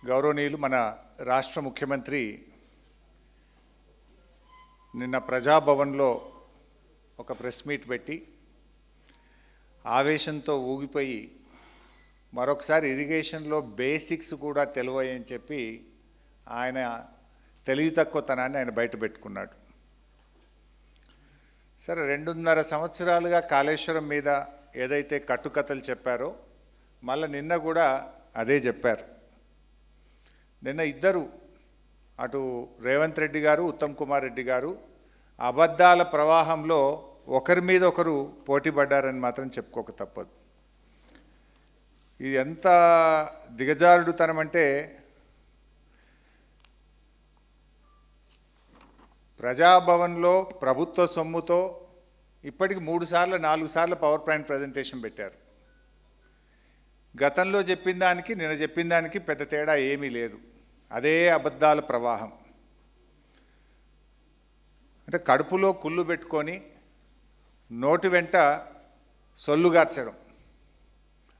గౌరవనీయులు మన రాష్ట్ర ముఖ్యమంత్రి నిన్న ప్రజాభవన్లో ఒక ప్రెస్ మీట్ పెట్టి ఆవేశంతో ఊగిపోయి మరొకసారి ఇరిగేషన్లో బేసిక్స్ కూడా తెలివని చెప్పి ఆయన తెలివి తక్కువతనాన్ని ఆయన బయట పెట్టుకున్నాడు. సరే, 2.5 సంవత్సరాలుగా కాళేశ్వరం మీద ఏదైతే కట్టుకథలు చెప్పారో మళ్ళీ నిన్న కూడా అదే చెప్పారు. నిన్న ఇద్దరు, అటు రేవంత్ రెడ్డి గారు, ఉత్తమ్ కుమార్ రెడ్డి గారు అబద్ధాల ప్రవాహంలో ఒకరి మీద ఒకరు పోటీ పడ్డారని మాత్రం చెప్పుకోక తప్పదు. ఇది ఎంత దిగజారుడుతనం అంటే, ప్రజాభవన్లో ప్రభుత్వ సొమ్ముతో ఇప్పటికి 3 సార్లు 4 సార్లు పవర్ పాయింట్ ప్రజెంటేషన్ పెట్టారు. గతంలో చెప్పిన దానికి నిన్న చెప్పిన దానికి పెద్ద తేడా ఏమీ లేదు. అదే అబద్ధాల ప్రవాహం. అంటే కడుపులో కుళ్ళు పెట్టుకొని నోటి వెంట సొల్లుగార్చడం.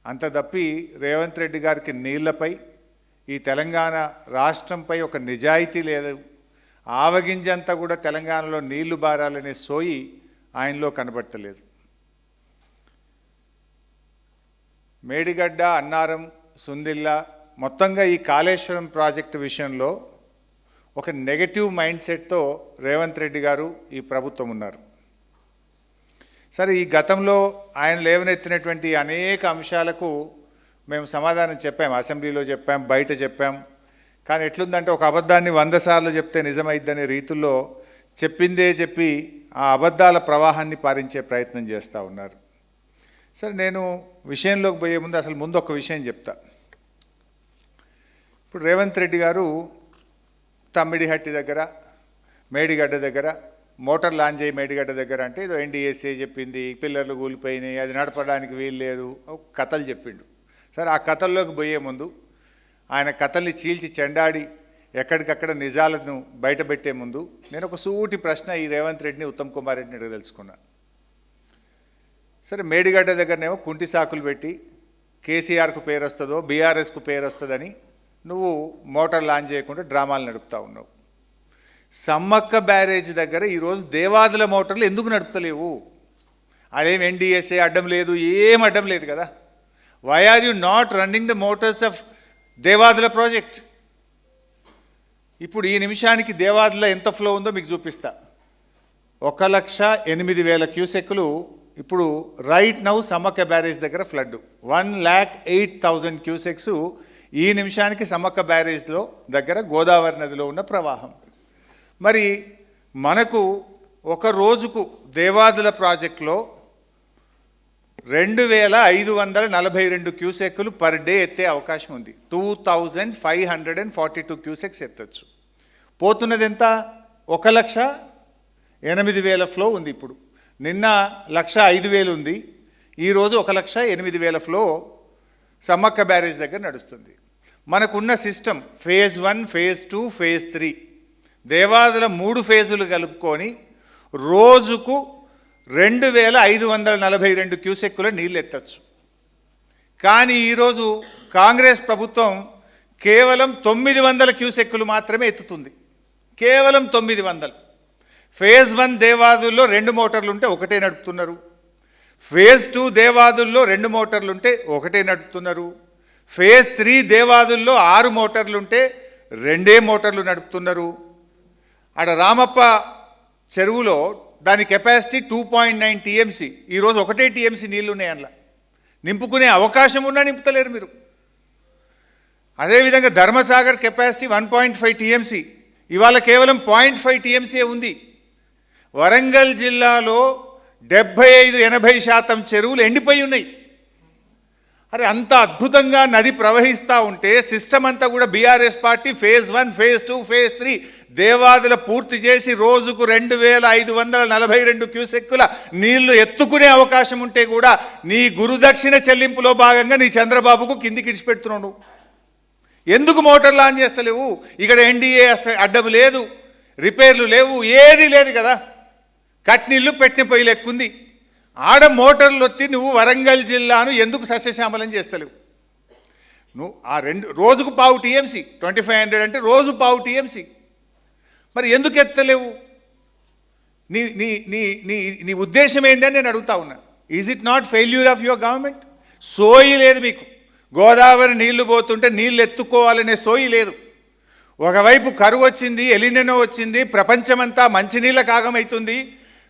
అంత తప్పి రేవంత్ రెడ్డి గారికి నీళ్లపై, ఈ తెలంగాణ రాష్ట్రంపై ఒక నిజాయితీ లేదు. ఆవగింజంతా కూడా తెలంగాణలో నీళ్లు బారాలనే సోయి ఆయనలో కనబడతలేదు. మేడిగడ్డ, అన్నారం, సుందిల్లా, మొత్తంగా ఈ కాళేశ్వరం ప్రాజెక్టు విషయంలో ఒక నెగటివ్ మైండ్ సెట్తో రేవంత్ రెడ్డి గారు, ఈ ప్రభుత్వం ఉన్నారు. సరే, ఈ గతంలో ఆయన లేవనెత్తినటువంటి అనేక అంశాలకు మేము సమాధానం చెప్పాం, అసెంబ్లీలో చెప్పాం, బయట చెప్పాం. కానీ ఎట్లుందంటే, ఒక అబద్ధాన్ని 100 సార్లు చెప్తే నిజమైద్దనే రీతుల్లో చెప్పిందే చెప్పి ఆ అబద్ధాల ప్రవాహాన్ని పారించే ప్రయత్నం చేస్తూ ఉన్నారు. సరే, నేను విషయంలోకి పోయే ముందు అసలు ఒక విషయం చెప్తా. ఇప్పుడు రేవంత్ రెడ్డి గారు తమ్మిడిహట్టి దగ్గర, మేడిగడ్డ దగ్గర మోటార్ లాంచ్ అయ్యి మేడిగడ్డ దగ్గర అంటే ఏదో NDSA చెప్పింది, పిల్లర్లు కూలిపోయినాయి, అది నడపడానికి వీలు లేదు, కథలు చెప్పిండు. సరే, ఆ కథల్లోకి పోయే ముందు ఆయన కథల్ని చీల్చి చెండాడి ఎక్కడికక్కడ నిజాలను బయటపెట్టే ముందు నేను ఒక సూటి ప్రశ్న ఈ రేవంత్ రెడ్డిని, ఉత్తమ్ కుమార్ రెడ్డిని అడగదలుచుకున్నా. సరే, మేడిగడ్డ దగ్గరనేమో కుంటి సాకులు పెట్టి కేసీఆర్కు పేరు వస్తుందో బీఆర్ఎస్కు పేరు వస్తుందని నువ్వు మోటార్ లాంచ్ చేయకుండా డ్రామాలు నడుపుతూ ఉన్నావు. సమ్మక్క బ్యారేజ్ దగ్గర ఈరోజు దేవాదుల మోటార్లు ఎందుకు నడుపుతలేవు? అదేం NDSA అడ్డం లేదు, ఏం అడ్డం లేదు కదా. Why are you not running the motors of Devadula project? ఇప్పుడు ఈ నిమిషానికి దేవాదుల ఎంత ఫ్లో ఉందో మీకు చూపిస్తా. 1,08,000 క్యూసెక్లు ఇప్పుడు రైట్ నౌ సమ్మక్క బ్యారేజ్ దగ్గర ఫ్లడ్. 1,08,000 క్యూసెక్స్ ఈ నిమిషానికి సమ్మక్క బ్యారేజ్లో దగ్గర గోదావరి నదిలో ఉన్న ప్రవాహం. మరి మనకు ఒక రోజుకు దేవాదుల ప్రాజెక్టులో 2,542 క్యూసెక్లు పర్ డే ఎత్తే అవకాశం ఉంది. 2,542 క్యూసెక్స్ ఎత్తచ్చు. పోతున్నది ఎంత? 1,08,000 ఫ్లో ఉంది. ఇప్పుడు నిన్న 1,05,000 ఉంది, ఈరోజు 1,08,000 ఫ్లో సమ్మక్క బ్యారేజ్ దగ్గర నడుస్తుంది. మనకున్న system phase 1, phase 2, phase 3 Devadula 3 ఫేజులు కలుపుకొని రోజుకు 2,542 క్యూసెక్కుల నీళ్ళు ఎత్తచ్చు. కానీ ఈరోజు కాంగ్రెస్ ప్రభుత్వం కేవలం 900 క్యూసెక్కులు మాత్రమే ఎత్తుతుంది. కేవలం 900. ఫేజ్ 1 దేవాదుల్లో 2 మోటార్లు ఉంటే ఒకటే నడుపుతున్నారు. ఫేజ్ 2 దేవాదుల్లో 2 మోటార్లు ఉంటే ఒకటే నడుపుతున్నారు. ఫేజ్ 3 దేవాదుల్లో 6 మోటార్లు ఉంటే 2 మోటార్లు నడుపుతున్నారు. అక్కడ రామప్ప చెరువులో దాని కెపాసిటీ 2.9 TMC. ఈరోజు 1 TMC నీళ్ళు ఉన్నాయి. అందులో నింపుకునే అవకాశం ఉన్నా నింపుతలేరు మీరు. అదేవిధంగా ధర్మసాగర్ కెపాసిటీ 1.5 TMC, ఇవాళ కేవలం 0.5 TMC ఉంది. వరంగల్ జిల్లాలో 75-80% చెరువులు ఎండిపోయి ఉన్నాయి. అరే, అంత అద్భుతంగా నది ప్రవహిస్తూ ఉంటే సిస్టమ్ అంతా కూడా BRS party phase 1, phase 2, phase 3 Devadula పూర్తి చేసి రోజుకు 2,542 క్యూసెక్కుల నీళ్లు ఎత్తుకునే అవకాశం ఉంటే కూడా నీ గురుదక్షిణ చెల్లింపులో భాగంగా నీ చంద్రబాబుకు కిందికి ఇడిచిపెడుతున్నావు. ఎందుకు మోటార్ లాంచ్ చేస్తలేవు? ఇక్కడ NDA అడ్డం లేదు, రిపేర్లు లేవు, ఏది లేదు కదా. కట్నీళ్ళు పెట్టిన పొయ్యిలు ఎక్కుంది. ఆడ మోటార్లు వచ్చి నువ్వు వరంగల్ జిల్లాను ఎందుకు సస్యశ్యామలం చేస్తలేవు? నువ్వు ఆ రోజుకు పావు టీఎంసీ 2500 అంటే రోజు పావు టీఎంసీ. మరి ఎందుకు ఎత్తలేవు? నీ నీ నీ నీ నీ ఉద్దేశం ఏందని నేను అడుగుతా ఉన్నా. Is it not failure of your government? సోయి లేదు మీకు. గోదావరి నీళ్లు పోతుంటే నీళ్ళు ఎత్తుకోవాలనే సోయి లేదు. ఒకవైపు కరువు వచ్చింది, ఎలినెనో వచ్చింది, ప్రపంచమంతా మంచినీళ్ళ కాగమవుతుంది,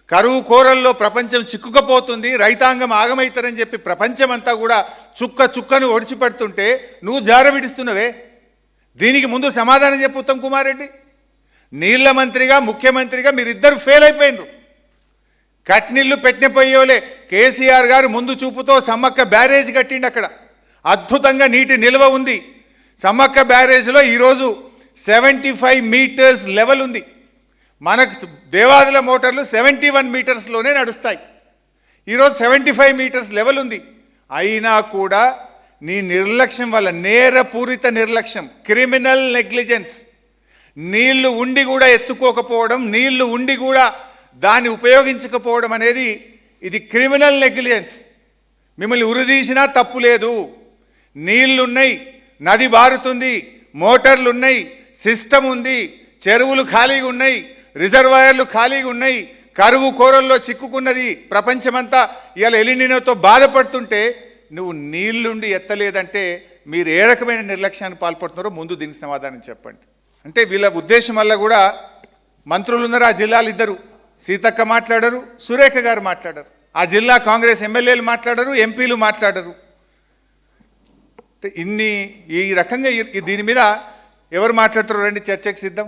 కరువు కోరల్లో ప్రపంచం చిక్కుకపోతుంది, రైతాంగం ఆగమవుతారని చెప్పి ప్రపంచమంతా కూడా చుక్క చుక్కను ఒడిచిపెడుతుంటే నువ్వు జార విడుస్తున్నవే. దీనికి ముందు సమాధానం చెప్పు ఉత్తమ్ కుమార్ రెడ్డి. నీళ్ల మంత్రిగా ముఖ్యమంత్రిగా మీరిద్దరు ఫెయిల్ అయిపోయినరు. కట్నీళ్లు పెట్టినపోయేలే. కేసీఆర్ గారు ముందు చూపుతో సమ్మక్క బ్యారేజ్ కట్టిండి. అక్కడ అద్భుతంగా నీటి నిల్వ ఉంది. సమ్మక్క బ్యారేజ్లో ఈరోజు 75 మీటర్స్ లెవెల్ ఉంది. మనకు దేవాదుల మోటార్లు 71 మీటర్స్లోనే నడుస్తాయి. ఈరోజు 75 మీటర్స్ లెవెల్ ఉంది. అయినా కూడా నీ నిర్లక్ష్యం వల్ల, నేరపూరిత నిర్లక్ష్యం, క్రిమినల్ నెగ్లిజెన్స్, నీళ్లు ఉండి కూడా ఎత్తుకోకపోవడం, నీళ్లు ఉండి కూడా దాన్ని ఉపయోగించకపోవడం అనేది ఇది క్రిమినల్ నెగ్లిజెన్స్. మిమ్మల్ని ఉరిదీసినా తప్పు లేదు. నీళ్లున్నాయి, నది బారుతుంది, మోటార్లు ఉన్నాయి, సిస్టమ్ ఉంది, చెరువులు ఖాళీగా ఉన్నాయి, రిజర్వాయర్లు ఖాళీగా ఉన్నాయి, కరువు కోరల్లో చిక్కుకున్నది ప్రపంచమంతా. ఇవాళ ఎలినినోతో బాధపడుతుంటే నువ్వు నీళ్లుండి ఎత్తలేదంటే మీరు ఏ రకమైన నిర్లక్ష్యాన్ని పాల్పడుతున్నారో ముందు దీనికి సమాధానం చెప్పండి. అంటే వీళ్ళ ఉద్దేశం వల్ల కూడా మంత్రులు ఉన్నారు ఆ జిల్లాలు ఇద్దరు. సీతక్క మాట్లాడరు, సురేఖ గారు మాట్లాడరు. ఆ జిల్లా కాంగ్రెస్ ఎమ్మెల్యేలు మాట్లాడరు, ఎంపీలు మాట్లాడరు. ఈ రకంగా దీని మీద ఎవరు మాట్లాడుతారు? రండి చర్చకు సిద్ధం.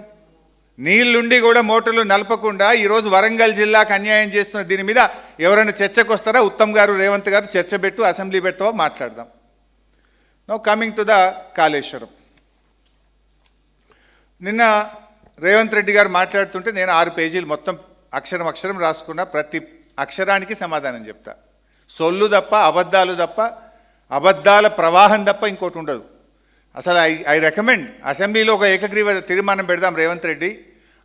నీళ్లుండి కూడా మోటార్లు నలపకుండా ఈరోజు వరంగల్ జిల్లాకు అన్యాయం చేస్తున్న దీని మీద ఎవరైనా చర్చకు వస్తారా? ఉత్తమ్ గారు, రేవంత్ గారు చర్చ పెట్టు, అసెంబ్లీ పెట్టవా, మాట్లాడదాం. Now coming to the Kaleshwaram. నిన్న రేవంత్ రెడ్డి గారు మాట్లాడుతుంటే నేను 6 పేజీలు మొత్తం అక్షరం అక్షరం రాసుకున్నా. ప్రతి అక్షరానికి సమాధానం చెప్తా. సొల్లు తప్ప, అబద్ధాలు తప్ప, అబద్ధాల ప్రవాహం తప్ప ఇంకోటి ఉండదు. అసలు ఐ రికమెండ్ అసెంబ్లీలో ఒక ఏకగ్రీవ తీర్మానం పెడదాం. రేవంత్ రెడ్డి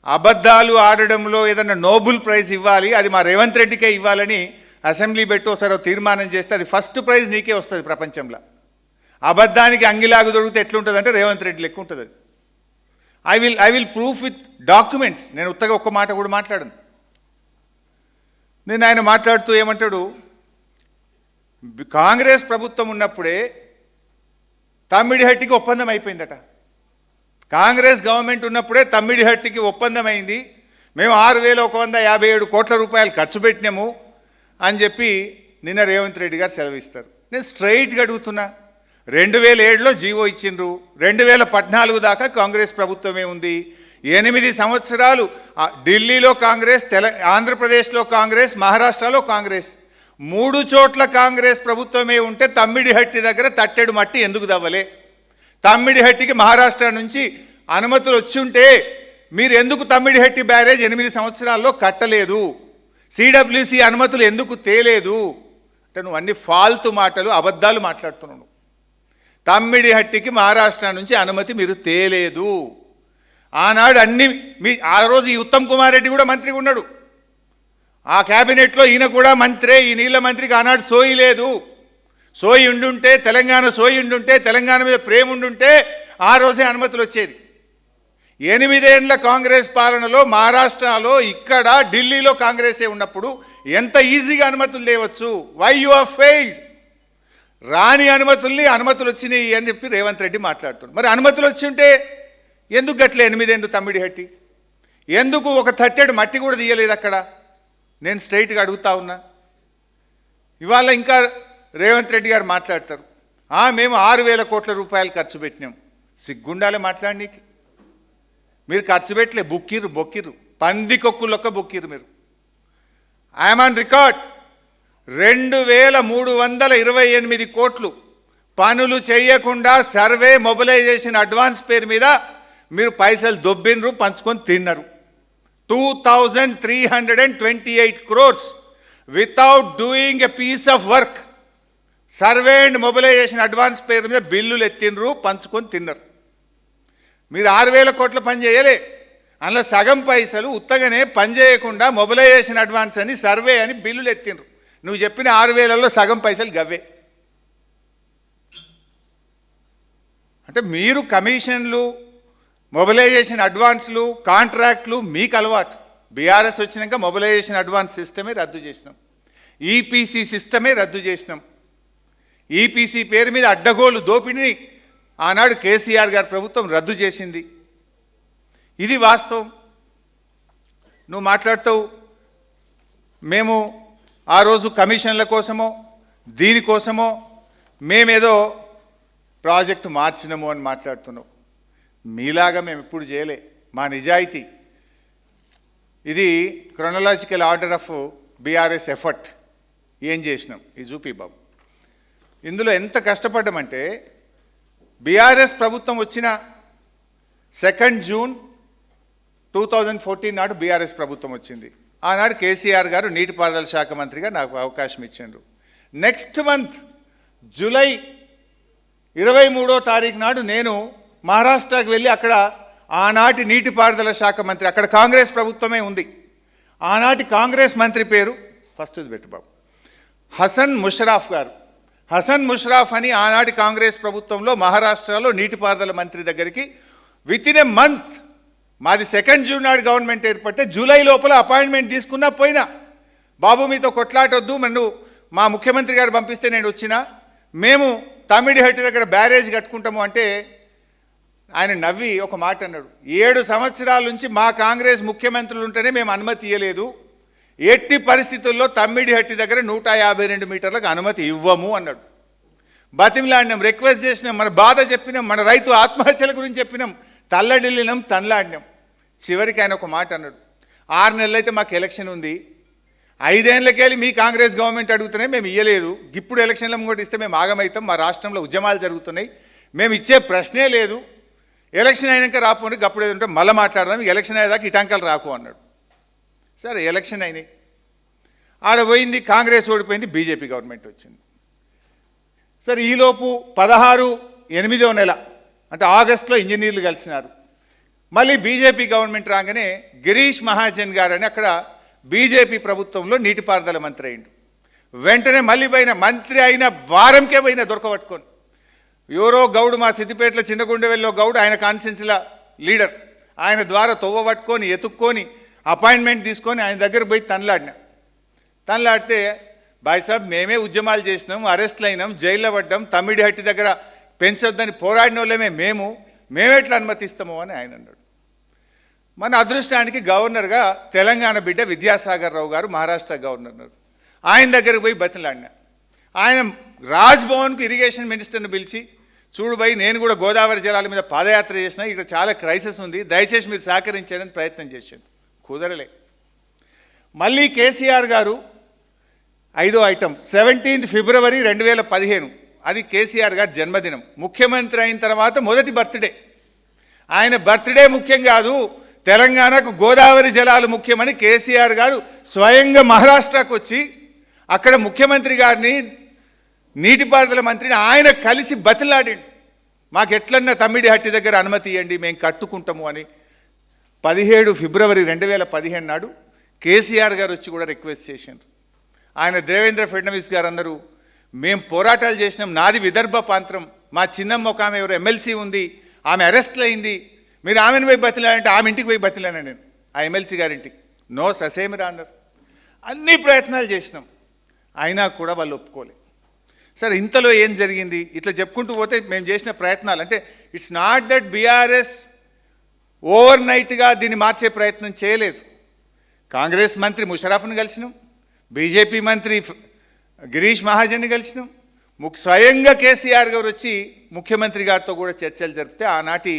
అబద్ధాలు ఆడడంలో ఏదన్నా నోబుల్ ప్రైజ్ ఇవ్వాలి, అది మా రేవంత్ రెడ్డికే ఇవ్వాలని అసెంబ్లీ పెట్టి ఒకసారి తీర్మానం చేస్తే అది ఫస్ట్ ప్రైజ్ నీకే వస్తుంది ప్రపంచంలో. అబద్ధానికి అంగిలాగు దొరికితే ఎట్లుంటుంది అంటే రేవంత్ రెడ్డి లెక్క ఉంటుంది. I will proof with documents. నేను ఉత్తగా ఒక్క మాట కూడా మాట్లాడను. నేను ఆయన మాట్లాడుతూ ఏమంటాడు, కాంగ్రెస్ ప్రభుత్వం ఉన్నప్పుడే తమ్మిడిహట్టికి ఒప్పందం అయిపోయిందట. కాంగ్రెస్ గవర్నమెంట్ ఉన్నప్పుడే తమ్మిడిహట్టికి ఒప్పందం అయింది, మేము 6157 కోట్ల రూపాయలు ఖర్చు పెట్టినాము అని చెప్పి నిన్న రేవంత్ రెడ్డి గారు సెలవిస్తారు. నేను స్ట్రైట్గా అడుగుతున్నా, 2007లో జీవో ఇచ్చిండ్రు, 2014 దాకా కాంగ్రెస్ ప్రభుత్వమే ఉంది. 8 సంవత్సరాలు ఢిల్లీలో కాంగ్రెస్, ఆంధ్రప్రదేశ్లో కాంగ్రెస్, మహారాష్ట్రలో కాంగ్రెస్, 3 చోట్ల కాంగ్రెస్ ప్రభుత్వమే ఉంటే తమ్మిడిహట్టి దగ్గర తట్టెడు మట్టి ఎందుకు దవ్వలే? తమ్మిడిహట్టికి మహారాష్ట్ర నుంచి అనుమతులు వచ్చి ఉంటే మీరు ఎందుకు తమ్మిడిహట్టి బ్యారేజ్ 8 సంవత్సరాల్లో కట్టలేదు? సిడబ్ల్యూసి అనుమతులు ఎందుకు తేలేదు? అంటే నువ్వు అన్ని ఫాల్తు మాటలు, అబద్ధాలు మాట్లాడుతున్నావు. తమ్మిడిహట్టికి మహారాష్ట్ర నుంచి అనుమతి మీరు తేలేదు. ఆనాడు ఆ రోజు ఈ ఉత్తమ్ కుమార్ రెడ్డి కూడా మంత్రిగా ఉన్నాడు. ఆ క్యాబినెట్లో ఈయన కూడా మంత్రే. ఈ నీళ్ళ మంత్రికి ఆనాడు సోయి లేదు. సోయి ఉండుంటే, తెలంగాణ సోయి ఉండుంటే, తెలంగాణ మీద ప్రేమ ఉండుంటే ఆ రోజే అనుమతులు వచ్చేది. 8 ఏళ్ల కాంగ్రెస్ పాలనలో మహారాష్ట్రలో, ఇక్కడ ఢిల్లీలో కాంగ్రెసే ఉన్నప్పుడు ఎంత ఈజీగా అనుమతులు తేవచ్చు? Why you are failed? రాని అనుమతులు వచ్చినాయి అని చెప్పి రేవంత్ రెడ్డి మాట్లాడుతున్నాడు. మరి అనుమతులు వచ్చి ఉంటే ఎందుకు గట్లే 8 ఏళ్ళు తమ్మిడిహట్టి? ఎందుకు ఒక తట్టెడు మట్టి కూడా తీయలేదు అక్కడ? నేను స్ట్రైట్గా అడుగుతా ఉన్నా. ఇవాళ ఇంకా రేవంత్ రెడ్డి గారు మాట్లాడతారు, మేము 6000 కోట్ల రూపాయలు ఖర్చు పెట్టినాం. సిగ్గుండాలే మాట్లాడనీకి. మీరు ఖర్చు పెట్టలే, బొక్కిర్రు, పందికొక్కులొక్క బొక్కిర్రు మీరు. I'm on record. 2328 కోట్లు పనులు చేయకుండా సర్వే, మొబిలైజేషన్, అడ్వాన్స్ పేరు మీద మీరు పైసలు దొబ్బినరు, పంచుకొని తిన్నారు. 2328 crores without doing a piece of work. Survey and mobilisation advance పేరు మీద బిల్లులు ఎత్తినరు, పంచుకొని తిన్నారు. మీరు 6000 కోట్ల పని చేయలే. అందులో సగం పైసలు ఉత్తగానే పని చేయకుండా మొబిలైజేషన్ అడ్వాన్స్ అని, సర్వే అని బిల్లులు ఎత్తినరు. నువ్వు చెప్పిన 6000లో సగం పైసలు గవ్వే. అంటే మీరు కమిషన్లు, మొబిలైజేషన్ అడ్వాన్స్లు, కాంట్రాక్ట్లు మీకు అలవాటు. బీఆర్ఎస్ వచ్చినాక మొబిలైజేషన్ అడ్వాన్స్ సిస్టమే రద్దు చేసినాం, ఈపీసీ సిస్టమే రద్దు చేసినాం. ఈపీసీ పేరు మీద అడ్డగోలు దోపిడిని ఆనాడు కేసీఆర్ గారి ప్రభుత్వం రద్దు చేసింది. ఇది వాస్తవం. నువ్వు మాట్లాడుతావు మేము ఆ రోజు కమిషన్ల కోసమో దీనికోసమో మేమేదో ప్రాజెక్టు మార్చినము అని మాట్లాడుతున్నావు. మీలాగా మేము ఎప్పుడు చేయలే. మా నిజాయితీ ఇది chronological order of BRS effort. ఏం చేసినాం ఇది చూపి బాబు. ఇందులో ఎంత కష్టపడ్డామంటే బీఆర్ఎస్ ప్రభుత్వం వచ్చిన 2 జూన్ 2014 నాడు బీఆర్ఎస్ ప్రభుత్వం వచ్చింది. ఆనాడు కేసీఆర్ గారు నీటిపారుదల శాఖ మంత్రిగా నాకు అవకాశం ఇచ్చిండ్రు. నెక్స్ట్ మంత్ జూలై 23వ తారీఖు నాడు నేను మహారాష్ట్రకి వెళ్ళి అక్కడ ఆనాటి నీటిపారుదల శాఖ మంత్రి, అక్కడ కాంగ్రెస్ ప్రభుత్వమే ఉంది, ఆనాటి కాంగ్రెస్ మంత్రి పేరు ఫస్ట్ పెట్టు బాబు హసన్ ముషరాఫ్ గారు. హసన్ ముషరాఫ్ అని ఆనాటి కాంగ్రెస్ ప్రభుత్వంలో మహారాష్ట్రలో నీటిపారుదల మంత్రి దగ్గరికి వితిన్ ఏ మంత్, మాది 2 జూన్ నాడు గవర్నమెంట్ ఏర్పడితే జూలై లోపల అపాయింట్మెంట్ తీసుకున్నా పోయినా, బాబు మీతో కొట్లాటొద్దు, నన్ను మా ముఖ్యమంత్రి గారు పంపిస్తే నేను వచ్చినా, మేము తమిడిహట్టి దగ్గర బ్యారేజ్ కట్టుకుంటాము అంటే ఆయన నవ్వి ఒక మాట అన్నాడు, 7 సంవత్సరాల నుంచి మా కాంగ్రెస్ ముఖ్యమంత్రులు ఉంటేనే మేము అనుమతి ఇవ్వలేదు, ఎట్టి పరిస్థితుల్లో తమ్మిడిహట్టి దగ్గర 152 మీటర్లకు అనుమతి ఇవ్వము అన్నాడు. బతిమిలాడినాం, రిక్వెస్ట్ చేసినాం, మన బాధ చెప్పినాం, మన రైతు ఆత్మహత్యల గురించి చెప్పినాం, తల్లడిల్లినాం, తనలాడినాం. చివరికి ఆయన ఒక మాట అన్నాడు, 6 నెలలు అయితే మాకు ఎలక్షన్ ఉంది, 5 ఏళ్ళకెళ్ళి మీ కాంగ్రెస్ గవర్నమెంట్ అడుగుతున్నాయి, మేము ఇవ్వలేదు, ఇప్పుడు ఎలక్షన్ల ముంగట ఇస్తే మేము ఆగమవుతాం, మా రాష్ట్రంలో ఉద్యమాలు జరుగుతున్నాయి, మేము ఇచ్చే ప్రశ్నే లేదు, ఎలక్షన్ అయినాక రాపోండి, అప్పుడు ఏదంటే మళ్ళీ మాట్లాడదాం, ఎలక్షన్ అయ్యేదాకా ఇటాంకలు రాకు అన్నాడు. సరే ఎలక్షన్ అయినాయి, ఆడ పోయింది, కాంగ్రెస్ ఓడిపోయింది, బీజేపీ గవర్నమెంట్ వచ్చింది. సరే ఈలోపు 16/8వ నెల అంటే ఆగస్టులో ఇంజనీర్లు కలిసినారు. మళ్ళీ బీజేపీ గవర్నమెంట్ రాగానే గిరీష్ మహాజన్ గారు అని అక్కడ బీజేపీ ప్రభుత్వంలో నీటిపారుదల మంత్రి అయిండు. వెంటనే మళ్ళీ పోయిన మంత్రి అయిన వారంకే పోయిన దొరకబట్టుకొని, ఎవరో గౌడు మా సిద్దిపేటలో చింతగుండెవెల్లో గౌడు, ఆయన కాన్స్టిట్యున్సీల లీడర్, ఆయన ద్వారా తొవ్వ పట్టుకొని ఎత్తుక్కొని అపాయింట్మెంట్ తీసుకొని ఆయన దగ్గర పోయి తనలాడితే బాయ్ సాబ్ మేమే ఉద్యమాలు చేసినాం, అరెస్ట్లు అయినాం, జైల్లో పడ్డాం, తమ్మిడిహట్టి దగ్గర పెంచొద్దని పోరాడిన వాళ్ళమే మేమెట్లా అనుమతిస్తామో అని ఆయన అన్నాడు. మన అదృష్టానికి గవర్నర్గా తెలంగాణ బిడ్డ విద్యాసాగర్ రావు గారు మహారాష్ట్ర గవర్నర్, ఆయన దగ్గరకు పోయి బతిలాడినా. ఆయన రాజ్భవన్కు ఇరిగేషన్ మినిస్టర్ని పిలిచి, చూడు భయ్ నేను కూడా గోదావరి జలాల మీద పాదయాత్ర చేసిన, ఇక్కడ చాలా క్రైసిస్ ఉంది, దయచేసి మీరు సహకరించడానికి ప్రయత్నం చేశాను, కుదరలే. మళ్ళీ కేసీఆర్ గారు 5వ ఐటమ్ 17 ఫిబ్రవరి 2015, అది కేసీఆర్ గారి జన్మదినం, ముఖ్యమంత్రి అయిన తర్వాత మొదటి బర్త్డే. ఆయన బర్త్డే ముఖ్యం కాదు, తెలంగాణకు గోదావరి జలాలు ముఖ్యమని కేసీఆర్ గారు స్వయంగా మహారాష్ట్రకు వచ్చి అక్కడ ముఖ్యమంత్రి గారిని, నీటిపారుదల మంత్రిని ఆయన కలిసి బతిలాడిండు, మాకు ఎట్లన్నా తమ్మిడిహట్టి దగ్గర అనుమతి ఇవ్వండి, మేము కట్టుకుంటాము అని. 17 ఫిబ్రవరి 2015 నాడు కేసీఆర్ గారు వచ్చి కూడా రిక్వెస్ట్ చేశారు. ఆయన దేవేంద్ర ఫడ్నవీస్ గారు అందరూ మేము పోరాటాలు చేసినాం, నాది విదర్భ ప్రాంతం, మా చిన్నమ్మ ఒక ఆమె ఎవరు ఎమ్మెల్సీ ఉంది, ఆమె అరెస్ట్లు అయింది, మీరు ఆమెను పోయి బతిలాడంటే ఆమె ఇంటికి పోయి బతిలాను నేను, ఆ ఎమ్మెల్సీ గారింటికి, నో ససేమిరా అన్నారు. అన్ని ప్రయత్నాలు చేసినాం, అయినా కూడా వాళ్ళు ఒప్పుకోలే. సరే ఇంతలో ఏం జరిగింది, ఇట్లా చెప్పుకుంటూ పోతే మేము చేసిన ప్రయత్నాలు అంటే it's not that BRS over నైట్గా దీన్ని మార్చే ప్రయత్నం చేయలేదు. కాంగ్రెస్ మంత్రి ముషరఫ్ను కలిసినాం, బీజేపీ మంత్రి గిరీష్ మహాజన్ని కలిసినాం, స్వయంగా కేసీఆర్ గారు వచ్చి ముఖ్యమంత్రి గారితో కూడా చర్చలు జరిపితే ఆనాటి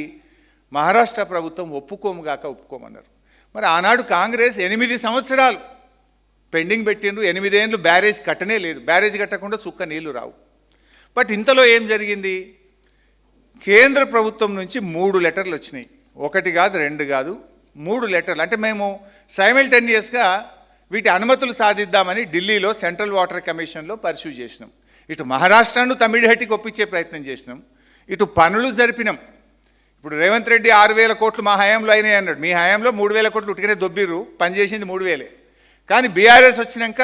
మహారాష్ట్ర ప్రభుత్వం ఒప్పుకోమన్నారు. మరి ఆనాడు కాంగ్రెస్ 8 సంవత్సరాలు పెండింగ్ పెట్టిండ్రు, 8 ఏళ్ళు బ్యారేజ్ కట్టనే లేదు, బ్యారేజ్ కట్టకుండా చుక్క నీళ్లు రావు. బట్ ఇంతలో ఏం జరిగింది, కేంద్ర ప్రభుత్వం నుంచి 3 లెటర్లు వచ్చినాయి, 1 కాదు 2 కాదు 3 లెటర్లు. అంటే మేము సైమల్టేనియస్గా వీటి అనుమతులు సాధిద్దామని ఢిల్లీలో సెంట్రల్ వాటర్ కమిషన్లో పర్సూ చేసినాం. ఇటు మహారాష్ట్రను తమిళహట్టికి ఒప్పించే ప్రయత్నం చేసినాం, ఇటు పనులు జరిపినాం. ఇప్పుడు రేవంత్ రెడ్డి 6,000 కోట్లు మా హయాంలో అయినాయి అన్నాడు, మీ హయాంలో 3,000 కోట్లు ఉట్టుకనే దొబ్బిర్రు, పనిచేసింది 3,000. కానీ బీఆర్ఎస్ వచ్చినాక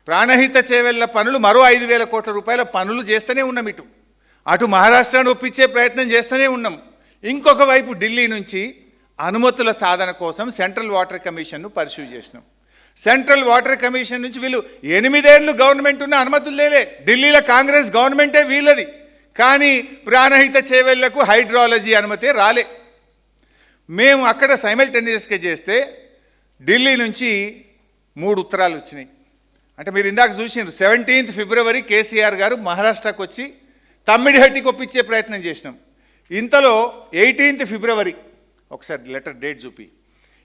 ప్రాణహిత చేవెళ్ళ పనులు మరో 5,000 కోట్ల రూపాయల పనులు చేస్తూనే ఉన్నాం. ఇటు అటు మహారాష్ట్రను ఒప్పించే ప్రయత్నం చేస్తూనే ఉన్నాం. ఇంకొక వైపు ఢిల్లీ నుంచి అనుమతుల సాధన కోసం సెంట్రల్ వాటర్ కమిషన్ను పర్సూ చేసినాం. సెంట్రల్ వాటర్ కమిషన్ నుంచి వీళ్ళు 8 ఏళ్ళు గవర్నమెంట్ ఉన్న అనుమతులు లేలే. ఢిల్లీలో కాంగ్రెస్ గవర్నమెంటే వీళ్ళది, కానీ ప్రాణహిత చేవెళ్లకు హైడ్రాలజీ అనుమతే రాలే. మేము అక్కడ సైమల్టేనియస్గా చేస్తే ఢిల్లీ నుంచి 3 ఉత్తరాలు వచ్చినాయి. అంటే మీరు ఇందాక చూసినారు, 17th ఫిబ్రవరి కేసీఆర్ గారు మహారాష్ట్రకు వచ్చి తమ్మిడిహట్టికి ఒప్పించే ప్రయత్నం చేసినాం. ఇంతలో 18th ఫిబ్రవరి, ఒకసారి లెటర్ డేట్ చూపి,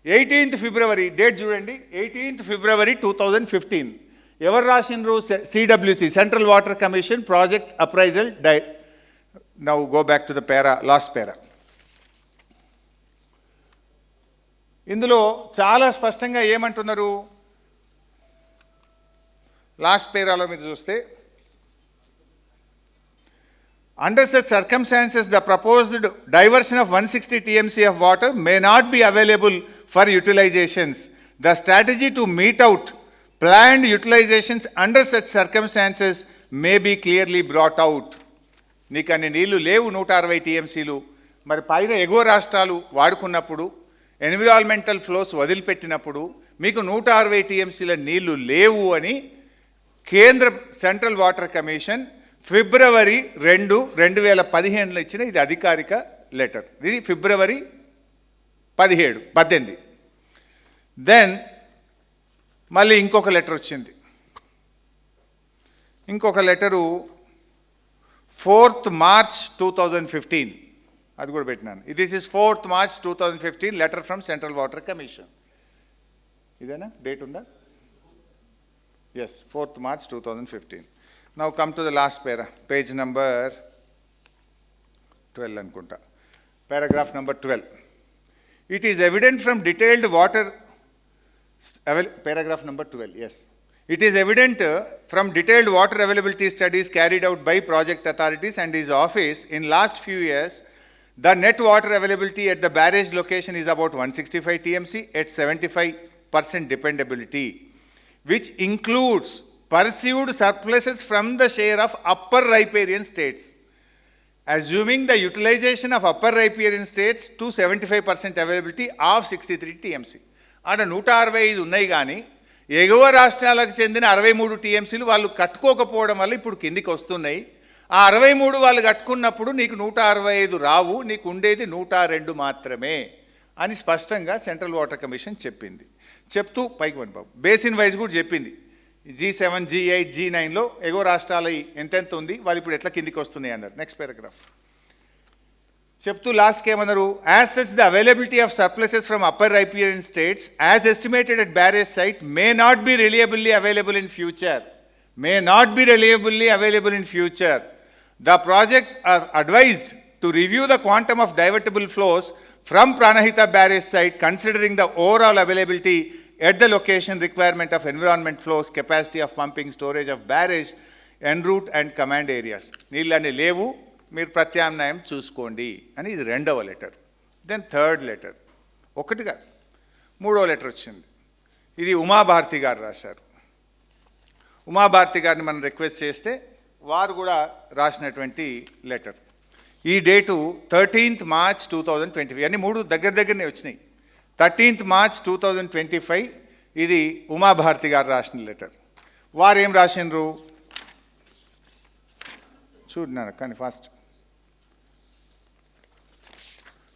18th ఫిబ్రవరి డేట్ చూడండి, 18th ఫిబ్రవరి 2015 ఎవరు రాసినరు? CWC, central water commission project appraisal now go back to the para, last para. ఇందులో చాలా స్పష్టంగా ఏమంటున్నారు? లాస్ట్ పేరాలో మీరు చూస్తే, under such circumstances the proposed diversion of 160 TMC of water may not be available for utilizations. The strategy to meet out planned utilizations under such circumstances may be clearly brought out. నీకు అన్ని నీళ్లు లేవు 160 TMCలు, మరి పైన ఎగువ రాష్ట్రాలు వాడుకున్నప్పుడు, environmental flows వదిలిపెట్టినప్పుడు మీకు 160 TMCల నీళ్లు లేవు అని కేంద్ర సెంట్రల్ వాటర్ కమిషన్ ఫిబ్రవరి 2, 2015లో ఇచ్చిన ఇది అధికారిక లెటర్. ఇది ఫిబ్రవరి 18. దెన్ మళ్ళీ ఇంకొక లెటర్ వచ్చింది. ఇంకొక లెటరు 4th March 2015, అది కూడా పెట్టినాను. This is 4th March 2015 letter from central water commission. ఇదేనా డేట్ ఉందా? Yes, 4th March 2015. Now come to the last para, page number 12 అనుకుంటా, paragraph number 12. It is evident from detailed water, paragraph number 12, yes. It is evident from detailed water availability studies carried out by project authorities and his office in last few years, the net water availability at the barrage location is about 165 TMC at 75% dependability, which includes perceived surpluses from the share of upper riparian states. Assuming the utilization of upper riparian states to 75% availability of 63 TMC. ఆడ 165 ఉన్నాయి, కానీ ఎగువ రాష్ట్రాలకు చెందిన 63 TMCలు వాళ్ళు కట్టుకోకపోవడం వల్ల ఇప్పుడు కిందికి వస్తున్నాయి. ఆ 63 వాళ్ళు కట్టుకున్నప్పుడు నీకు 165 రావు, నీకు ఉండేది 102 మాత్రమే అని స్పష్టంగా సెంట్రల్ వాటర్ కమిషన్ చెప్పింది. చెప్తూ పైకి పోండి బాబు, బేసిన్ వైజ్ కూడా చెప్పింది. G7, G8, G9లో ఎగో రాష్ట్రాలు ఎంతెంత ఉంది, వాళ్ళు ఇప్పుడు ఎట్లా కిందికి వస్తున్నాయి అన్నారు. నెక్స్ట్ పారాగ్రాఫ్ చెప్తూ లాస్ట్కి ఏమన్నారు? As such the availability of surpluses from upper riparian states as estimated at barrage site may not be reliably available in future. May not be reliably available in future. The projects are advised to review the quantum of divertable flows from Pranahita barrage site considering the overall availability at the location, requirement of environment flows, capacity of pumping, storage of barrage, en route and command areas. నీళ్ళని లేవు, మీరు ప్రత్యామ్నాయం చూసుకోండి అని ఇది 2వ letter. Then 3rd letter, ఒకటిగా 3వ లెటర్ వచ్చింది. ఇది ఉమాభారతి గారు రాశారు. ఉమాభారతి గారిని మనం రిక్వెస్ట్ చేస్తే వారు కూడా రాసినటువంటి లెటర్. ఈ డేటు 13th March 2025, అన్ని 3 దగ్గరనే వచ్చినాయి. 13th March 2025 ఇది ఉమాభారతి గారు రాసిన లెటర్. వారు ఏం రాసినారు చూడన్నాను, కానీ ఫాస్ట్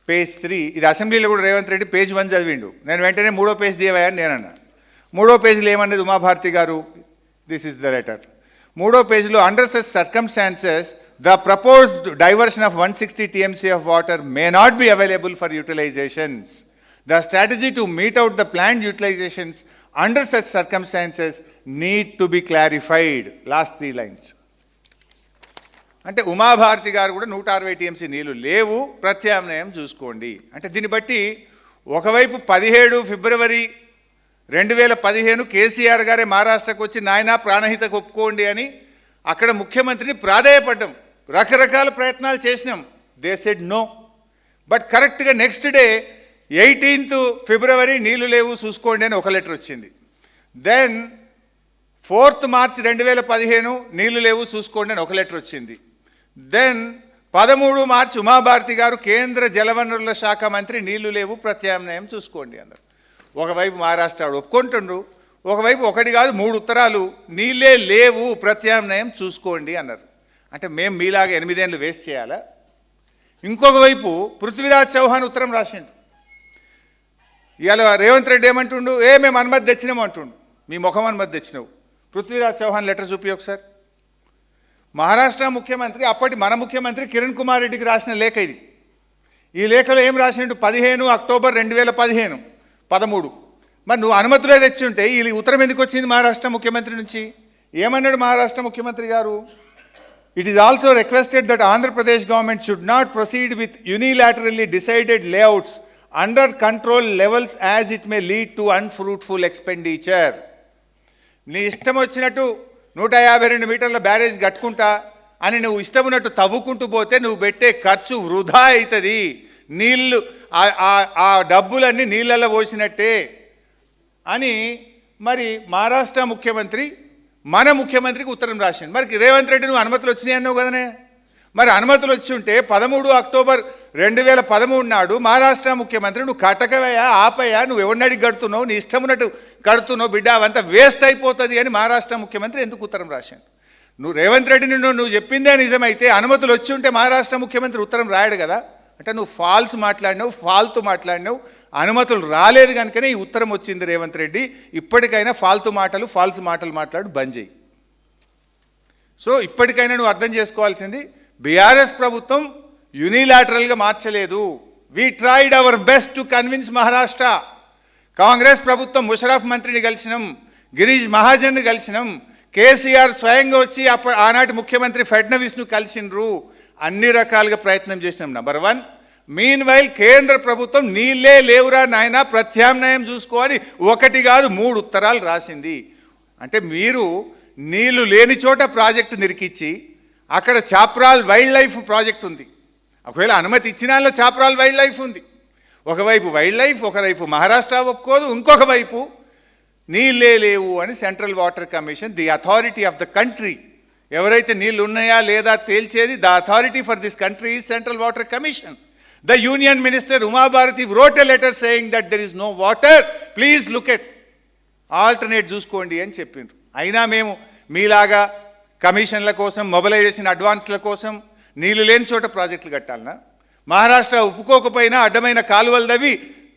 పేజ్ 3. ఇది అసెంబ్లీలో కూడా రేవంత్ రెడ్డి పేజ్ 1 చదివిండు. నేను వెంటనే 3వ పేజ్ దియవయ్యా నేనన్నా. 3వ పేజీలో ఏమన్నది ఉమాభారతి గారు? This is the letter. 3వ పేజీలో under such circumstances the proposed diversion of 160 TMC of water May not be available for utilisations. The strategy to meet out the planned utilizations under such circumstances need to be clarified. Last 3 lines. అంటే ఉమాభారతి గారు కూడా 160 TMC నీళ్లు లేవు, ప్రత్యామ్నాయం చూసుకోండి. అంటే దీన్ని బట్టి ఒకవైపు 17 ఫిబ్రవరి 2015 కేసీఆర్ గారే మహారాష్ట్రకు వచ్చి నాయనా ప్రాణహితకు ఒప్పుకోండి అని అక్కడ ముఖ్యమంత్రిని ప్రాధేయపడ్డాం, రకరకాల ప్రయత్నాలు చేసినాం. They said no. బట్ కరెక్ట్గా నెక్స్ట్ డే 18th ఫిబ్రవరి నీళ్లు లేవు చూసుకోండి అని ఒక లెటర్ వచ్చింది. దెన్ 4th March 2015 నీళ్లు లేవు చూసుకోండి అని ఒక లెటర్ వచ్చింది. దెన్ 13 మార్చి ఉమాభారతి గారు కేంద్ర జలవనరుల శాఖ మంత్రి, నీళ్లు లేవు ప్రత్యామ్నాయం చూసుకోండి అన్నారు. ఒకవైపు మహారాష్ట్ర ఒప్పుకుంటుండ్రు, ఒకవైపు ఒకటి కాదు 3 ఉత్తరాలు నీళ్ళే లేవు ప్రత్యామ్నాయం చూసుకోండి అన్నారు. అంటే మేము మీలాగా 8 ఏళ్ళు వేస్ట్ చేయాలా? ఇంకొక వైపు పృథ్వీరాజ్ చౌహాన్ ఉత్తరం రాసిండు. ఇవాళ రేవంత్ రెడ్డి ఏమంటుండు, మేము అనుమతి తెచ్చినాము అంటుండు. మీ ముఖం అనుమతి తెచ్చినావు. పృథ్వీరాజ్ చౌహాన్ లెటర్ చూపి ఒకసారి. మహారాష్ట్ర ముఖ్యమంత్రి, అప్పటి మన ముఖ్యమంత్రి కిరణ్ కుమార్ రెడ్డికి రాసిన లేఖ ఇది. ఈ లేఖలో ఏం రాసిండు? 15 అక్టోబర్ 2015, 13. మరి నువ్వు అనుమతులే తెచ్చి ఉంటే ఈ ఉత్తరం ఎందుకు వచ్చింది మహారాష్ట్ర ముఖ్యమంత్రి నుంచి? ఏమన్నాడు మహారాష్ట్ర ముఖ్యమంత్రి గారు? It is also requested that Andhra Pradesh government should not proceed with unilaterally decided layouts under control levels as it may lead to unfruitful expenditure. నీ ఇష్టం వచ్చినట్టు 152 మీటర్ల బ్యారేజ్ కట్టుకుంటా అని నువ్వు ఇష్టం ఉన్నట్టు తవ్వుకుంటూ పోతే నువ్వు పెట్టే ఖర్చు వృధా అవుతుంది. నీళ్ళు ఆ డబ్బులన్నీ నీళ్ళల్లో పోసినట్టే అని మరి మహారాష్ట్ర ముఖ్యమంత్రి మన ముఖ్యమంత్రికి ఉత్తరం రాసిండు. మరి రేవంత్ రెడ్డి నువ్వు అనుమతులు వచ్చినాయి అన్నావు కదనే. మరి అనుమతులు వచ్చి ఉంటే 13 అక్టోబర్ 2013 నాడు మహారాష్ట్ర ముఖ్యమంత్రి నువ్వు కట్టకవయ్యా, ఆపయ్యా, నువ్వు ఎవరినడికి కడుతున్నావు, నీ ఇష్టం ఉన్నట్టు కడుతున్నావు బిడ్డ, అవంతా వేస్ట్ అయిపోతుంది అని మహారాష్ట్ర ముఖ్యమంత్రి ఎందుకు ఉత్తరం రాశాడు? నువ్వు రేవంత్ రెడ్డిని నువ్వు చెప్పిందే నిజమైతే అనుమతులు వచ్చి ఉంటే మహారాష్ట్ర ముఖ్యమంత్రి ఉత్తరం రాయడు కదా. అంటే నువ్వు ఫాల్స్ మాట్లాడినావు, ఫాల్తూ మాట్లాడినావు, అనుమతులు రాలేదు కనుకనే ఈ ఉత్తరం వచ్చింది. రేవంత్ రెడ్డి ఇప్పటికైనా ఫాల్తూ మాటలు, ఫాల్స్ మాటలు మాట్లాడు బంద్ చేయి. సో ఇప్పటికైనా నువ్వు అర్థం చేసుకోవాల్సింది, బీఆర్ఎస్ ప్రభుత్వం యూనిలాటరల్గా మార్చలేదు. We tried our best to convince Maharashtra. Congress ప్రభుత్వం ముషరఫ్ మంత్రిని కలిసినాం, గిరీష్ మహాజన్ని కలిసినాం, కేసీఆర్ స్వయంగా వచ్చి ఆనాటి ముఖ్యమంత్రి ఫడ్నవీస్ను కలిసినరు, అన్ని రకాలుగా ప్రయత్నం చేసినాం. నెంబర్ 1. మీన్ వైల్ కేంద్ర ప్రభుత్వం నీళ్ళే లేవురా నాయన ప్రత్యామ్నాయం చూసుకోవాలి 1 కాదు 3 ఉత్తరాలు రాసింది. అంటే మీరు నీళ్లు లేని చోట ప్రాజెక్టు నిరికిచ్చి అక్కడ చాప్రాల్ వైల్డ్ లైఫ్ ప్రాజెక్ట్ ఉంది. ఒకవేళ అనుమతి ఇచ్చిన చాప్రాల్ వైల్డ్ లైఫ్ ఉంది. ఒకవైపు వైల్డ్ లైఫ్, ఒకవైపు మహారాష్ట్ర ఒప్పుకోదు, ఇంకొక వైపు నీళ్ళే లేవు అని central water commission, the authority of the country, ఎవరైతే నీళ్ళు ఉన్నాయా లేదా తేల్చేది, the authority for this country is central water commission. The union minister Uma Bharti wrote a letter saying that there is no water, please look at alternate చూసుకోండి అని చెప్పిండ్రు. అయినా మేము మీలాగా కమిషన్ల కోసం, మొబిలైజేషన్ అడ్వాన్స్ల కోసం నీళ్లు లేని చోట ప్రాజెక్టులు కట్టాలన్నా? మహారాష్ట్ర ఒప్పుకోకపోయినా అడ్డమైన కాలువలు దవ్వి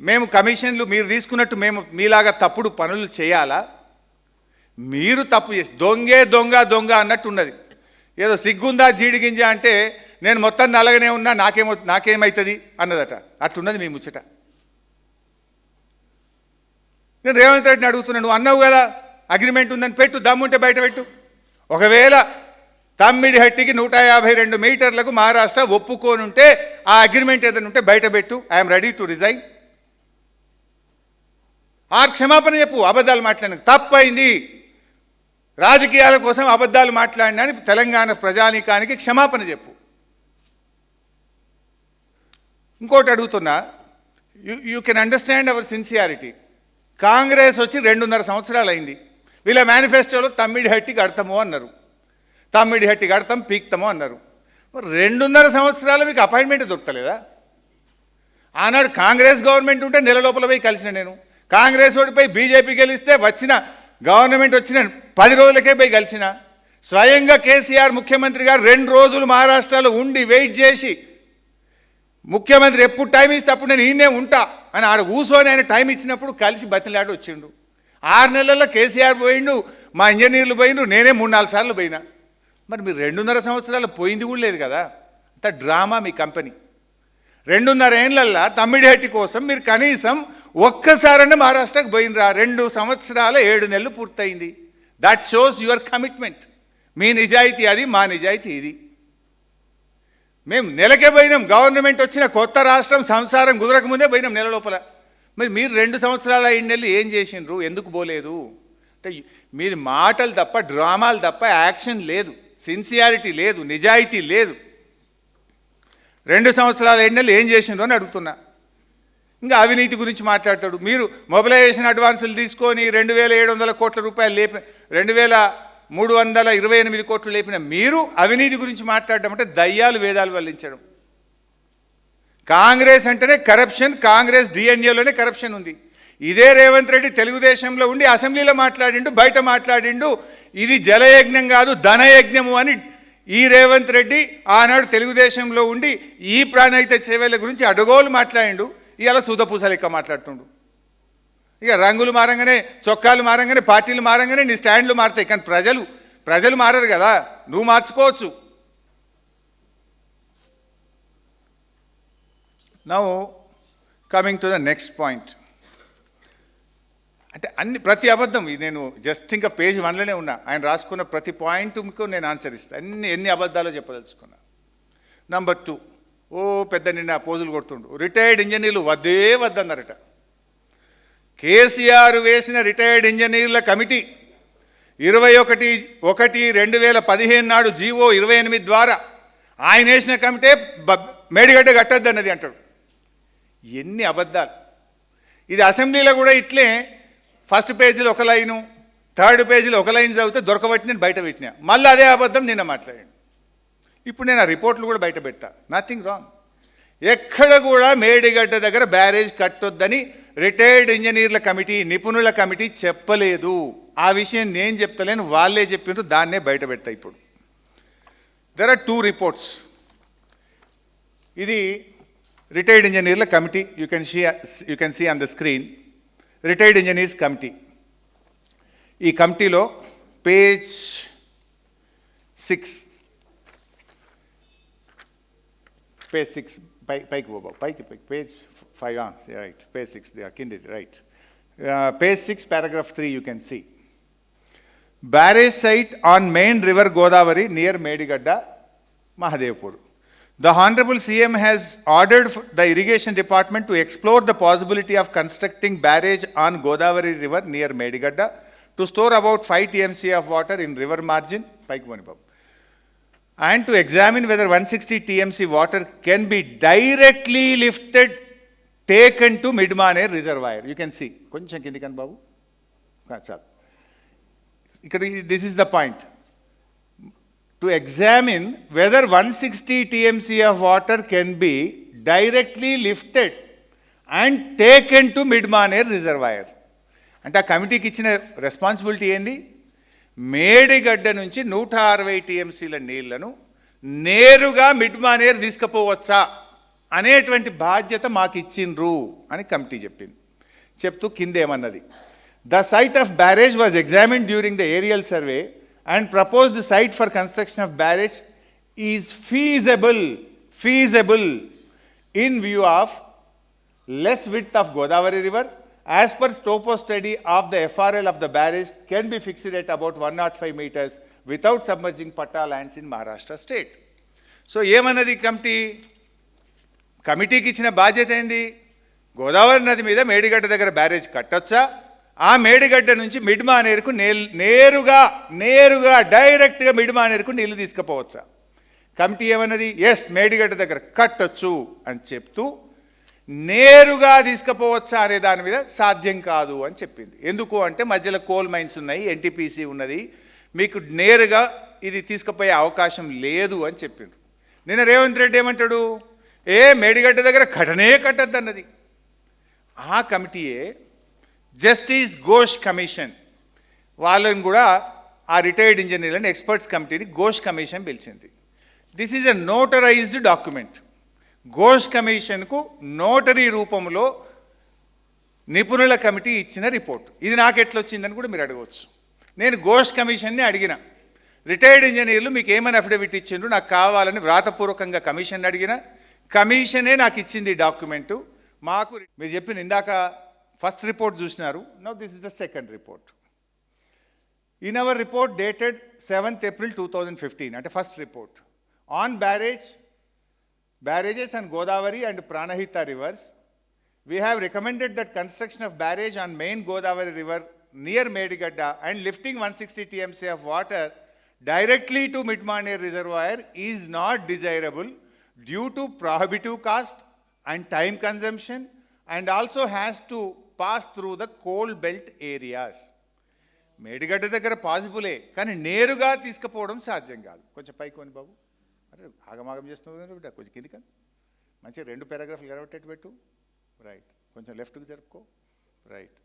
మేము కమిషన్లు మీరు తీసుకున్నట్టు మేము మీలాగా తప్పుడు పనులు చేయాలా? మీరు తప్పు చేసి దొంగే దొంగ దొంగ అన్నట్టు ఉన్నది. ఏదో సిగ్గుందా జీడిగింజ అంటే నేను మొత్తం నల్లగానే ఉన్నా నాకేమవుతుంది అన్నదట. అట్లున్నది మీ ముచ్చట. నేను రేవంత్ రెడ్డిని అడుగుతున్నాను, నువ్వు అన్నావు కదా అగ్రిమెంట్ ఉందని, పెట్టు, దమ్ముంటే బయట పెట్టు. ఒకవేళ తమ్మిడిహట్టికి 152 మీటర్లకు మహారాష్ట్ర ఒప్పుకోనుంటే ఆ అగ్రిమెంట్ ఏదైనా ఉంటే బయట పెట్టు. I'm ready to resign. క్షమాపణ చెప్పు. అబద్ధాలు మాట్లాడిన తప్పైంది, రాజకీయాల కోసం అబద్ధాలు మాట్లాడినా తెలంగాణ ప్రజానీకానికి క్షమాపణ చెప్పు. ఇంకోటి అడుగుతున్నా, you can understand our sincerity. Congress వచ్చి 2.5 సంవత్సరాలు అయింది. వీళ్ళ మేనిఫెస్టోలో తమ్మిడిహట్టి కడతాము అన్నారు, తమ్మిడిహట్టి కడతాం పీక్తాము అన్నారు. మరి 2.5 సంవత్సరాలు మీకు అపాయింట్మెంట్ దొరకలేదా? ఆనాడు కాంగ్రెస్ గవర్నమెంట్ ఉంటే నెల లోపల పోయి కలిసిన నేను. కాంగ్రెస్ ఓడిపోయి బీజేపీ గెలిస్తే వచ్చిన గవర్నమెంట్ వచ్చిన 10 రోజులకే పోయి కలిసిన. స్వయంగా కేసీఆర్ ముఖ్యమంత్రి గారు 2 రోజులు మహారాష్ట్రలో ఉండి వెయిట్ చేసి, ముఖ్యమంత్రి ఎప్పుడు టైం ఇస్తే అప్పుడు నేను ఈయనే ఉంటా అని ఆడ కూర్చొని ఆయన టైం ఇచ్చినప్పుడు కలిసి బతిలాడి వచ్చిండు. 6 నెలల్లో కేసీఆర్ పోయిండు, మా ఇంజనీర్లు పోయిండు, నేనే 3-4 సార్లు పోయినా. మరి మీరు 2.5 సంవత్సరాలు పోయింది కూడా లేదు కదా. అంత డ్రామా మీ కంపెనీ. 2.5 ఏళ్ళల్లో తమ్మిడిహట్టి కోసం మీరు కనీసం ఒక్కసారన్నా మహారాష్ట్రకు పోయినరా? 2 సంవత్సరాల 7 నెలలు పూర్తయింది. That shows your commitment. మీ నిజాయితీ అది, మా నిజాయితీ ఇది. మేము నెలకే పోయినాం. గవర్నమెంట్ వచ్చిన కొత్త రాష్ట్రం సంసారం కుదరకముందే పోయినాం నెల లోపల. మరి మీరు 2 సంవత్సరాల 7 నెలలు ఏం చేసిండ్రు? ఎందుకు పోలేదు? అంటే మీది మాటలు తప్ప, డ్రామాలు తప్ప యాక్షన్ లేదు, సిన్సియారిటీ లేదు, నిజాయితీ లేదు. 2 సంవత్సరాల 7 నెలలు ఏం చేసిండ్రు అని అడుగుతున్నా. ఇంకా అవినీతి గురించి మాట్లాడతాడు. మీరు మొబిలైజేషన్ అడ్వాన్సులు తీసుకొని 2,700 కోట్ల రూపాయలు 2000 328 కోట్లు లేపిన మీరు అవినీతి గురించి మాట్లాడడం అంటే దయ్యాలు వేదాలు వల్లించడం. కాంగ్రెస్ అంటేనే కరప్షన్, కాంగ్రెస్ డిఎన్ఏలోనే కరప్షన్ ఉంది. ఇదే రేవంత్ రెడ్డి తెలుగుదేశంలో ఉండి అసెంబ్లీలో మాట్లాడిండు, బయట మాట్లాడిండు, ఇది జలయజ్ఞం కాదు ధనయజ్ఞము అని. ఈ రేవంత్ రెడ్డి ఆనాడు తెలుగుదేశంలో ఉండి ఈ ప్రాణహిత చేవేళ్ల గురించి అడగోలు మాట్లాడిండు, ఇవాళ సూదపూస లెక్క మాట్లాడుతుండు. ఇక రంగులు మారంగానే, చొక్కాలు మారంగానే, పార్టీలు మారంగానే నీ స్టాండ్లు మారుతాయి. కానీ ప్రజలు మారరు కదా, నువ్వు మార్చుకోవచ్చు. Now coming to the next point. అంటే ప్రతి అబద్ధం, నేను జస్ట్ ఇంకా పేజ్ 1లోనే ఉన్నా, ఆయన రాసుకున్న ప్రతి పాయింట్కు నేను ఆన్సర్ ఇస్తాను. ఎన్ని అబద్ధాలో చెప్పదలుచుకున్నా. నంబర్ 2, పెద్ద నిన్న పోజులు కొడుతుండు. రిటైర్డ్ ఇంజనీర్లు వద్దన్నారట. కేసీఆర్ వేసిన రిటైర్డ్ ఇంజనీర్ల కమిటీ 21/1/2015 నాడు జీవో 28 ద్వారా ఆయన వేసిన కమిటీ మేడిగడ్డ కట్టద్దన్నది అంటాడు. ఎన్ని అబద్ధాలు! ఇది అసెంబ్లీలో కూడా ఇట్లే ఫస్ట్ పేజీలో ఒక లైను, థర్డ్ పేజీలో ఒక లైన్ చదివితే దొరకబట్టి నేను బయట పెట్టినా. మళ్ళీ అదే అబద్ధం నిన్న మాట్లాడాను. ఇప్పుడు నేను ఆ రిపోర్ట్లు కూడా బయట పెట్టా. Nothing wrong. ఎక్కడ కూడా మేడిగడ్డ దగ్గర బ్యారేజ్ కట్టొద్దని రిటైర్డ్ ఇంజనీర్ల కమిటీ, నిపుణుల కమిటీ చెప్పలేదు. ఆ విషయం నేను చెప్తలేను, వాళ్ళే చెప్పిండ్రు, దాన్నే బయట పెట్టా. ఇప్పుడు దెర్ ఆర్ 2 రిపోర్ట్స్. ఇది రిటైర్డ్ ఇంజనీర్ల committee, you can see on the screen. Retired engineers committee. ఈ కమిటీలో పేజ్ 6 పైకి పోబా, పైకి పేజ్ 5 రైట్, పేజ్ 6 కింది right. Page 6 paragraph 3 you can see. Barrage site on main river Godavari near Medigadda, Mahadevpur. The Honorable CM has ordered the irrigation department to explore the possibility of constructing barrage on Godavari river near Medigadda to store about 5 TMC of water in river margin, and to examine whether 160 TMC water can be directly lifted, taken to Midmaner reservoir. You can see. Koncham kindi kan babu. Chal. This is the point. To examine whether 160 TMC of water can be directly lifted and taken to Midmaner reservoir. అంటే ఆ కమిటీకి ఇచ్చిన responsibility ఏంది? మేడిగడ్డ నుంచి 160 TMCల నీళ్లను నేరుగా మిడ్మానేర్ తీసుకుపోవచ్చా అనేటువంటి బాధ్యత మాకు ఇచ్చిండ్రు అని కమిటీ చెప్పింది. చెప్తూ కిందేమన్నది, the site of barrage was examined during the aerial survey and proposed site for construction of barrage is feasible in view of less width of Godavari river. As per topo study of the FRL of the barrage can be fixed at about 105 meters without submerging Patta lands in Maharashtra state. So ఏమన్నది కమిటీకి ఇచ్చిన బాధ్యత ఏంది? గోదావరి నది మీద మేడిగడ్డ దగ్గర barrage కట్టొచ్చా, ఆ మేడిగడ్డ నుంచి మిడ్మానేరుకు నేరుగా డైరెక్ట్గా మిడ్మానేరుకు నీళ్లు తీసుకుపోవచ్చా? కమిటీ ఏమన్నది? ఎస్, మేడిగడ్డ దగ్గర కట్టొచ్చు అని చెప్తూ నేరుగా తీసుకుపోవచ్చా అనే దాని మీద సాధ్యం కాదు అని చెప్పింది. ఎందుకు అంటే మధ్యలో కోల్ మైన్స్ ఉన్నాయి, ఎన్టీపీసీ ఉన్నది, మీకు నేరుగా ఇది తీసుకుపోయే అవకాశం లేదు అని చెప్పిండ్రు. నిన్న రేవంత్ రెడ్డి ఏమంటాడు? మేడిగడ్డ దగ్గర కట్టద్దన్నది. ఆ కమిటీయే జస్టిస్ ఘోష్ కమిషన్ వాళ్ళని కూడా, ఆ రిటైర్డ్ ఇంజనీర్లని ఎక్స్పర్ట్స్ కమిటీని ఘోష్ కమిషన్ పిలిచింది. This is a notarised document. Ghosh కమిషన్కు నోటరీ రూపంలో నిపుణుల కమిటీ ఇచ్చిన రిపోర్ట్. ఇది నాకు ఎట్లొచ్చిందని కూడా మీరు అడగవచ్చు. నేను ఘోష్ కమిషన్ని అడిగిన, రిటైర్డ్ ఇంజనీర్లు మీకు ఏమైనా అఫిడవిట్ ఇచ్చిండ్రు నాకు కావాలని వ్రాతపూర్వకంగా కమిషన్ అడిగిన, కమిషనే నాకు ఇచ్చింది ఈ డాక్యుమెంటు. మాకు మీరు చెప్పిన ఇందాక ఫస్ట్ రిపోర్ట్ చూసినారు, now this is the second report. In our report dated 7th April 2015, అంటే first report on barrages on Godavari and Pranahita rivers, we have recommended that construction of barrage on main Godavari river near Medigadda and lifting 160 TMC of water directly to Midmaner reservoir is not desirable due to prohibitive cost and time consumption, and also has to pass through the coal belt areas. Medigadda దగ్గర పాసిబులే, కానీ నేరుగా తీసుకుపోవడం సాధ్యం కాదు. కొంచెం పైకి కొని బాబు, అరే ఆగమాగం చేస్తుంది బిడ్డ, కొంచెం కిందికి మంచిగా 2 పారాగ్రాఫ్లు కనబట్టేట్టు పెట్టు. రైట్, కొంచెం లెఫ్ట్కి జరుపుకో. Right,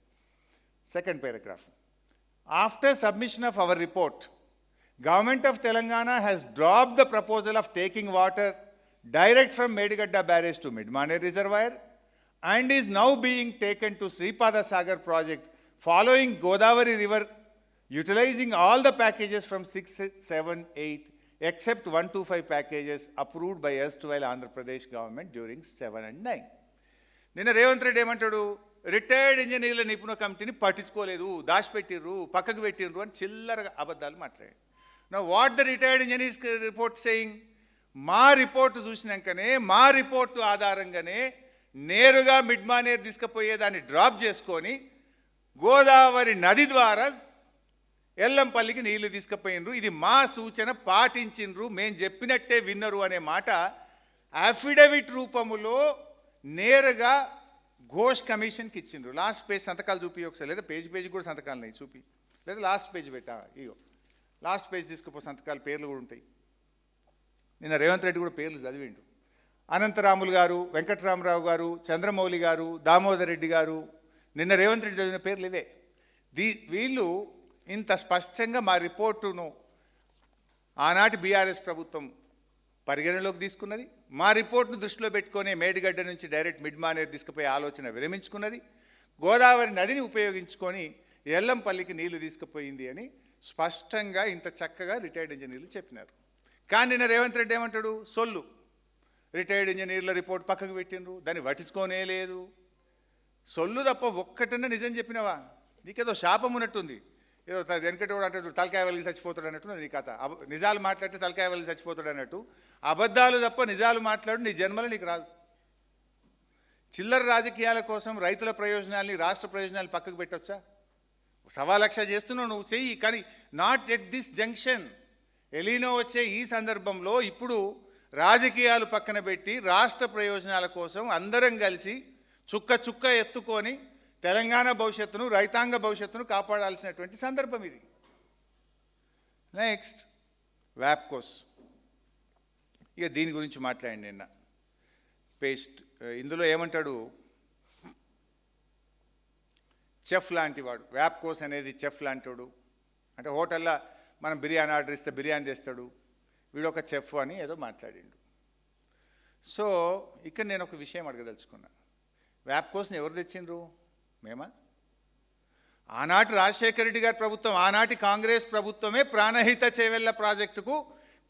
second paragraph. After submission of our report, Government of Telangana has dropped the proposal of taking water direct from Medigadda barrage to Midmane Reservoir and is now being taken to Sripada Sagar project following Godavari River, utilizing all the packages from 6, 7, 8 except 125 packages approved by erstwhile Andhra Pradesh government during 7 and 9. నిన్న రేవంత్ రెడ్డి ఏమంటాడు, retired ఇంజనీర్ల నిపుణ కమిటీని పట్టించుకోలేదు, దాచిపెట్టిర్రు, పక్కకు పెట్టిర్రు అని చిల్లరగా అబద్ధాలు మాట్లాడాడు. Now what the retired engineers report saying? మా రిపోర్టు చూసినాకనే, మా రిపోర్టు ఆధారంగానే నేరుగా మిడ్మానేర్ తీసుకుపోయేదాన్ని డ్రాప్ చేసుకొని గోదావరి నది ద్వారా ఎల్లంపల్లికి నీళ్లు తీసుకుపోయినరు. ఇది మా సూచన, పాటించిండ్రు, మేము చెప్పినట్టే విన్నరు అనే మాట అఫిడవిట్ రూపములో నేరుగా ఘోష్ కమిషన్కి ఇచ్చిండ్రు. లాస్ట్ పేజ్ సంతకాలు చూపి ఒకసారి, లేదా పేజీ కూడా సంతకాలు ఉన్నాయి చూపి, లేదా లాస్ట్ పేజ్ పెట్టా, ఇగో లాస్ట్ పేజ్ తీసుకుపో, సంతకాలు పేర్లు కూడా ఉంటాయి. నిన్న రేవంత్ రెడ్డి కూడా పేర్లు చదివిండు. అనంతరాములు గారు, వెంకటరామరావు గారు, చంద్రమౌళి గారు, దామోదర్ రెడ్డి గారు, నిన్న రేవంత్ రెడ్డి చదివిన పేర్లు ఇవే. వీళ్ళు ఇంత స్పష్టంగా మా రిపోర్టును ఆనాటి బీఆర్ఎస్ ప్రభుత్వం పరిగణలోకి తీసుకున్నది. మా రిపోర్ట్ను దృష్టిలో పెట్టుకొని మేడిగడ్డ నుంచి డైరెక్ట్ మిడ్మానేర్ తీసుకుపోయే ఆలోచన విరమించుకున్నది. గోదావరి నదిని ఉపయోగించుకొని ఎల్లంపల్లికి నీళ్లు తీసుకుపోయింది అని స్పష్టంగా ఇంత చక్కగా రిటైర్డ్ ఇంజనీర్లు చెప్పినారు. కానీ నిన్న రేవంత్ రెడ్డి ఏమంటాడు, సొల్లు, రిటైర్డ్ ఇంజనీర్ల రిపోర్ట్ పక్కకు పెట్టినరు, దాన్ని పట్టించుకోనే లేదు. సొల్లు తప్ప ఒక్కటన్నా నిజం చెప్పినవా? నీకేదో శాపం ఉన్నట్టుంది, ఏదో వెనకటి కూడా అంటాడు తలకాయ వెలిగి చచ్చిపోతాడు అన్నట్టు నీ కథ. నిజాలు మాట్లాడితే తలకాయ వెలిగి చచ్చిపోతాడు అన్నట్టు, అబద్ధాలు తప్ప నిజాలు మాట్లాడు నీ జన్మలో నీకు రాదు. చిల్లర రాజకీయాల కోసం రైతుల ప్రయోజనాల్ని, రాష్ట్ర ప్రయోజనాలు పక్కకు పెట్టొచ్చా? 1,00,000 చేస్తున్నావు నువ్వు, చెయ్యి, కానీ నాట్ ఎట్ దిస్ జంక్షన్. ఎలీనో వచ్చే ఈ సందర్భంలో ఇప్పుడు రాజకీయాలు పక్కన పెట్టి రాష్ట్ర ప్రయోజనాల కోసం అందరం కలిసి చుక్క చుక్క ఎత్తుకొని తెలంగాణ భవిష్యత్తును, రైతాంగ భవిష్యత్తును కాపాడాల్సినటువంటి సందర్భం ఇది. నెక్స్ట్ వ్యాప్కోస్, ఇక దీని గురించి మాట్లాడండి నిన్న పేస్ట్. ఇందులో ఏమంటాడు, చెఫ్ లాంటి వాడు, వ్యాప్కోస్ అనేది చెఫ్ లాంటివాడు. అంటే హోటల్లో మనం బిర్యానీ ఆర్డర్ ఇస్తే బిర్యానీ తెస్తాడు, వీడు ఒక చెఫ్ అని ఏదో మాట్లాడిండు. సో ఇక్కడ నేను ఒక విషయం అడగదలుచుకున్నా, వ్యాప్కోస్ని ఎవరు తెచ్చిండ్రు? మేమా? ఆనాటి రాజశేఖర రెడ్డి గారి ప్రభుత్వం, ఆనాటి కాంగ్రెస్ ప్రభుత్వమే ప్రాణహిత చేవెళ్ళ ప్రాజెక్టుకు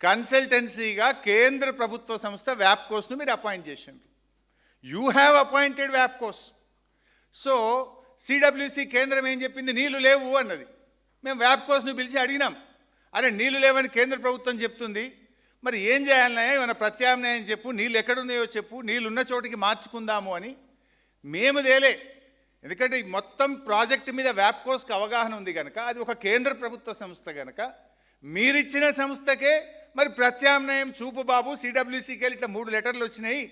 కన్సల్టెన్సీగా కేంద్ర ప్రభుత్వ సంస్థ వ్యాప్కోస్ను మీరు అపాయింట్ చేసిండ్రు. యూ హ్యావ్ అపాయింటెడ్ వ్యాప్కోస్. సో సిడబ్ల్యూసి కేంద్రం ఏం చెప్పింది? నీళ్లు లేవు అన్నది. మేము వ్యాప్కోస్ను పిలిచి అడిగినాం, అరే నీళ్లు లేవని కేంద్ర ప్రభుత్వం చెప్తుంది, మరి ఏం చేయాలన్నా, ఏమైనా ప్రత్యామ్నాయం చెప్పు, నీళ్ళు ఎక్కడున్నాయో చెప్పు, నీళ్ళున్న చోటికి మార్చుకుందాము అని మేము తేలే. ఎందుకంటే మొత్తం ప్రాజెక్టు మీద వ్యాప్కోస్కి అవగాహన ఉంది కనుక, అది ఒక కేంద్ర ప్రభుత్వ సంస్థ కనుక మీరిచ్చిన సంస్థకే మరి ప్రత్యామ్నాయం చూపు బాబు. సిడబ్ల్యూసీకి వెళ్ళి ఇట్లా 3 లెటర్లు వచ్చినాయి,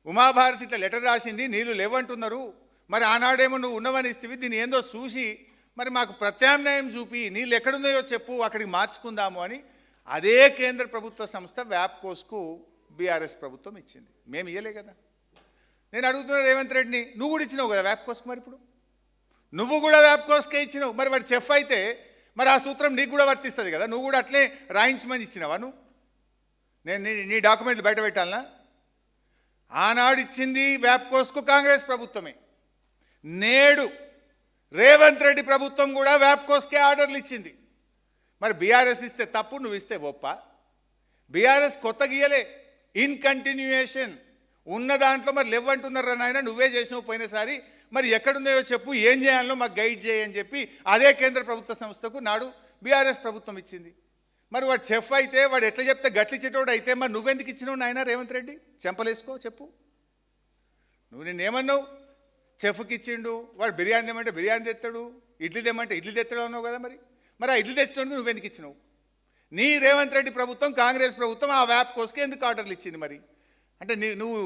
ఉమాభారతి ఇట్లా లెటర్ రాసింది, నీళ్ళు లేవంటున్నారు, మరి ఆనాడేమో నువ్వు ఉన్నవని ఇస్తేవి, దీన్ని ఏందో చూసి మరి మాకు ప్రత్యామ్నాయం చూపి నీళ్ళు ఎక్కడున్నాయో చెప్పు, అక్కడికి మార్చుకుందాము అని అదే కేంద్ర ప్రభుత్వ సంస్థ వ్యాప్కోస్కు బీఆర్ఎస్ ప్రభుత్వం ఇచ్చింది. మేము ఇయ్యలే కదా. నేను అడుగుతున్నా రేవంత్ రెడ్డిని, నువ్వు కూడా ఇచ్చినావు కదా వ్యాప్కోస్కి, మరి ఇప్పుడు నువ్వు కూడా వ్యాప్కోస్కే ఇచ్చినావు, మరి వాడు చెఫ్ అయితే మరి ఆ సూత్రం నీకు కూడా వర్తిస్తుంది కదా, నువ్వు కూడా అట్లే రాయించమని ఇచ్చినావా? నువ్వు నీ డాక్యుమెంట్లు బయట పెట్టాలనా? ఆనాడు ఇచ్చింది వ్యాప్కోస్కు కాంగ్రెస్ ప్రభుత్వమే, నేడు రేవంత్ రెడ్డి ప్రభుత్వం కూడా వ్యాప్కోస్కే ఆర్డర్లు ఇచ్చింది. మరి బీఆర్ఎస్ ఇస్తే తప్పు, నువ్వు ఇస్తే ఒప్ప? బీఆర్ఎస్ కొత్త గీయలే, ఇన్ కంటిన్యూయేషన్ ఉన్న దాంట్లో మరి లేవంటున్నారా నాయన, నువ్వే చేసినావు పోయినసారి, మరి ఎక్కడున్నాయో చెప్పు, ఏం చేయాలో మాకు గైడ్ చేయని చెప్పి అదే కేంద్ర ప్రభుత్వ సంస్థకు నాడు బీఆర్ఎస్ ప్రభుత్వం ఇచ్చింది. మరి వాడు చెఫ్ అయితే, వాడు ఎట్లా చెప్తే గట్లిచ్చేటోడు అయితే, మరి నువ్వెందుకు ఇచ్చినావు నాయన రేవంత్ రెడ్డి? చెంపలేసుకో చెప్పు. నువ్వు నిన్నేమన్నావు? చెఫ్కి ఇచ్చిండు, వాడు బిర్యానీ తెమ్మంటే బిర్యానీ తెస్తాడు, ఇడ్లీ తెమ్మంటే ఇడ్లీ తెస్తాడు అన్నావు కదా. మరి ఆ ఇడ్లీ తెచ్చినోడికి నువ్వెందుకు ఇచ్చినావు? నీ రేవంత్ రెడ్డి ప్రభుత్వం, కాంగ్రెస్ ప్రభుత్వం ఆ వ్యాప్కోస్కి ఎందుకు ఆర్డర్లు ఇచ్చింది? మరి అంటే నువ్వు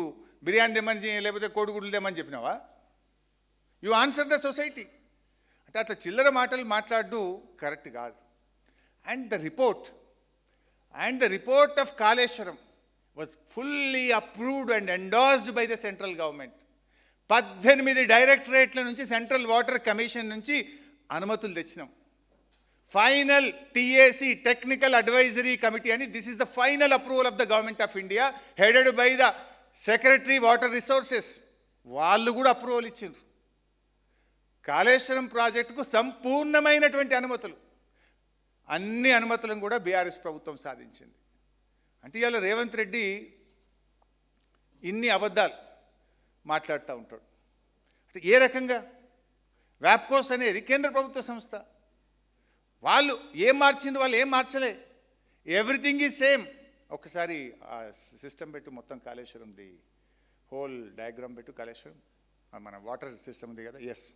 బిర్యానీ తెమ్మని లేకపోతే కోడిగుడ్లు తెమ్మని చెప్పినావా? You answer the society. అంటే అట్లా చిల్లర మాటలు మాట్లాడు కరెక్ట్ కాదు. And the report of Kaleshwaram was fully approved and endorsed by the central government. 18 డైరెక్టరేట్ల నుంచి సెంట్రల్ వాటర్ కమిషన్ నుంచి అనుమతులు తెచ్చినాం. Final TAC technical advisory committee అని, this is the final approval of the government of India headed by the secretary water resources. వాళ్ళు కూడా approval ఇచ్చిండ్రు. కాళేశ్వరం ప్రాజెక్టుకు సంపూర్ణమైనటువంటి అనుమతులు, అన్ని అనుమతులను కూడా బీఆర్ఎస్ ప్రభుత్వం సాధించింది. అంటే ఇవాళ రేవంత్ రెడ్డి ఇన్ని అబద్ధాలు మాట్లాడుతూ ఉంటాడు. అంటే ఏ రకంగా? వ్యాప్కోస్ అనేది కేంద్ర ప్రభుత్వ సంస్థ. వాళ్ళు ఏం మార్చింది, వాళ్ళు ఏం మార్చలే. Everything is same. ఒకసారి ఆ సిస్టమ్ పెట్టు, మొత్తం కాళేశ్వరంది హోల్ డయాగ్రామ్ పెట్టు. కాళేశ్వరం మన వాటర్ సిస్టమ్ ఉంది కదా. ఎస్,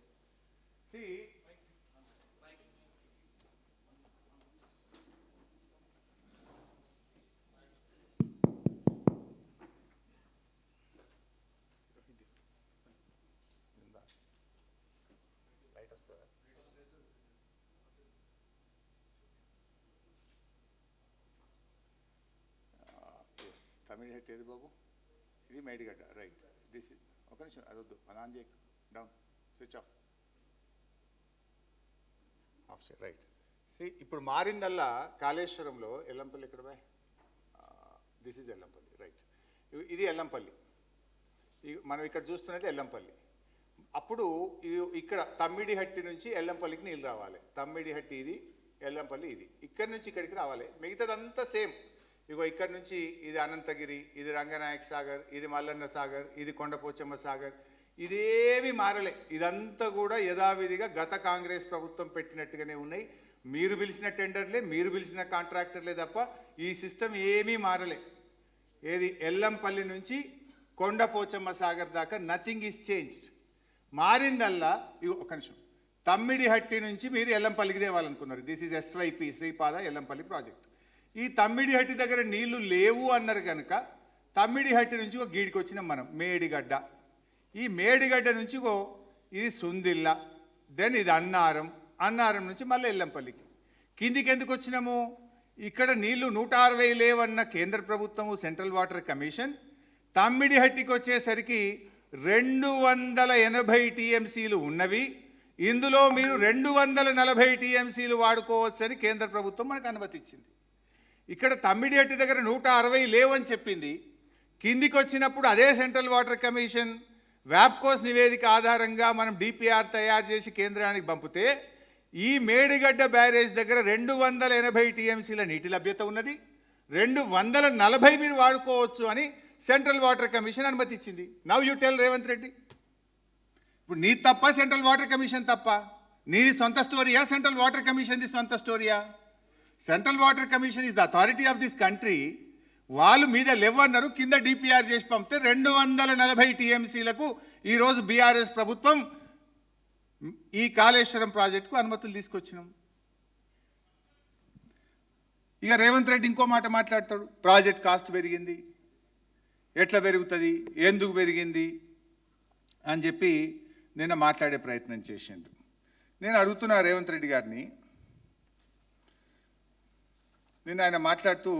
తమిళహట్టి ఏది బాబు? ఇది మేడిగడ్డ, రైట్. దిస్ ఒక నిమిషం, అది వద్దు, అది ఆన్ చేయకు, డౌన్, స్విచ్ ఆఫ్, రైట్. ఇప్పుడు మారిందల్లా కాళేశ్వరంలో ఎల్లంపల్లి ఇక్కడ boy, this is Yellampalli, right. ఇది ఎల్లంపల్లి, మనం ఇక్కడ చూస్తున్నది ఎల్లంపల్లి. అప్పుడు ఇక్కడ తమ్మిడిహట్టి నుంచి ఎల్లంపల్లికి నీళ్ళు రావాలి. తమ్మిడిహట్టి ఇది, ఎల్లంపల్లి ఇది. ఇక్కడి నుంచి ఇక్కడికి రావాలి. మిగతాదంతా సేమ్. ఇగో ఇక్కడ నుంచి ఇది అనంతగిరి, ఇది రంగనాయక సాగర్, ఇది మల్లన్న సాగర్, ఇది కొండపోచమ్మ సాగర్, ఇదేమి మారలే. ఇదంతా కూడా యథావిధిగా గత కాంగ్రెస్ ప్రభుత్వం పెట్టినట్టుగానే ఉన్నాయి. మీరు పిలిచిన టెండర్లే, మీరు పిలిచిన కాంట్రాక్టర్లే తప్ప ఈ సిస్టమ్ ఏమీ మారలే. ఏది ఎల్లంపల్లి నుంచి కొండపోచమ్మ సాగర్ దాకా నథింగ్ ఈజ్ చేంజ్డ్. మారిందల్లా ఒక నిమిషం, తమ్మిడిహట్టి నుంచి మీరు ఎల్లంపల్లికి తేవాలనుకున్నారు. This is SYP Sripada Yellampalli project. ఈ తమ్మిడిహట్టి దగ్గర నీళ్లు లేవు అన్నారు కనుక తమ్మిడిహట్టి నుంచి ఒక గీడికి వచ్చినాం మనం, మేడిగడ్డ. ఈ మేడిగడ్డ నుంచి ఇది సుందిల్ల, దెన్ ఇది అన్నారం, అన్నారం నుంచి మళ్ళీ ఎల్లంపల్లికి. కిందికి ఎందుకు వచ్చినాము? ఇక్కడ నీళ్లు 160 లేవన్న కేంద్ర ప్రభుత్వము, సెంట్రల్ వాటర్ కమిషన్, తమ్మిడిహట్టికి వచ్చేసరికి 280 TMCలు ఉన్నవి. ఇందులో మీరు 240 TMCలు వాడుకోవచ్చని కేంద్ర ప్రభుత్వం మనకు అనుమతి ఇచ్చింది. ఇక్కడ తమ్మిడిహట్టి దగ్గర 160 లేవని చెప్పింది. కిందికి వచ్చినప్పుడు అదే సెంట్రల్ వాటర్ కమిషన్ వ్యాప్కోస్ నివేదిక ఆధారంగా మనం DPR తయారు చేసి కేంద్రానికి పంపితే ఈ మేడిగడ్డ బ్యారేజ్ దగ్గర 280 TMCల నీటి లభ్యత ఉన్నది, 240 మీరు వాడుకోవచ్చు అని సెంట్రల్ వాటర్ కమిషన్ అనుమతి ఇచ్చింది. Now you tell Revanth Reddy, ఇప్పుడు నీ తప్ప సెంట్రల్ వాటర్ కమిషన్ తప్ప? నీది సొంత స్టోరీయా, సెంట్రల్ వాటర్ కమిషన్ది సొంత స్టోరీయా? Central water commission is the authority of this country. వాళ్ళు మీద లేవన్నారు, కింద DPR చేసి పంపితే 240 TMCలకు ఈరోజు బీఆర్ఎస్ ప్రభుత్వం ఈ కాళేశ్వరం ప్రాజెక్టుకు అనుమతులు తీసుకొచ్చినాం. ఇక రేవంత్ రెడ్డి ఇంకో మాట మాట్లాడతాడు, ప్రాజెక్ట్ కాస్ట్ పెరిగింది, ఎట్లా పెరుగుతుంది, ఎందుకు పెరిగింది అని చెప్పి నిన్న మాట్లాడే ప్రయత్నం చేసిండు. నేను అడుగుతున్నా రేవంత్ రెడ్డి గారిని, నిన్న ఆయన మాట్లాడుతూ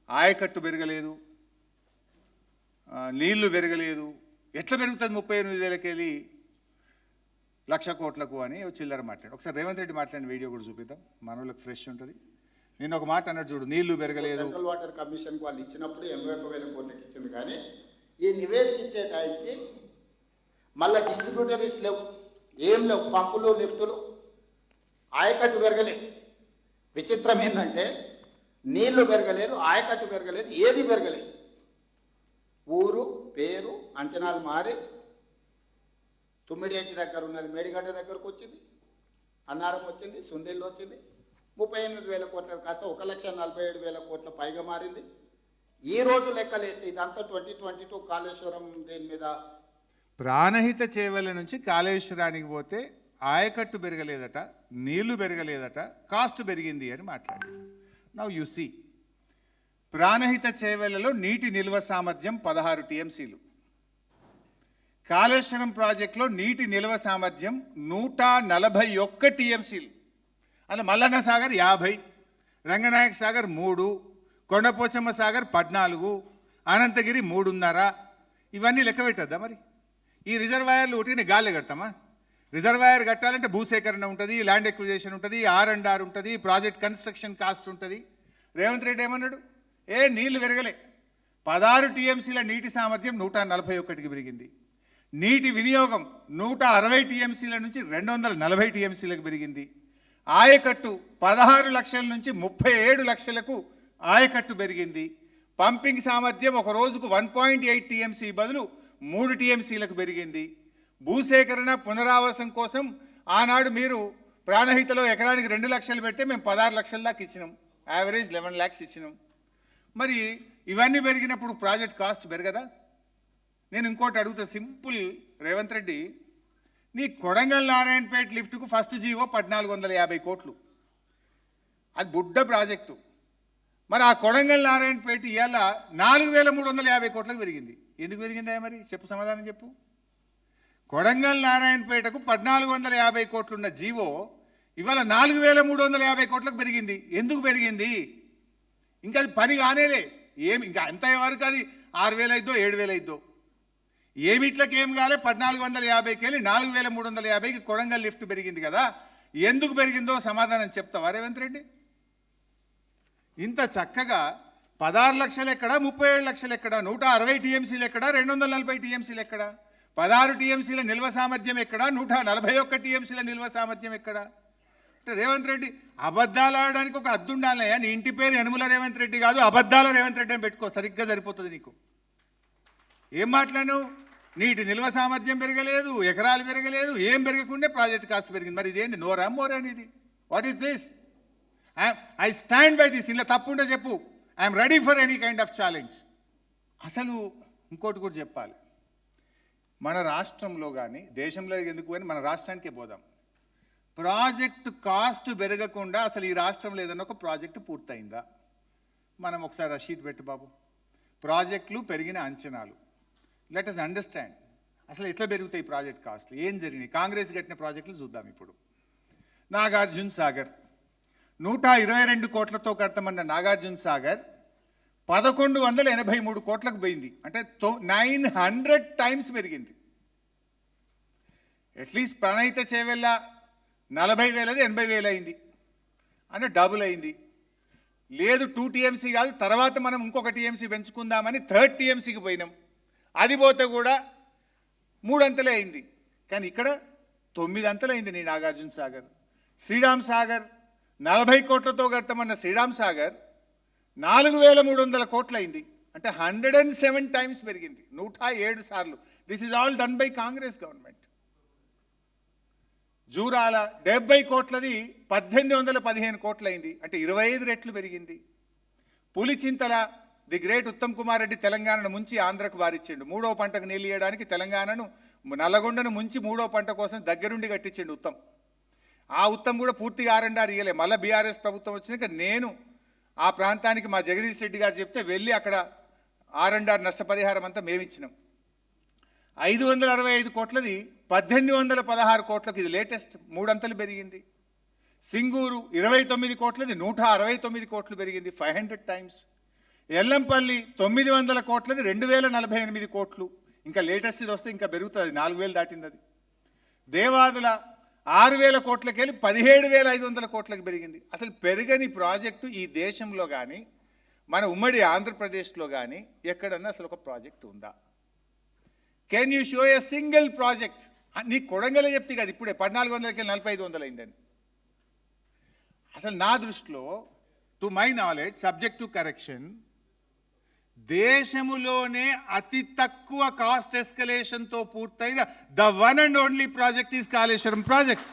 ఆయకట్టు పెరగలేదు, నీళ్లు పెరగలేదు, ఎట్లా పెరుగుతుంది 38,000కి వెళ్ళి 1,00,000 కోట్లకు అని చిల్లర మాట్లాడు. ఒకసారి రేవంత్ రెడ్డి మాట్లాడిన వీడియో కూడా చూపిద్దాం, మనోళ్ళకి ఫ్రెష్ ఉంటుంది. నేను ఒక మాట అన్నట్టు చూడు, నీళ్లు పెరగలేదు. సెంట్రల్ వాటర్ కమిషన్కి వాళ్ళు ఇచ్చినప్పుడు 81,000 కోట్లకి ఇచ్చింది, కానీ ఈ నివేదిక ఇచ్చే టైంకి మళ్ళీ డిస్ట్రిబ్యూటరీస్ లేవు, ఏం లేవు, పంపులు లిఫ్టులు, ఆయకట్టు పెరగలేదు. విచిత్రం ఏంటంటే నీళ్లు పెరగలేదు, ఆయకట్టు పెరగలేదు, ఏది పెరగలేదు. ఊరు పేరు అంచనాలు మారి తుమ్మిడిహట్టి దగ్గర ఉన్నది మేడిగడ్డ దగ్గరకు వచ్చింది, అన్నారం వచ్చింది, సుందిల్లు వచ్చింది. 38,000 కోట్ల కాస్త 1,47,000 కోట్ల పైగా మారింది. ఈ రోజు లెక్కలేసి ఇదంతా 2022 కాళేశ్వరం దేని మీద. ప్రాణహిత చేవెళ్ళ నుంచి కాళేశ్వరానికి పోతే ఆయకట్టు పెరగలేదట, నీళ్లు పెరగలేదట, కాస్ట్ పెరిగింది అని మాట్లాడారు. నవ్ యు సీ, ప్రాణహిత చేవెళ్లలో నీటి నిల్వ సామర్థ్యం 16 TMCలు, కాళేశ్వరం ప్రాజెక్టులో నీటి నిల్వ సామర్థ్యం 141 టీఎంసీలు. అలా మల్లన్న సాగర్ 50, రంగనాయక సాగర్ 3, కొండపోచమ్మ సాగర్ 14, అనంతగిరి 3.5. ఇవన్నీ లెక్క పెట్టద్దా మరి? ఈ రిజర్వాయర్లు ఒకటి గాలి కడతామా? రిజర్వాయర్ కట్టాలంటే భూసేకరణ ఉంటుంది, ల్యాండ్ ఎక్విజిషన్ ఉంటుంది, R&R ఉంటుంది, ప్రాజెక్ట్ కన్స్ట్రక్షన్ కాస్ట్ ఉంటుంది. రేవంత్ రెడ్డి ఏమన్నాడు? నీళ్లు పెరగలే. 16 టీఎంసీల నీటి సామర్థ్యం 141కి పెరిగింది. నీటి వినియోగం 160 టీఎంసీల నుంచి 240 టీఎంసీలకు పెరిగింది. ఆయకట్టు 16 లక్షల నుంచి 37 లక్షలకు ఆయకట్టు పెరిగింది. పంపింగ్ సామర్థ్యం ఒక రోజుకు 1.8 టీఎంసీ బదులు 3 టీఎంసీలకు పెరిగింది. భూసేకరణ పునరావాసం కోసం ఆనాడు మీరు ప్రాణహితలో ఎకరానికి 2 లక్షలు పెడితే మేము 16 లక్షల దాకా ఇచ్చినాం, యావరేజ్ 11 lakhs ఇచ్చినాం. మరి ఇవన్నీ పెరిగినప్పుడు ప్రాజెక్ట్ కాస్ట్ పెరగదా? నేను ఇంకోటి అడుగుతా సింపుల్, రేవంత్ రెడ్డి, నీ కొడంగల్ నారాయణపేట లిఫ్ట్కు ఫస్ట్ జీవో 1450 కోట్లు, అది బుడ్డ ప్రాజెక్టు. మరి ఆ కొడంగల్ నారాయణపేట ఇవాళ 4350 కోట్లకు పెరిగింది. ఎందుకు పెరిగిందా మరి? చెప్పు, సమాధానం చెప్పు. కొడంగల్ నారాయణపేటకు 1450 కోట్లున్న జీవో ఇవాళ 4350 కోట్లకు పెరిగింది. ఎందుకు పెరిగింది? ఇంకా అది పని కానేలే. ఇంకా ఎంత వరకు అది 6000 అయిద్దో 7000 అయిద్దో. ఏమిట్లకి ఏం కాలే, 1450కి వెళ్ళి 4350కి కొడంగల్ లిఫ్ట్ పెరిగింది కదా. ఎందుకు పెరిగిందో సమాధానం చెప్తావా రేవంత్ రెడ్డి? ఇంత చక్కగా 16 లక్షలు ఎక్కడ, 37 లక్షలు ఎక్కడ, 160 టీఎంసీలు ఎక్కడ, 240 టీఎంసీలు ఎక్కడ, 16 టీఎంసీల నిల్వ సామర్థ్యం ఎక్కడ, 141 టీఎంసీల నిల్వ సామర్థ్యం ఎక్కడ? అంటే రేవంత్ రెడ్డి అబద్ధాలు ఆడడానికి ఒక అద్దు ఉండాలయ్యా. నీ ఇంటి పేరు యనుమల రేవంత్ రెడ్డి కాదు, అబద్ధాల రేవంత్ రెడ్డి అని పెట్టుకో, సరిగ్గా సరిపోతుంది నీకు. ఏం మాట్లాడు? నీటి నిల్వ సామర్థ్యం పెరగలేదు, ఎకరాలు పెరగలేదు, ఏం పెరగకుండే ప్రాజెక్ట్ కాస్ట్ పెరిగింది. మరి ఇదేంటి? నోరా మోరా అనేది? What is this? I stand by this. ఇలా తప్పుంటే చెప్పు, I'm ready for any kind of challenge. అసలు ఇంకోటి కూడా చెప్పాలి, మన రాష్ట్రంలో కానీ దేశంలో ఎందుకు కానీ మన రాష్ట్రానికే పోదాం. ప్రాజెక్టు కాస్ట్ పెరగకుండా అసలు ఈ రాష్ట్రంలో ఏదైనా ఒక ప్రాజెక్టు పూర్తయిందా? మనం ఒకసారి ఆ షీట్ పెట్టు బాబు. ప్రాజెక్టులు పెరిగిన అంచనాలు. లెట్ అస్ అండర్స్టాండ్ అసలు ఎట్లా పెరుగుతాయి ప్రాజెక్ట్ కాస్ట్లు, ఏం జరిగినాయి. కాంగ్రెస్ కట్టిన ప్రాజెక్టులు చూద్దాం ఇప్పుడు. నాగార్జున సాగర్ 122 కోట్లతో కడతామన్న నాగార్జున సాగర్ 1183 కోట్లకు పోయింది. అంటే 900 times పెరిగింది. అట్లీస్ట్ ప్రణహిత చేవెళ్ళ 40,000 80,000 అయింది, అంటే డబుల్ అయింది. లేదు 2 టీఎంసీ కాదు, తర్వాత మనం ఇంకొక టీఎంసీ పెంచుకుందామని 3rd టీఎంసీకి పోయినాం. అది పోతే కూడా 3 అంతలే అయింది. కానీ ఇక్కడ 9 అంతలు అయింది నీ నాగార్జున సాగర్. శ్రీరామ్ సాగర్ 40 కోట్లతో కడతామన్న శ్రీరామ్ సాగర్ 4300 కోట్లు అయింది. అంటే 107 times పెరిగింది, 107 సార్లు. This is all done by Congress government. Jurala 70 కోట్లది 1815 కోట్లు అయింది, అంటే 25 రెట్లు పెరిగింది. పులిచింతల ది గ్రేట్ ఉత్తమ్ కుమార్ రెడ్డి తెలంగాణను ముంచి ఆంధ్రకు వారిచ్చిండు. 3వ పంటకు నీళ్ళు ఇవ్వడానికి తెలంగాణను నల్లగొండను ముంచి 3వ పంట కోసం దగ్గరుండి కట్టించిండు ఉత్తమ్. ఆ ఉత్తమ్ కూడా పూర్తిగా R&R ఇవ్వలే. మళ్ళీ బీఆర్ఎస్ ప్రభుత్వం వచ్చినాక నేను ఆ ప్రాంతానికి మా జగదీష్ రెడ్డి గారు చెప్తే వెళ్ళి అక్కడ R&R నష్టపరిహారం అంతా మేమిచ్చినాం. 565 కోట్లది 1816 కోట్లకు, ఇది లేటెస్ట్, 3 అంతలు పెరిగింది. సింగూరు 29 కోట్లది 169 కోట్లు పెరిగింది, 500 times. ఎల్లంపల్లి 900 కోట్లది 2048 కోట్లు, ఇంకా లేటెస్ట్ ఇది వస్తే ఇంకా పెరుగుతుంది, 4000 దాటింది అది. దేవాదుల 6000 కోట్లకి వెళ్ళి 17,500 కోట్లకు పెరిగింది. అసలు పెరగని ప్రాజెక్టు ఈ దేశంలో కానీ మన ఉమ్మడి ఆంధ్రప్రదేశ్లో కానీ ఎక్కడన్నా అసలు ఒక ప్రాజెక్ట్ ఉందా? Can you show a single project? నీ కొడంగలే చెప్తే కదా ఇప్పుడే 1400కి వెళ్ళి 4500 అయిందని. అసలు నా దృష్టిలో, to my knowledge, subject to correction, దేశములోనే అతి తక్కువ కాస్ట్ ఎస్కలేషన్తో పూర్తయిన the one and only project is Kaleshwaram project.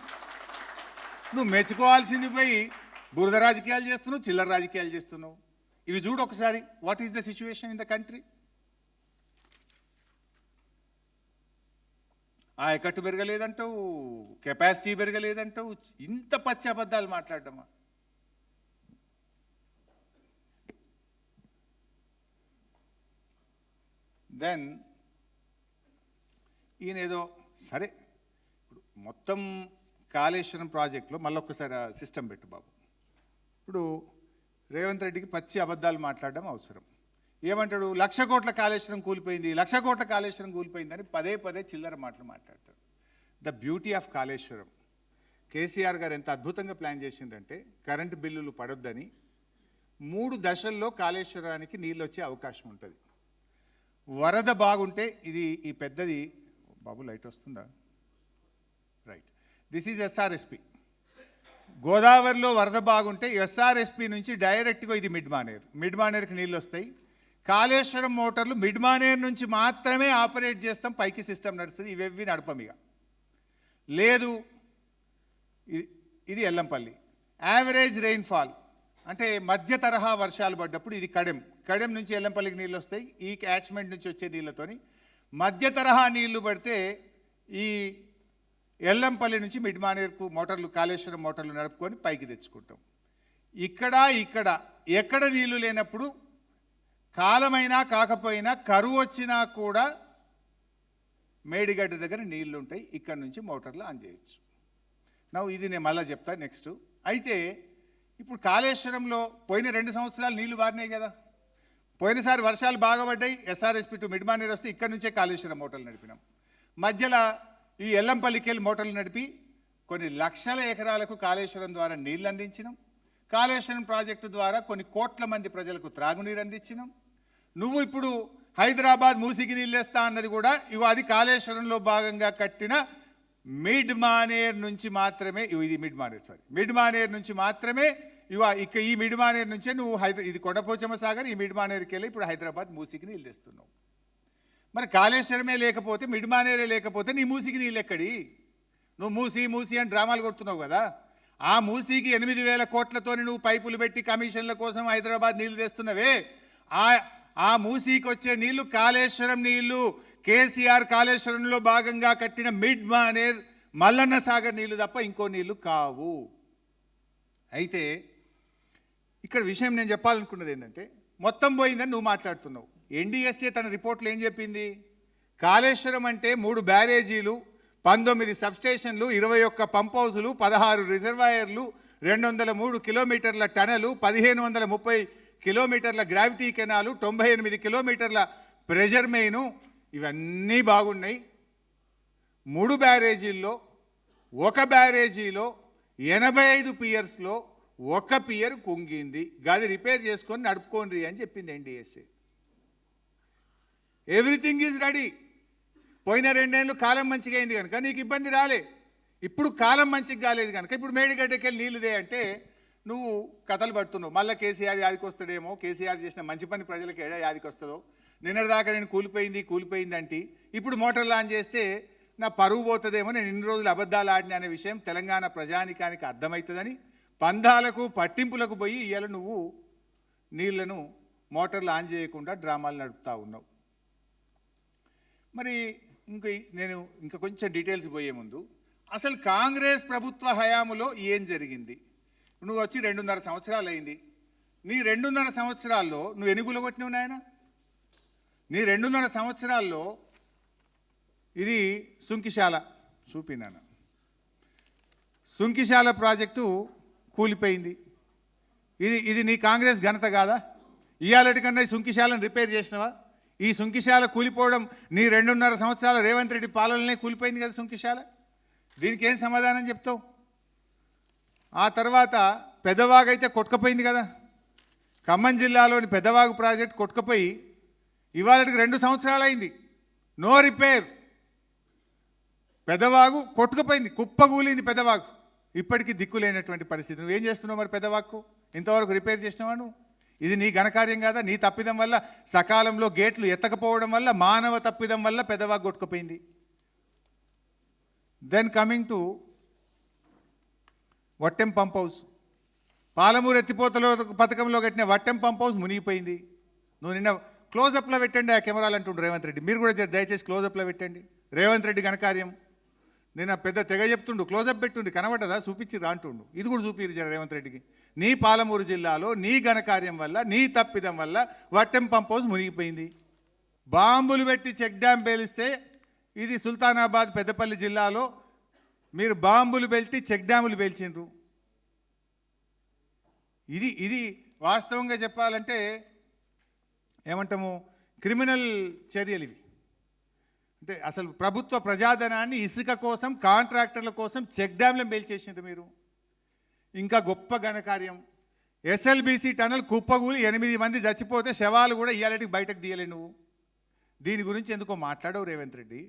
నువ్వు మెచ్చుకోవాల్సింది పోయి బురద రాజకీయాలు చేస్తున్నావు, చిల్లర రాజకీయాలు చేస్తున్నావు. ఇవి చూడు ఒకసారి, what is the situation in the country. ఆయకట్టు పెరగలేదంటావు, కెపాసిటీ పెరగలేదంటావు, ఇంత పచ్చి అబద్ధాలు మాట్లాడటమా? దెన్ ఈయన ఏదో సరే ఇప్పుడు మొత్తం కాళేశ్వరం ప్రాజెక్టులో మళ్ళీ ఒక్కసారి సిస్టమ్ పెట్టు బాబు. ఇప్పుడు రేవంత్ రెడ్డికి పచ్చి అబద్ధాలు మాట్లాడడం అవసరం. ఏమంటాడు, 1,00,000 కోట్ల కాళేశ్వరం కూలిపోయింది, 1,00,000 కోట్ల కాళేశ్వరం కూలిపోయిందని పదే పదే చిల్లర మాటలు మాట్లాడతాడు. The beauty of Kaleshwaram, KCR గారు ఎంత అద్భుతంగా ప్లాన్ చేసిందంటే కరెంటు బిల్లులు పడొద్దని 3 దశల్లో కాళేశ్వరానికి నీళ్ళు వచ్చే అవకాశం ఉంటుంది. వరద బాగుంటే ఇది ఈ పెద్దది బాబు లైట్ వస్తుందా, రైట్, దిస్ ఈజ్ ఎస్ఆర్ఎస్పి. గోదావరిలో వరద బాగుంటే ఎస్ఆర్ఎస్పి నుంచి డైరెక్ట్గా ఇది మిడ్ మానేర్కి నీళ్ళు వస్తాయి. కాళేశ్వరం మోటార్లు మిడ్ మానేర్ నుంచి మాత్రమే ఆపరేట్ చేస్తాం, పైకి సిస్టమ్ నడుస్తుంది, ఇవేవి నడపం. ఇక లేదు, ఇది ఎల్లంపల్లి. యావరేజ్ రెయిన్ఫాల్ అంటే మధ్య తరహా వర్షాలు పడ్డప్పుడు ఇది కడెం నుంచి ఎల్లంపల్లికి నీళ్ళు వస్తాయి. ఈ క్యాచ్మెంట్ నుంచి వచ్చే నీళ్ళతోని మధ్య తరహా నీళ్లు పడితే ఈ ఎల్లంపల్లి నుంచి మిడ్ మానేర్కు మోటార్లు, కాళేశ్వరం మోటార్లు నడుపుకొని పైకి తెచ్చుకుంటాం. ఇక్కడ ఎక్కడ నీళ్లు లేనప్పుడు కాలమైనా కాకపోయినా కరువు వచ్చినా కూడా మేడిగడ్డ దగ్గర నీళ్లు ఉంటాయి, ఇక్కడ నుంచి మోటార్లు ఆన్ చేయొచ్చు. ఇది నేను మళ్ళీ చెప్తా నెక్స్ట్. అయితే ఇప్పుడు కాళేశ్వరంలో పోయిన 2 సంవత్సరాలు నీళ్లు బారినాయి కదా. పోయినసారి వర్షాలు బాగా పడ్డాయి, ఎస్ఆర్ఎస్పి టు మిడ్ మానేర్ వస్తే ఇక్కడ నుంచే కాళేశ్వరం మోటార్లు నడిపినాం. మధ్యలో ఈ ఎల్లంపల్లికి వెళ్ళి మోటార్లు నడిపి కొన్ని లక్షల ఎకరాలకు కాళేశ్వరం ద్వారా నీళ్ళు అందించినాం. కాళేశ్వరం ప్రాజెక్టు ద్వారా కొన్ని కోట్ల మంది ప్రజలకు త్రాగునీరు అందించినాం. నువ్వు ఇప్పుడు హైదరాబాద్ మూసికి నీళ్ళేస్తా అన్నది కూడా అది కాళేశ్వరంలో భాగంగా కట్టిన మిడ్ మానేర్ నుంచి మాత్రమే. ఇది మిడ్ మానేర్ నుంచి మాత్రమే ఈ మిడ్ మానేర్ నుంచే నువ్వు ఇది కొండపోచమ్మ సాగర్, ఈ మిడ్ మానేర్కి వెళ్ళి ఇప్పుడు హైదరాబాద్ మూసికి నీళ్ళు తెస్తున్నావు. మరి కాళేశ్వరమే లేకపోతే, మిడ్ మానేరే లేకపోతే నీ మూసికి నీళ్ళు ఎక్కడి? నువ్వు మూసి అని డ్రామాలు కొడుతున్నావు కదా. ఆ మూసికి 8,000 కోట్లతో నువ్వు పైపులు పెట్టి కమిషన్ల కోసం హైదరాబాద్ నీళ్లు తెస్తున్నవే, ఆ మూసికి వచ్చే నీళ్లు కాళేశ్వరం నీళ్లు. కేసీఆర్ కాళేశ్వరంలో భాగంగా కట్టిన మిడ్ మానేర్, మల్లన్న సాగర్ నీళ్లు తప్ప ఇంకో నీళ్లు కావు. అయితే ఇక్కడ విషయం నేను చెప్పాలనుకున్నది ఏంటంటే, మొత్తం పోయిందని నువ్వు మాట్లాడుతున్నావు. ఎన్డీఎస్ఏ తన రిపోర్ట్లో ఏం చెప్పింది? కాళేశ్వరం అంటే 3 బ్యారేజీలు, 19 సబ్స్టేషన్లు, 21 పంప్ హౌజులు, 16 రిజర్వాయర్లు, 203 కిలోమీటర్ల టనలు, 1,530 కిలోమీటర్ల గ్రావిటీ కెనాలు, 98 కిలోమీటర్ల ప్రెషర్ మెయిను, ఇవన్నీ బాగున్నాయి. 3 బ్యారేజీల్లో 1 బ్యారేజీలో 85 పియర్స్లో 1 పియర్ కుంగింది, గది రిపేర్ చేసుకొని నడుపుకోండి అని చెప్పింది ఎన్డీఎస్ఏ. Everything is ready. పోయిన 2 ఏళ్ళు కాలం మంచిగా అయింది కనుక నీకు ఇబ్బంది రాలే. ఇప్పుడు కాలం మంచిగా కాలేదు కనుక ఇప్పుడు మేడిగడ్డకి వెళ్ళి నీళ్ళుదే అంటే నువ్వు కథలు పడుతున్నావు. మళ్ళీ కేసీఆర్ యాదికి వస్తాడేమో, కేసీఆర్ చేసిన మంచి పని ప్రజలకు ఏడా యాదికి వస్తుందో. నిన్నటిదాకా నేను కూలిపోయింది అంటే ఇప్పుడు మోటార్లు ఆన్ చేస్తే నా పరువు పోతుందేమో, నేను ఇన్ని రోజులు అబద్ధాలు ఆడిన అనే విషయం తెలంగాణ ప్రజానికానికి అర్థమవుతుందని పందాలకు పట్టింపులకు పోయి ఇవాళ నువ్వు నీళ్లను మోటార్లు ఆన్ చేయకుండా డ్రామాలు నడుపుతా ఉన్నావు. మరి నేను కొంచెం డీటెయిల్స్ పోయే ముందు అసలు కాంగ్రెస్ ప్రభుత్వ హయాములో ఏం జరిగింది? నువ్వు వచ్చి 2.5 సంవత్సరాలు అయింది. నీ 2.5 సంవత్సరాల్లో నువ్వు ఎన్ని గుల కొట్టినావు నాయన? నీ 2.5 సంవత్సరాల్లో ఇది సుంకిశాల చూపినాను. సుంకిశాల ప్రాజెక్టు కూలిపోయింది. ఇది నీ కాంగ్రెస్ ఘనత కాదా? ఇవాళటి కన్నా ఈ సుంకిశాలను రిపేర్ చేసినవా? ఈ సుంకిశాల కూలిపోవడం నీ 2.5 సంవత్సరాల రేవంత్ రెడ్డి పాలననే కూలిపోయింది కదా సుంకిశాల. దీనికి ఏం సమాధానం చెప్తావు? ఆ తర్వాత పెద్దవాగు అయితే కొట్టుకపోయింది కదా. ఖమ్మం జిల్లాలోని పెద్దవాగు ప్రాజెక్ట్ కొట్టుకపోయి ఇవాళకి 2 సంవత్సరాలు అయింది, నో రిపేర్. పెద్దవాగు కొట్టుకుపోయింది, కుప్పగూలింది పెద్దవాగు, ఇప్పటికీ దిక్కులేనటువంటి పరిస్థితి. నువ్వేం చేస్తున్నావు మరి? పెద్దవాగు ఇంతవరకు రిపేర్ చేసినావా నువ్వు? ఇది నీ ఘనకార్యం కాదా? నీ తప్పిదం వల్ల, సకాలంలో గేట్లు ఎత్తకపోవడం వల్ల, మానవ తప్పిదం వల్ల పెద్దవాగు కొట్టుకుపోయింది. Then coming to Vattem pump house, Palamuru ఎత్తిపోతలో పథకంలో కట్టిన వట్టెం పంప్ హౌస్ మునిగిపోయింది. నువ్వు నిన్న క్లోజప్లో పెట్టండి ఆ కెమెరాలు అంటుండ్రు రేవంత్ రెడ్డి. మీరు కూడా దయచేసి క్లోజప్లో పెట్టండి. రేవంత్ రెడ్డి ఘనకార్యం నేను పెద్ద తెగ చెప్తుండు, క్లోజప్ పెట్టుండి కనబడ్డదా? చూపించి రాంటుండు. ఇది కూడా చూపిరు జర రేవంత్ రెడ్డికి. నీ పాలమూరు జిల్లాలో నీ ఘనకార్యం వల్ల, నీ తప్పిదం వల్ల వట్టెం పంప్ హౌస్ మునిగిపోయింది. బాంబులు పెట్టి చెక్ డ్యామ్ పేలిస్తే ఇది సుల్తానాబాద్ పెద్దపల్లి జిల్లాలో మీరు బాంబులు పెట్టి చెక్ డ్యాములు పేల్చిండ్రు. ఇది వాస్తవంగా చెప్పాలంటే ఏమంటాము, క్రిమినల్ చర్యలు ఇవి. అంటే అసలు ప్రభుత్వ ప్రజాధనాన్ని ఇసుక కోసం, కాంట్రాక్టర్ల కోసం చెక్ డ్యామ్లను పేల్చేసిండ్రు మీరు. ఇంకా గొప్ప ఘనకార్యం, ఎస్ఎల్బీసీ టనల్ కుప్పగూలి 8 మంది చచ్చిపోతే శవాలు కూడా ఇయ్యాలటికి బయటకు తీయలే నువ్వు. దీని గురించి ఎందుకో మాట్లాడవు రేవంత్ రెడ్డి.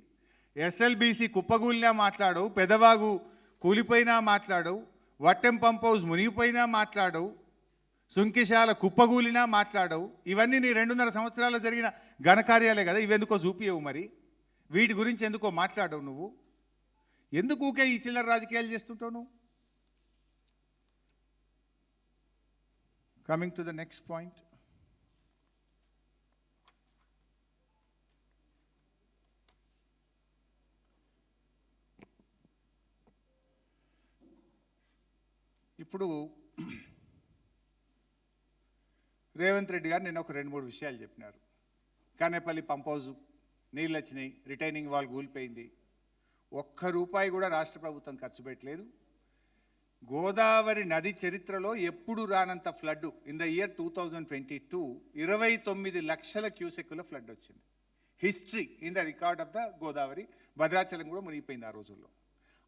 ఎస్ఎల్బీసీ కుప్పగూలినా మాట్లాడవు, పెదవాగు కూలిపోయినా మాట్లాడవు, వట్టెం పంప్ హౌస్ మునిగిపోయినా మాట్లాడవు, సుంకిశాల కుప్పగూలినా మాట్లాడవు. ఇవన్నీ నీ 2.5 సంవత్సరాల్లో జరిగిన ఘనకార్యాలే కదా, ఇవెందుకో చూపియవు. మరి వీటి గురించి ఎందుకో మాట్లాడవు నువ్వు. ఎందుకు ఊకే ఈ చిల్లర రాజకీయాలు చేస్తుంటావు నువ్వు? Coming to the next point, ఇప్పుడు రేవంత్ రెడ్డి గారు నిన్న ఒక 2-3 విషయాలు చెప్పినారు. కానేపల్లి పంప్ హౌజ్ నీళ్ళు వచ్చినాయి, రిటైనింగ్ వాల్ కూలిపోయింది, ₹1 కూడా రాష్ట్ర ప్రభుత్వం ఖర్చు పెట్టలేదు. గోదావరి నది చరిత్రలో ఎప్పుడు రానంత ఫ్లడ్ ఇన్ ద ఇయర్ 2022 29 లక్షల క్యూసెక్కుల ఫ్లడ్ వచ్చింది. History in the record of the Godavari. Bhadrachalam కూడా మునిగిపోయింది ఆ రోజుల్లో.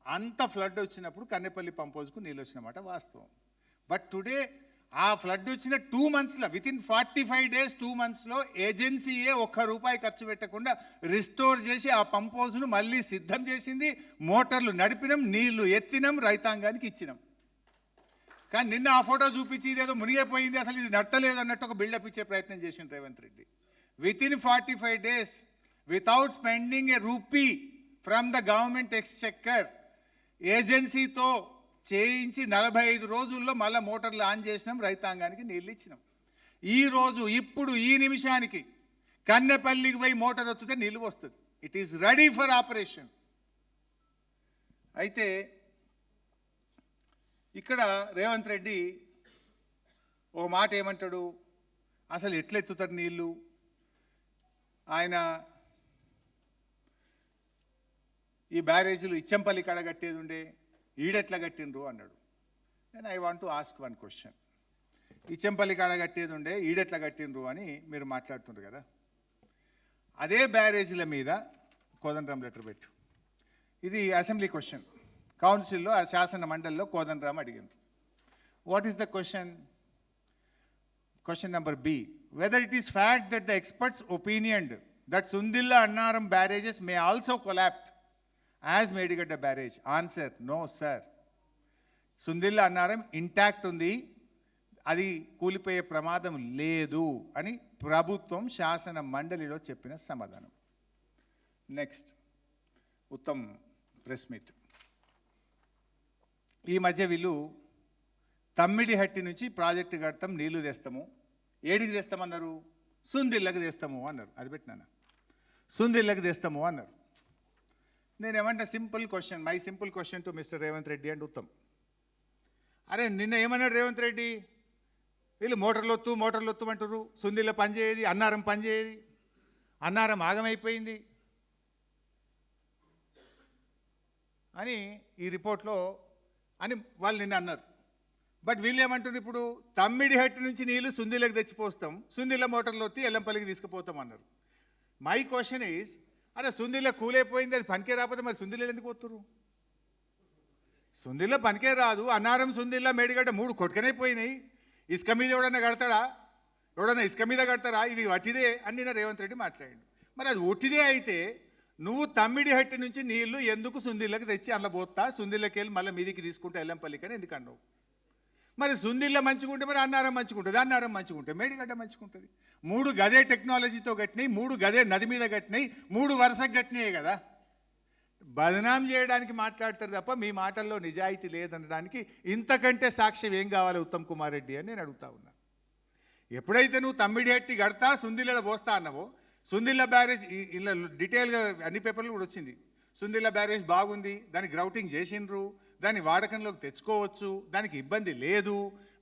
అంత ఫ్లడ్ వచ్చినప్పుడు కన్నెపల్లి పంప్ హౌస్కు నీళ్ళు వచ్చినమాట వాస్తవం. బట్ టుడే ఆ ఫ్లడ్ వచ్చిన 2 monthsలో, వితిన్ 45 days 2 monthsలో ఏజెన్సీయే ₹1 ఖర్చు పెట్టకుండా రిస్టోర్ చేసి ఆ పంప్ హౌస్ను మళ్ళీ సిద్ధం చేసింది. మోటార్లు నడిపినాం, నీళ్లు ఎత్తినాం, రైతాంగానికి ఇచ్చినాం. కానీ నిన్న ఆ ఫోటో చూపించి ఇదేదో మునిగిపోయింది, అసలు ఇది నడతలేదు అన్నట్టు ఒక బిల్డప్ ఇచ్చే ప్రయత్నం చేసింది Revanth Reddy. Within 45 days without spending ₹1 from the government exchequer ఏజెన్సీతో చేయించి 45 రోజుల్లో మళ్ళీ మోటార్లు ఆన్ చేసినాం, రైతాంగానికి నీళ్ళు ఇచ్చినాం. ఈరోజు ఇప్పుడు ఈ నిమిషానికి కన్నెపల్లికి పోయి మోటార్ వస్తుంటే నీళ్ళు వస్తుంది. It is ready for operation. అయితే ఇక్కడ రేవంత్ రెడ్డి ఓ మాట ఏమంటాడు, అసలు ఎట్లెత్తుతారు నీళ్ళు, ఆయన ఈ బ్యారేజీలు ఇచ్చంపల్లి కాడ కట్టేది ఉండే, ఈడెట్లా కట్టిండ్రు అన్నాడు. నేను I want to ask one question. Ichampalli కాడ కట్టేది ఉండే, ఈడెట్లా కట్టిండ్రు అని మీరు మాట్లాడుతుండ్రు కదా, అదే బ్యారేజీల మీద కోదండరాం లెటర్ పెట్టు. ఇది అసెంబ్లీ క్వశ్చన్. కౌన్సిల్లో శాసన మండలిలో కోదండరాం అడిగిండ్రు. What is the question? Question number B. Whether it is fact that the experts opinioned that Sundilla Annaram barrages may also collapse as Medigadda barrage. Answer, no sir. Sundilla Annaram intact ఉంది, అది కూలిపోయే ప్రమాదం లేదు అని ప్రభుత్వం శాసన మండలిలో చెప్పిన సమాధానం. Next, Uttam press meet. ఈ మధ్య వీళ్ళు తమ్మిడిహట్టి నుంచి ప్రాజెక్టు కడతాం, నీళ్లు తెస్తాము, ఏడికి తెస్తామన్నారు, సుందిళ్ళకి తెస్తాము అన్నారు. అది పెట్టినా, సుందిళ్ళకి తెస్తాము అన్నారు. నేనేమంటే simple question, my simple question to mister Revanth Reddy and Uttam. అరే నిన్న ఏమన్నాడు రేవంత్ రెడ్డి, వీళ్ళు మోటార్లు ఒత్తు అంటారు, సుందిళ్ళ పనిచేయేది, అన్నారం పనిచేయేది, అన్నారం ఆగమైపోయింది అని ఈ రిపోర్ట్లో అని వాళ్ళు నిన్న అన్నారు. బట్ వీళ్ళు ఏమంటారు, ఇప్పుడు తమ్మిడిహట్టి నుంచి నీళ్ళు సుందిళ్ళకి తెచ్చిపోస్తాం, సుందిళ్ళ మోటార్లు ఒత్తి ఎల్లంపల్లికి తీసుకుపోతాం అన్నారు. మై క్వశ్చన్ ఈజ్, అరే సుందిళ్ళ కూలైపోయింది, అది పనికే రాకపోతే మరి సుందిళ్ళు ఎందుకు పోతురు? సుందిళ్ళ పనికే రాదు, అన్నారం సుందిళ్ళ మేడిగడ్డ 3 కొట్టుకనైపోయినాయి. ఇసుక మీద ఎవడన్నా కడతాడా? ఎవడన్నా ఇసుక మీద కడతారా? ఇది వట్టిదే అని నిన్న రేవంత్ రెడ్డి మాట్లాడాడు. మరి అది ఒట్టిదే అయితే నువ్వు తమ్మిడిహట్టి నుంచి నీళ్లు ఎందుకు సుందిళ్ళకి తెచ్చి అందులో పోతా, సుందిళ్ళకి వెళ్ళి మళ్ళీ మీదికి తీసుకుంటే ఎల్లంపల్లికి అని ఎందుకు అన్నావు? మరి సుందిళ్ళ మంచిగుంటే మరి అన్నారం మంచిగుంటుంది, అన్నారం మంచిగుంటే మేడిగడ్డ మంచిగుంటుంది. 3 గదే టెక్నాలజీతో కట్టినాయి, 3 గదే నది మీద కట్టినాయి, 3 వరుసకు కట్టినాయి కదా. బదనాం చేయడానికి మాట్లాడతారు తప్ప మీ మాటల్లో నిజాయితీ లేదనడానికి ఇంతకంటే సాక్ష్యం ఏం కావాలి ఉత్తమ్ కుమార్ రెడ్డి అని నేను అడుగుతా ఉన్నా. ఎప్పుడైతే నువ్వు తమ్మిడిహట్టి కడతా సుందిళ్ళ పోస్తా అన్నావో, సుందిళ్ళ బ్యారేజ్ ఇలా డీటెయిల్గా అన్ని పేపర్లు కూడా వచ్చింది. సుందిళ్ళ బ్యారేజ్ బాగుంది, దానికి గ్రౌటింగ్ చేసిండ్రు, దాన్ని వాడకంలోకి తెచ్చుకోవచ్చు, దానికి ఇబ్బంది లేదు,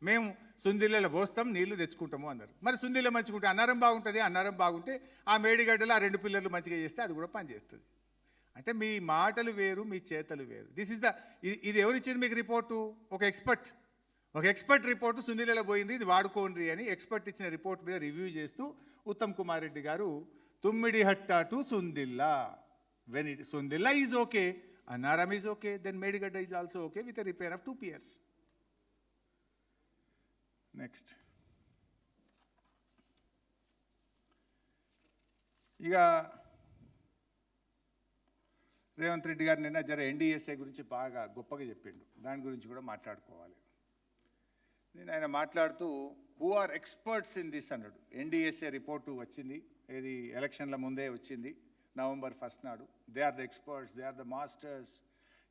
మేము సుందిళ్ళలో పోస్తాం నీళ్లు తెచ్చుకుంటాము అన్నారు. మరి సుందిళ్ళ మంచిగుంటే అన్నారం బాగుంటుంది, అన్నారం బాగుంటే ఆ మేడిగడ్డలో ఆ 2 పిల్లర్లు మంచిగా చేస్తే అది కూడా పనిచేస్తుంది. అంటే మీ మాటలు వేరు, మీ చేతలు వేరు. దిస్ ఇస్ ద ఇది ఎవరు ఇచ్చింది మీకు రిపోర్టు? ఒక ఎక్స్పర్ట్ రిపోర్టు సుందిల్లలో పోయింది, ఇది వాడుకోండి అని ఎక్స్పర్ట్ ఇచ్చిన రిపోర్ట్ మీద రివ్యూ చేస్తూ Uttam Kumar Reddy garu Tummidihatti to Sundilla, when it Sundilla is okay, Annaram is okay, then Medigadda is also okay with a repair of 2 piers. Next ఇక రేవంత్ రెడ్డి గారు నిన్న జర ఎన్డీఎస్ఏ గురించి బాగా గొప్పగా చెప్పిండు, దాని గురించి కూడా మాట్లాడుకోవాలి. నేను ఆయన మాట్లాడుతూ who are experts in this అన్నాడు. ఎన్డీఎస్ఏ రిపోర్టు వచ్చింది, ఇది ఎలక్షన్ల ముందే వచ్చింది, November 1 నాడు. They are the experts, they are the masters.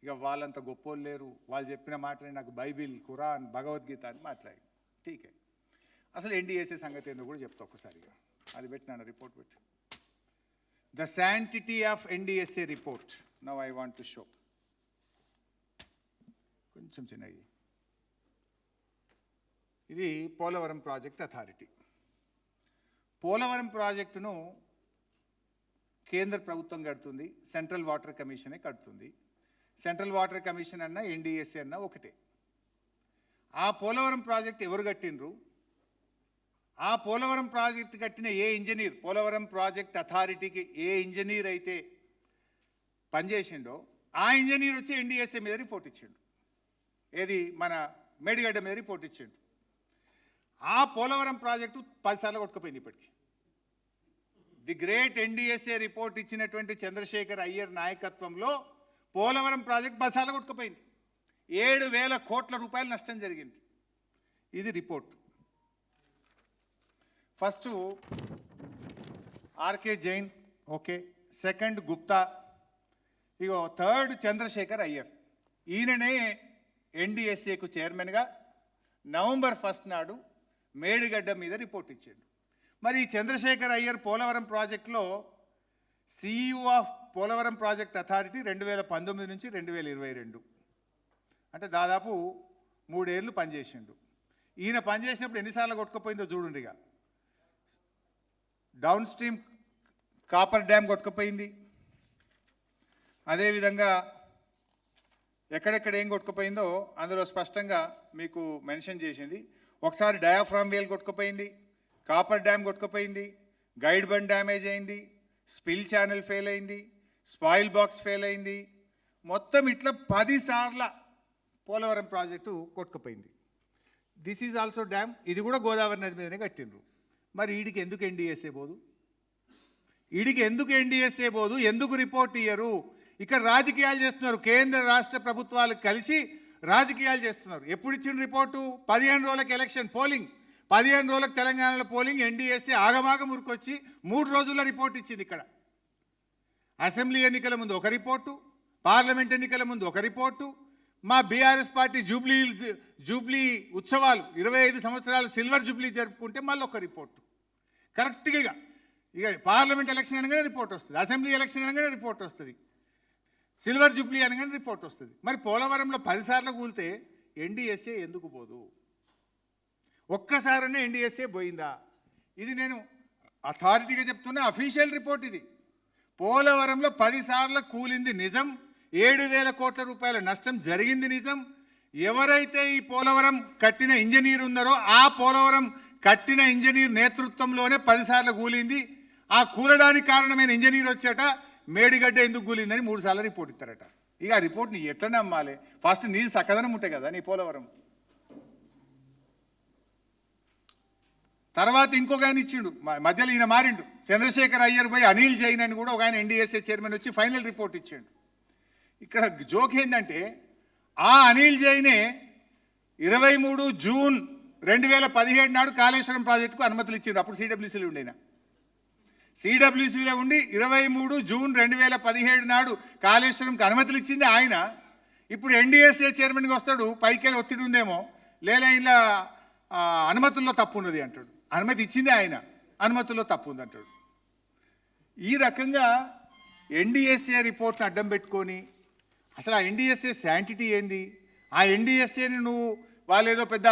ఇక వాళ్ళంత గొప్పోళ్ళు లేరు, వాళ్ళు చెప్పిన మాటలే నాకు బైబిల్, ఖురాన్, భగవద్గీత అని మాట్లాడి. ఠీకే, అసలు ఎన్డీఎస్ఏ సంగతి ఏందో కూడా చెప్తా ఒక్కసారిగా. అది పెట్టినాను, రిపోర్ట్ పెట్టి. The sanctity of NDSA report now I want to show. కొంచెం చిన్నది. ఇది పోలవరం ప్రాజెక్ట్ అథారిటీ. పోలవరం ప్రాజెక్టును కేంద్ర ప్రభుత్వం కడుతుంది, సెంట్రల్ వాటర్ కమిషనే కడుతుంది. సెంట్రల్ వాటర్ కమిషన్ అన్నా ఎన్డీఎస్ఏ అన్నా ఒకటే. ఆ పోలవరం ప్రాజెక్ట్ ఎవరు కట్టినరు? ఆ పోలవరం ప్రాజెక్ట్ కట్టిన ఏ ఇంజనీర్, పోలవరం ప్రాజెక్ట్ అథారిటీకి ఏ ఇంజనీర్ అయితే పనిచేసిండో ఆ ఇంజనీర్ వచ్చి ఎన్డీఎస్ఏ మీద రిపోర్ట్ ఇచ్చిండు. ఏది మన మేడిగడ్డ మీద రిపోర్ట్ ఇచ్చిండు. ఆ పోలవరం ప్రాజెక్టు 10 సార్లు కొట్టుకుపోయింది ఇప్పటికి. ది గ్రేట్ ఎన్డీఎస్ఏ రిపోర్ట్ ఇచ్చినటువంటి చంద్రశేఖర్ అయ్యర్ నాయకత్వంలో పోలవరం ప్రాజెక్ట్ 10 సార్లు కొట్టుకుపోయింది. 7,000 కోట్ల రూపాయలు నష్టం జరిగింది. ఇది report. First RK Jain, okay. Second Gupta, ఇగో థర్డ్ చంద్రశేఖర్ అయ్యర్. ఈయననే ఎన్డీఎస్ఏకు చైర్మన్గా November 1 నాడు మేడిగడ్డ మీద రిపోర్ట్ ఇచ్చాడు. మరి ఈ చంద్రశేఖర్ అయ్యర్ పోలవరం ప్రాజెక్టులో CEO of Polavaram project authority 2019 నుంచి 2022, అంటే దాదాపు 3 ఏళ్ళు పనిచేసిండు. ఈయన పనిచేసినప్పుడు ఎన్నిసార్లు కొట్టుకుపోయిందో చూడండి. ఇక డౌన్ స్ట్రీమ్ కాపర్ డ్యామ్ కొట్టుకుపోయింది, అదేవిధంగా ఎక్కడెక్కడ ఏం కొట్టుకుపోయిందో అందులో స్పష్టంగా మీకు మెన్షన్ చేసింది. ఒకసారి డయాఫ్రామ్ వేల్ కొట్టుకుపోయింది, కాపర్ డ్యామ్ కొట్టుకుపోయింది, గైడ్ బండ్ డ్యామేజ్ అయింది, స్పిల్ ఛానల్ ఫెయిల్ అయింది, స్పాయిల్ బాక్స్ ఫెయిల్ అయింది. మొత్తం ఇట్లా 10 సార్ల పోలవరం ప్రాజెక్టు కొట్టుకుపోయింది. దిస్ ఈజ్ ఆల్సో డ్యామ్, ఇది కూడా గోదావరి నది మీదనే కట్టిండ్రు. మరి వీడికి ఎందుకు ఎన్డీఎస్ఏ పోదు? ఎందుకు రిపోర్ట్ ఇయ్యరు? ఇక్కడ రాజకీయాలు చేస్తున్నారు. కేంద్ర రాష్ట్ర ప్రభుత్వాలు కలిసి రాజకీయాలు చేస్తున్నారు. ఎప్పుడు ఇచ్చిన రిపోర్టు? 15 రోజులకు ఎలక్షన్ పోలింగ్, 15 రోజులకు తెలంగాణలో పోలింగ్. ఎన్డీఎస్ఏ ఆగమాగం ఉరికొచ్చి 3 రోజుల్లో రిపోర్ట్ ఇచ్చింది. ఇక్కడ అసెంబ్లీ ఎన్నికల ముందు ఒక రిపోర్టు, పార్లమెంట్ ఎన్నికల ముందు ఒక రిపోర్టు, మా బీఆర్ఎస్ పార్టీ జూబ్లీ ఉత్సవాలు 25 సంవత్సరాలు సిల్వర్ జూబ్లీ జరుపుకుంటే మళ్ళీ ఒక రిపోర్టు. కరెక్ట్గా ఇక పార్లమెంట్ ఎలక్షన్ అనగానే రిపోర్ట్ వస్తుంది, అసెంబ్లీ ఎలక్షన్ అనగానే రిపోర్ట్ వస్తుంది, సిల్వర్ జూబ్లీ అనగానే రిపోర్ట్ వస్తుంది. మరి పోలవరంలో 10 సార్లు కూలితే ఎన్డీఎస్ఏ ఎందుకు పోదు? ఒక్కసారనే ఎన్డీఎస్ఏ పోయిందా? ఇది నేను అథారిటీగా చెప్తున్నా, అఫీషియల్ రిపోర్ట్ ఇది. పోలవరంలో 10 సార్లు కూలింది నిజం, 7,000 కోట్ల రూపాయల నష్టం జరిగింది నిజం. ఎవరైతే ఈ పోలవరం కట్టిన ఇంజనీర్ ఉన్నారో ఆ పోలవరం కట్టిన ఇంజనీర్ నేతృత్వంలోనే 10 సార్లు కూలింది. ఆ కూలడానికి కారణమైన ఇంజనీర్ వచ్చాట మేడిగడ్డ ఎందుకు కూలిందని 3 సార్లు రిపోర్ట్ ఇస్తారట. ఇక ఆ రిపోర్ట్ నీ ఎట్లా నమ్మాలి? ఫస్ట్ నీ సకదనం ఉంటాయి కదా నీ పోలవరం. తర్వాత ఇంకొక ఆయన ఇచ్చిండు, మధ్యలో ఈయన మారిండు. చంద్రశేఖర్ అయ్యర్ పోయి అనిల్ జైన్ అని కూడా ఒక ఆయన ఎన్డీఎస్ఏ చైర్మన్ వచ్చి ఫైనల్ రిపోర్ట్ ఇచ్చిండు. ఇక్కడ జోక్ ఏంటంటే ఆ అనిల్ జైనే 23 జూన్ 2017 నాడు కాళేశ్వరం ప్రాజెక్టుకు అనుమతులు ఇచ్చిండు. అప్పుడు సిడబ్ల్యూసీలో ఉండేనా, సిడబ్ల్యూసీలో ఉండి 23 జూన్ 2017 నాడు కాళేశ్వరంకి అనుమతులు ఇచ్చింది ఆయన. ఇప్పుడు ఎన్డీఎస్ఏ చైర్మన్గా వస్తాడు, పైకెళ్ళి ఒత్తిడి ఉందేమో, లేదా ఇలా అనుమతుల్లో తప్పు ఉన్నది అంటాడు. అనుమతి ఇచ్చింది ఆయన, అనుమతుల్లో తప్పు ఉంది అంటాడు. ఈ రకంగా ఎన్డీఎస్ఏ రిపోర్ట్ని అడ్డం పెట్టుకొని అసలు ఆ ఎన్డీఎస్ఏ శాంటిటీ ఏంది? ఆ ఎన్డీఎస్ఏని నువ్వు వాళ్ళు ఏదో పెద్ద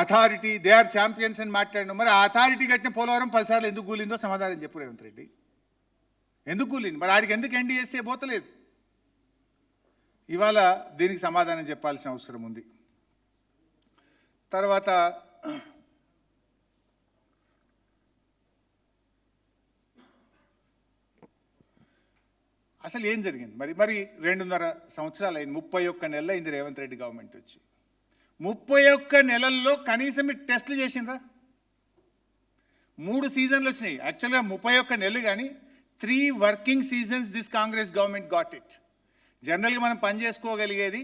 అథారిటీ, దే ఆర్ ఛాంపియన్స్ అని మాట్లాడినావు. మరి ఆ అథారిటీ కట్టిన పోలవరం 10 సార్లు ఎందుకు కూలిందో సమాధానం చెప్పు రేవంత్ రెడ్డి. ఎందుకు కూలింది? మరి ఆడికి ఎందుకు ఎన్డీఎస్ఏ పోతలేదు? ఇవాళ దీనికి సమాధానం చెప్పాల్సిన అవసరం ఉంది. తర్వాత అసలు ఏం జరిగింది మరి 2.5 సంవత్సరాలు అయింది, 31 నెలలు అయింది రేవంత్ రెడ్డి గవర్నమెంట్ వచ్చి. 31 నెలల్లో కనీసం మీరు టెస్టులు చేసిండ్రా? 3 సీజన్లు వచ్చినాయి. యాక్చువల్గా 31 నెలలు, కానీ 3 working seasons this Congress government got it. జనరల్గా మనం పని చేసుకోగలిగేది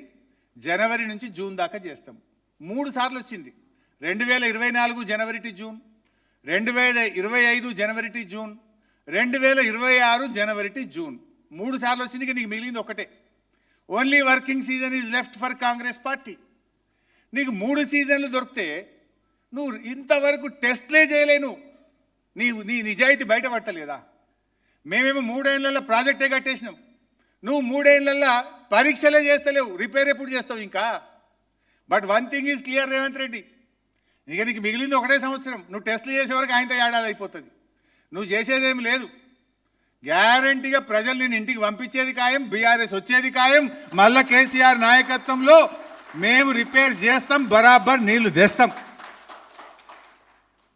జనవరి నుంచి జూన్ దాకా చేస్తాం. 3 సార్లు వచ్చింది. 2024 January to June, 2025 January to June, 2026 January to June. 3 సార్లు వచ్చింది. నీకు మిగిలింది ఒకటే. Only working season is left for Congress party. నీకు 3 సీజన్లు దొరికితే నువ్వు ఇంతవరకు టెస్ట్లే చేయలేను. నీ నిజాయితీ బయటపడతలేదా? మేమేమో 3 ఏళ్ళల్లో ప్రాజెక్టే కట్టేసినాం. నువ్వు 3 ఏళ్ళల్లో పరీక్షలే చేస్తలేవు. రిపేర్ ఎప్పుడు చేస్తావు ఇంకా? But one thing is clear Revanth Reddy, నీకు మిగిలింది ఒకటే సంవత్సరం. నువ్వు టెస్టులు చేసే వరకు ఆయనతో ఏడాది అయిపోతుంది. నువ్వు చేసేదేమి లేదు. గ్యారంటీగా ప్రజలు నేను ఇంటికి పంపించేది ఖాయం, బీఆర్ఎస్ వచ్చేది ఖాయం. మళ్ళా కేసీఆర్ నాయకత్వంలో మేము రిపేర్ చేస్తాం, బరాబర్ నీళ్లు తెస్తాం.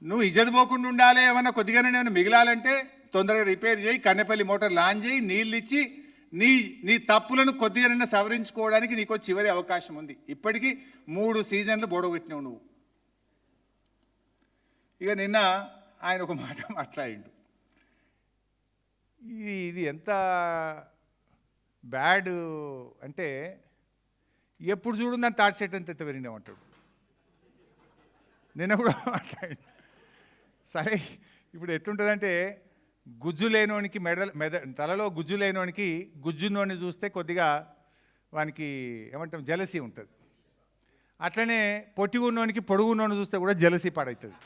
నువ్వు ఇజ్జత్ పోకుండా ఉండాలి, ఏమన్నా కొద్దిగానే నేను మిగిలాలంటే తొందరగా రిపేర్ చేయి, కన్నెపల్లి మోటార్ లాంచ్ చేయి, నీళ్ళు ఇచ్చి నీ తప్పులను కొద్దిగానైనా సవరించుకోవడానికి నీకు చివరి అవకాశం ఉంది. ఇప్పటికీ 3 సీజన్లు బోడగొట్టినావు నువ్వు. ఇక నిన్న ఆయన ఒక మాట మాట్లాడిండు. ఇది ఎంత బ్యాడ్ అంటే, ఎప్పుడు చూడు నన్ను తాటి చెట్టు అంత పెరిగినామంటాడు. నిన్న కూడా మాట్లాడి. సరే, ఇప్పుడు ఎట్లుంటుందంటే, గుజ్జు లేనోనికి తలలో గుజ్జు లేనోనికి గుజ్జునోని చూస్తే కొద్దిగా వానికి ఏమంటాం జలసీ ఉంటుంది. అట్లనే పొట్టి ఉన్నోనికి పొడుగున్నోని చూస్తే కూడా జలసీ పాడవుతుంది.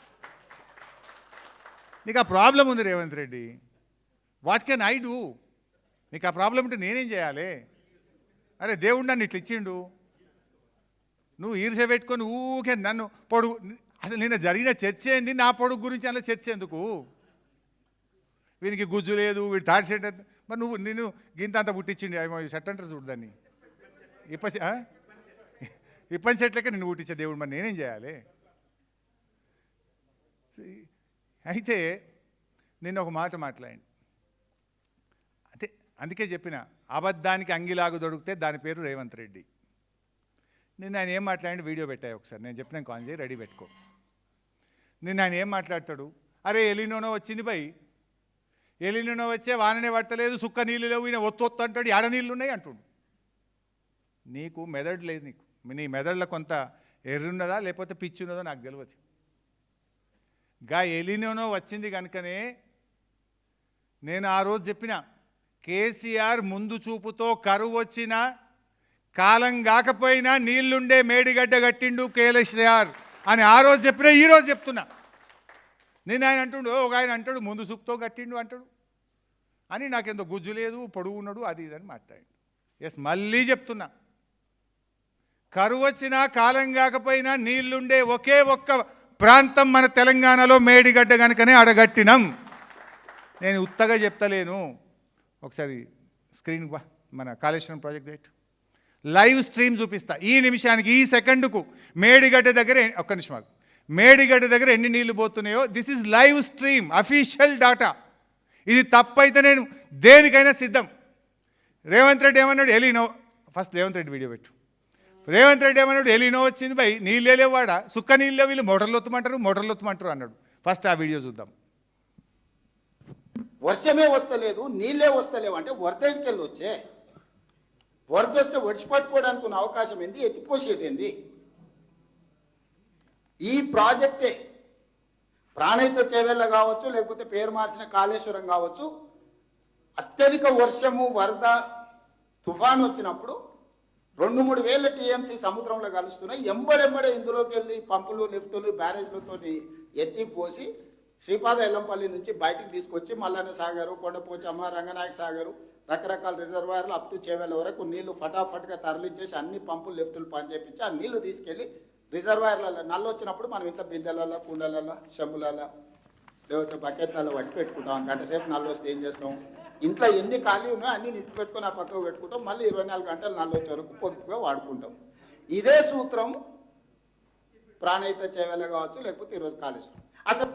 నీకు ఆ ప్రాబ్లం ఉంది Revanth Reddy. What can I do? నీకు ఆ ప్రాబ్లం ఉంటే నేనేం చేయాలి? అరే దేవుడు నన్ను ఇట్లా ఇచ్చిండు, నువ్వు ఈర్ష పెట్టుకొని ఊకే నన్ను పొడుగు. అసలు నిన్న జరిగిన చర్చ ఏంది? నా పొడుగు గురించి అలా చర్చ ఎందుకు? వీనికి గుజ్జు లేదు, వీడు తాటి సెట్. మరి నేను గింత అంతా పుట్టించిండి ఏమో సెట్ అంటారు చూడు దాన్ని, ఇప్పని సెట్లకే నిన్ను పుట్టించే దేవుడు. మరి నేనేం చేయాలి? అయితే నిన్న ఒక మాట మాట్లాడి, అంటే అందుకే చెప్పిన, అబద్ధానికి అంగిలాగు దొరికితే దాని పేరు రేవంత్ రెడ్డి. నిన్న ఆయన ఏం మాట్లాడి వీడియో పెట్టాయి ఒకసారి, నేను చెప్పిన కాల్ చేయి రెడీ పెట్టుకో. నిన్న ఆయన ఏం మాట్లాడతాడు? అరే ఎలినోనో వచ్చింది బై, ఎలినోనో వచ్చే వాననే పడతలేదు, సుక్క నీళ్ళు లేవు, ఈయన ఒత్తొత్తు అంటాడు, ఆడ నీళ్ళు ఉన్నాయి అంటుండు. నీకు మెదడు లేదు. నీ మెదడులో కొంత ఎర్రున్నదా లేకపోతే పిచ్చి ఉన్నదో నాకు తెలియదు. గా ఎలినోనో వచ్చింది కనుకనే నేను ఆ రోజు చెప్పిన, కేసీఆర్ ముందు చూపుతో కరువు వచ్చినా కాలం కాకపోయినా నీళ్లుండే మేడిగడ్డ కట్టిండు కేసీఆర్ అని ఆ రోజు చెప్పినా ఈరోజు చెప్తున్నా. నేను ఆయన అంటుండు, ఒక ఆయన అంటాడు ముందు చూపుతో కట్టిండు అంటాడు అని, నాకెంతో గుజ్జు లేదు, పొడుగు ఉన్నాడు, అది ఇదని మాట్లాడి. ఎస్, మళ్ళీ చెప్తున్నా, కరువు వచ్చినా కాలం కాకపోయినా నీళ్లుండే ఒకే ఒక్క ప్రాంతం మన తెలంగాణలో మేడిగడ్డ కనుకనే అడగట్టినాం. నేను ఉత్తగా చెప్తలేను. ఒకసారి స్క్రీన్ మన Kaleshwaram project date live stream చూపిస్తా. ఈ నిమిషానికి, ఈ సెకండ్కు మేడిగడ్డ దగ్గర ఒక్క నిమిషం, మేడిగడ్డ దగ్గర ఎన్ని నీళ్లు పోతున్నాయో this is live stream, official data. ఇది తప్పైతే నేను దేనికైనా సిద్ధం. రేవంత్ రెడ్డి ఏమన్నాడు? ఎలినో, ఫస్ట్ రేవంత్ రెడ్డి వీడియో పెట్టు. రేవంత్ రెడ్డి ఏమన్నాడు? ఎలినో వచ్చింది బై, నీళ్ళే లేవాడా, సుక్క నీళ్ళే, వీళ్ళు మోటార్లు ఒత్తమంటారు అన్నాడు. ఫస్ట్ ఆ వీడియో చూద్దాం. వర్షమే వస్తలేదు, నీళ్ళే వస్తలేవు అంటే వరద ఇంటికెళ్ళి వచ్చే, వరద వస్తే ఒడిచిపట్టుకోవడానికి ఉన్న అవకాశం ఏంది? ఎత్తిపోసేది ఏంది? ఈ ప్రాజెక్టే ప్రాణహిత చేవెళ్ళ కావచ్చు, లేకపోతే పేరు మార్చిన కాళేశ్వరం కావచ్చు, అత్యధిక వర్షము, వరద, తుఫాను వచ్చినప్పుడు 2-3 వేల టీఎంసీ సముద్రంలో కలుస్తున్నాయి. ఎంబడెంబడే ఇందులోకి వెళ్ళి పంపులు, లిఫ్టులు, బ్యారేజ్లతో ఎత్తిపోసి శ్రీపాద ఎల్లంపల్లి నుంచి బయటికి తీసుకొచ్చి మల్లన్న సాగరు, కొండపోచమ్మ, రంగనాయక సాగరు, రకరకాల రిజర్వాయర్లు అప్ టు చేవెళ్ళ వరకు నీళ్లు ఫటాఫట్గా తరలించేసి అన్ని పంపులు, లిఫ్టులు పనిచేపించి ఆ నీళ్లు తీసుకెళ్ళి రిజర్వాయర్లలో నల్లు వచ్చినప్పుడు మనం ఇంట్లో బిందెలలో, కుండలలో, చెంబులలో, లేకపోతే బకెట్లలో పట్టి పెట్టుకుంటాం. గంట సేపు నల్లు వస్తే ఏం చేస్తాం? ఇంట్లో ఎన్ని ఖాళీ ఉన్నాయో అన్ని నింపి పెట్టుకొని ఆ పక్కకు పెట్టుకుంటాం, మళ్ళీ 24 గంటలు 40 వరకు పొదుపుగా వాడుకుంటాం. ఇదే సూత్రం ప్రాణహిత చేవెళ్ళ కావచ్చు, లేకపోతే ఈరోజు కాళేశ్వరం. అసలు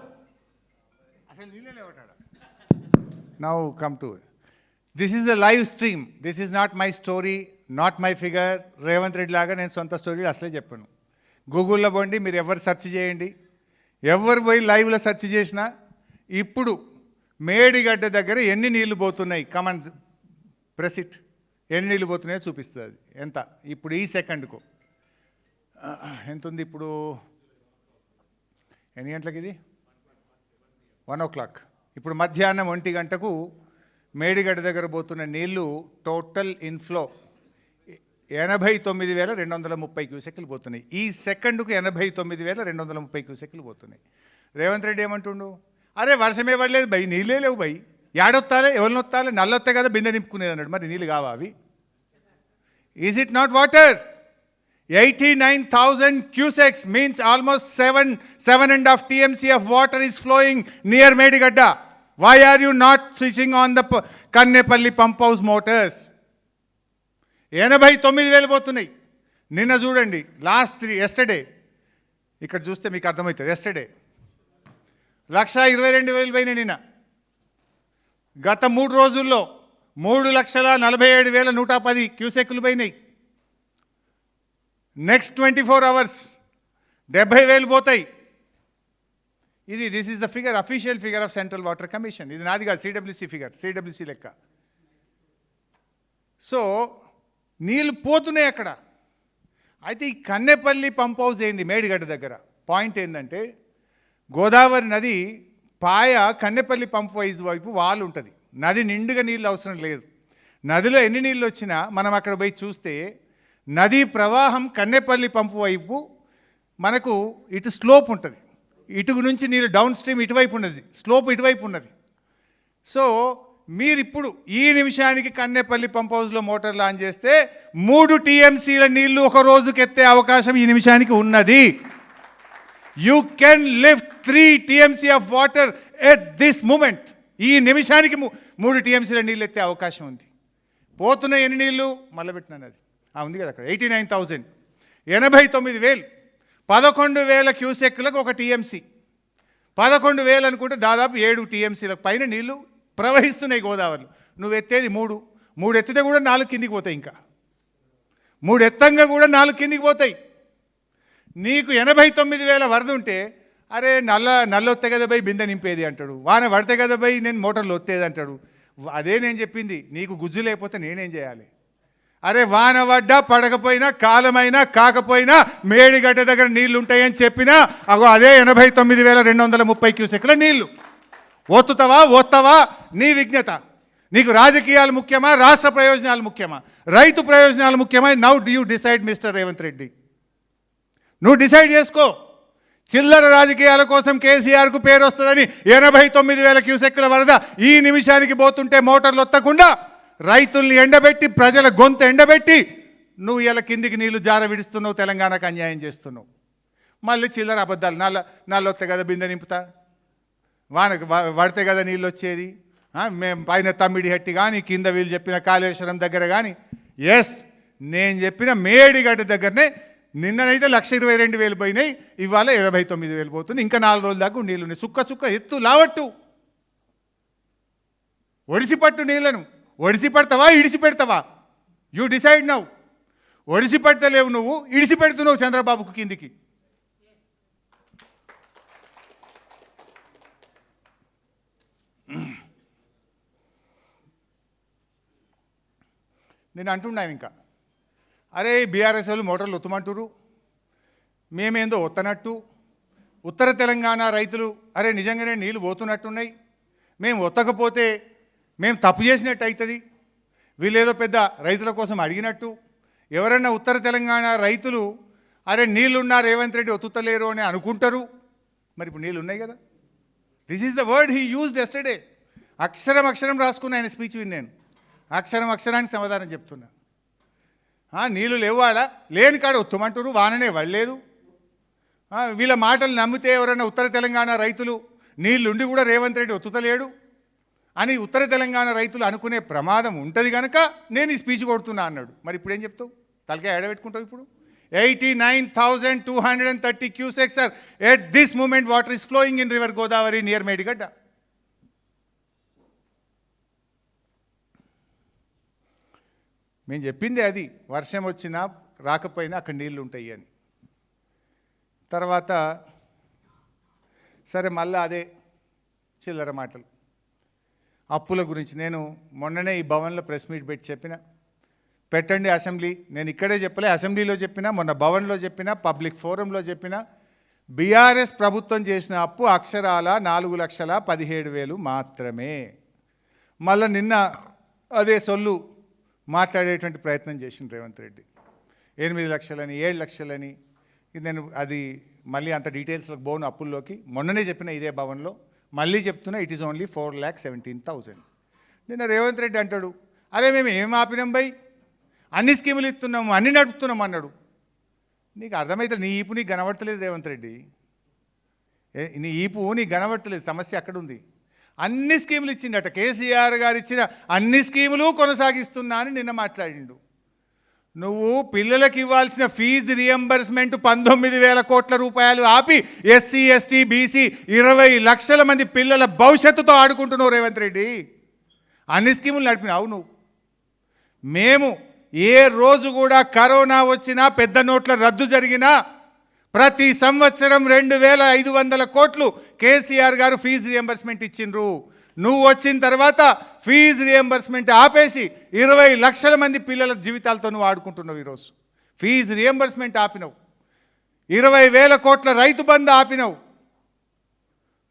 నీళ్ళే లేవటాడా. Now come to this is the live stream. This is not my story, not my figure. Revanth Reddy లాగా నేను సొంత స్టోరీలు అసలే చెప్పాను. గూగుల్లో పోండి, మీరు ఎవరు సెర్చ్ చేయండి, ఎవరు పోయి లైవ్లో సెర్చ్ చేసినా ఇప్పుడు మేడిగడ్డ దగ్గర ఎన్ని నీళ్లు పోతున్నాయి, కమన్ ప్రెస్ ఇట్, ఎన్ని నీళ్ళు పోతున్నాయో చూపిస్తుంది. అది ఎంత ఇప్పుడు ఈ సెకండ్కు ఎంత ఉంది. ఇప్పుడు ఎన్ని గంటలకు ఇది 1 o'clock. ఇప్పుడు మధ్యాహ్నం 1 గంటకు మేడిగడ్డ దగ్గర పోతున్న నీళ్లు టోటల్ ఇన్ఫ్లో 89,230 క్యూసెక్లు పోతున్నాయి. ఈ సెకండ్కు 89,230 క్యూసెక్లు పోతున్నాయి. రేవంత్ రెడ్డి ఏమంటుండు, అరే వర్షమే పడలేదు భయ్, నీళ్ళే లేవు భయ్, ఏడొత్తాలే, ఎవరిని వస్తాలే, నల్లొత్తే కదా బిందె నింపుకునేది అన్నాడు. మరి నీళ్ళు కావా అవి? Is it not water? 89,000 cusecs means almost 7.5 TMC of water is flowing near Medigadda. Why are you not switching on the Kannepalli pump house motors? 89,000 పోతున్నాయి. నిన్న చూడండి, ఎస్టర్డే ఇక్కడ చూస్తే మీకు అర్థమవుతుంది. ఎస్టర్డే 122,000 పోయినాయి. నిన్న గత 3 రోజుల్లో 3,47,110 క్యూసెక్లు పోయినాయి. నెక్స్ట్ 24 hours 70,000 పోతాయి. This is the figure, official figure of central water commission. ఇది నాది కాదు, సిడబ్ల్యూసి ఫిగర్, సిడబ్ల్యూసి లెక్క. సో నీళ్ళు పోతున్నాయి అక్కడ. అయితే ఈ కన్నెపల్లి పంప్ హౌస్ ఏంది మేడిగడ్డ దగ్గర? పాయింట్ ఏంటంటే గోదావరి నది పాయ కన్నెపల్లి పంప్ హౌస్ వైపు వాల్ ఉంటుంది. నది నిండుగా నీళ్ళు అవసరం లేదు. నదిలో ఎన్ని నీళ్ళు వచ్చినా మనం అక్కడ పోయి చూస్తే నదీ ప్రవాహం కన్నెపల్లి పంపు వైపు మనకు ఇటు స్లోప్ ఉంటుంది. ఇటు నుంచి నీళ్ళు డౌన్ స్ట్రీమ్ ఇటువైపు ఉన్నది, స్లోప్ ఇటువైపు ఉన్నది. సో మీరు ఇప్పుడు ఈ నిమిషానికి కన్నెపల్లి పంప్ హౌస్లో మోటార్ లాంచ్ చేస్తే 3 TMCల నీళ్లు ఒక రోజుకి ఎత్తే అవకాశం ఈ నిమిషానికి ఉన్నది. You can lift 3 TMC of water at this moment. ఈ నిమిషానికి 3 TMCల నీళ్ళు ఎత్తే అవకాశం ఉంది. పోతున్న ఎన్ని నీళ్ళు మళ్ళీ పెట్టినాను, అది ఉంది కదా అక్కడ 89,000, 89,000, 11,000 క్యూసెక్లకు 1 TMC, 11,000 అనుకుంటే దాదాపు 7 TMCలకు పైన నీళ్లు ప్రవహిస్తున్నాయి గోదావరిలో. నువ్వు ఎత్తేది 3 ఎత్తితే కూడా 4 కిందికి పోతాయి. ఇంకా 3 ఎత్తంగా కూడా 4 కిందికి పోతాయి. నీకు 89,000 వరద ఉంటే అరే నల్లొత్తే కదా పోయి బిందె నింపేది అంటాడు, వాన పడితే కదా పోయి నేను మోటార్లు ఒత్తేది అంటాడు. అదే నేను చెప్పింది, నీకు గుజ్జు లేకపోతే నేనేం చేయాలి? అరే వాన పడ్డా పడకపోయినా కాలమైనా కాకపోయినా మేడిగడ్డ దగ్గర నీళ్లు ఉంటాయని చెప్పినా అగో అదే 89,230 క్యూసెక్ల నీళ్లు. ఒత్తుతావా నీ విజ్ఞత. నీకు రాజకీయాలు ముఖ్యమా, రాష్ట్ర ప్రయోజనాలు ముఖ్యమా, రైతు ప్రయోజనాలు ముఖ్యమా? Now do you decide mister Revanth Reddy. నువ్వు డిసైడ్ చేసుకో. చిల్లర రాజకీయాల కోసం కేసీఆర్కు పేరు వస్తుందని 89,000 క్యూసెక్ల వరద ఈ నిమిషానికి పోతుంటే మోటార్లు ఒత్తకుండా రైతుల్ని ఎండబెట్టి ప్రజల గొంతు ఎండబెట్టి నువ్వు ఇలా కిందికి నీళ్లు జార విడుస్తున్నావు, తెలంగాణకు అన్యాయం చేస్తున్నావు. మళ్ళీ చిల్లర అబద్ధాలు, నల్లొత్తే కదా బిందె నింపుతా, వానకు పడితే కదా నీళ్ళు వచ్చేది, మేము పైన తమ్మిడిహట్టి కానీ కింద వీళ్ళు చెప్పిన కాళేశ్వరం దగ్గర కానీ. ఎస్, నేను చెప్పిన మేడిగడ్డ దగ్గరనే నిన్ననైతే 122,000 పోయినాయి, ఇవాళ 89,000 పోతుంది. ఇంకా 4 రోజుల దాకా నీళ్ళు ఉన్నాయి. చుక్క ఎత్తు లావట్టు, ఒడిసిపట్టు నీళ్లను. ఒడిసిపడతావా ఇడిసిపెడతావా? You decide now. ఒడిసిపెడతలేవు నువ్వు, ఇడిసిపెడుతున్నావు చంద్రబాబుకు కిందికి. నేను అంటున్నాను ఇంకా, అరే బీఆర్ఎస్ వాళ్ళు మోటార్లు ఒత్తమంటురు, మేమేందో ఒత్తనట్టు. ఉత్తర తెలంగాణ రైతులు అరే నిజంగానే నీళ్ళు పోతున్నట్టున్నాయి, మేము ఒత్తకపోతే మేము తప్పు చేసినట్టు అవుతుంది, వీళ్ళేదో పెద్ద రైతుల కోసం అడిగినట్టు. ఎవరైనా ఉత్తర తెలంగాణ రైతులు అరే నీళ్ళున్నా రేవంత్ రెడ్డి ఒత్తుతలేరు అని అనుకుంటారు. మరి ఇప్పుడు నీళ్ళు ఉన్నాయి కదా. This is the word he used yesterday. అక్షరం రాసుకున్న ఆయన స్పీచ్ విన్నాను. అక్షరానికి సమాధానం చెప్తున్నా. నీళ్ళు లేవాడా, లేని కాడ ఒత్తుమంటారు, వాననే పడలేదు. వీళ్ళ మాటలు నమ్మితే ఎవరైనా ఉత్తర తెలంగాణ రైతులు నీళ్ళుండి కూడా రేవంత్ రెడ్డి ఒత్తుతలేడు అని ఉత్తర తెలంగాణ రైతులు అనుకునే ప్రమాదం ఉంటుంది కనుక నేను ఈ స్పీచ్ కొడుతున్నా అన్నాడు. మరి ఇప్పుడు ఏం చెప్తావు? తలకాయ ఎడబెట్టుకుంటావు ఇప్పుడు? 89,230 cusecs are at this moment water is flowing in river Godavari near Medigadda. మేము చెప్పింది అది, వర్షం వచ్చినా రాకపోయినా అక్కడ నీళ్ళు ఉంటాయి అని. తర్వాత సరే మళ్ళీ అదే చిల్లర మాటలు, అప్పుల గురించి. నేను మొన్ననే ఈ భవన్లో ప్రెస్ మీట్ పెట్టి చెప్పిన, పెట్టండి అసెంబ్లీ, నేను ఇక్కడే చెప్పలే, అసెంబ్లీలో చెప్పినా, మొన్న భవన్లో చెప్పినా, పబ్లిక్ ఫోరంలో చెప్పినా, బీఆర్ఎస్ ప్రభుత్వం చేసిన అప్పు అక్షరాల 4,17,000 మాత్రమే. మళ్ళీ నిన్న అదే సొల్లు మాట్లాడేటువంటి ప్రయత్నం చేసిన రేవంత్ రెడ్డి, 8 లక్షలని 7 లక్షలని. నేను అది మళ్ళీ అంత డీటెయిల్స్లోకి పోను అప్పుల్లోకి. మొన్ననే చెప్పిన ఇదే భవన్లో, మళ్ళీ చెప్తున్నా, ఇట్ ఈస్ ఓన్లీ 4,17,000. నిన్న రేవంత్ రెడ్డి అంటాడు, అరే మేము ఏం ఆపినాం బై, అన్ని స్కీములు ఇస్తున్నాము, అన్ని నడుపుతున్నాం అన్నాడు. నీకు అర్థమైతే నీ ఈపు నీకు కనబడతలేదు రేవంత్ రెడ్డి, నీ ఈపు నీకు కనబడతలేదు, సమస్య అక్కడ ఉంది. అన్ని స్కీములు ఇచ్చిండట, కేసీఆర్ గారు ఇచ్చిన అన్ని స్కీములు కొనసాగిస్తున్నా అని నిన్న మాట్లాడిండు. నువ్వు పిల్లలకు ఇవ్వాల్సిన ఫీజు రియంబర్స్మెంట్ 19,000 కోట్ల రూపాయలు ఆపి ఎస్సీ ఎస్టీ బీసీ 20 లక్షల మంది పిల్లల భవిష్యత్తుతో ఆడుకుంటున్నావు రేవంత్ రెడ్డి. అన్ని స్కీములు నడిపినావు నువ్వు. మేము ఏ రోజు కూడా కరోనా వచ్చినా, పెద్ద నోట్ల రద్దు జరిగినా ప్రతి సంవత్సరం 2,500 కోట్లు కేసీఆర్ గారు ఫీజు రియంబర్స్మెంట్ ఇచ్చిండ్రు. నువ్వు వచ్చిన తర్వాత ఫీజు రియంబర్స్మెంట్ ఆపేసి 20 లక్షల మంది పిల్లల జీవితాలతో నువ్వు ఆడుకుంటున్నావు. ఈరోజు ఫీజు రియంబర్స్మెంట్ ఆపినవు, 20,000 కోట్ల రైతు బంధు ఆపినవు.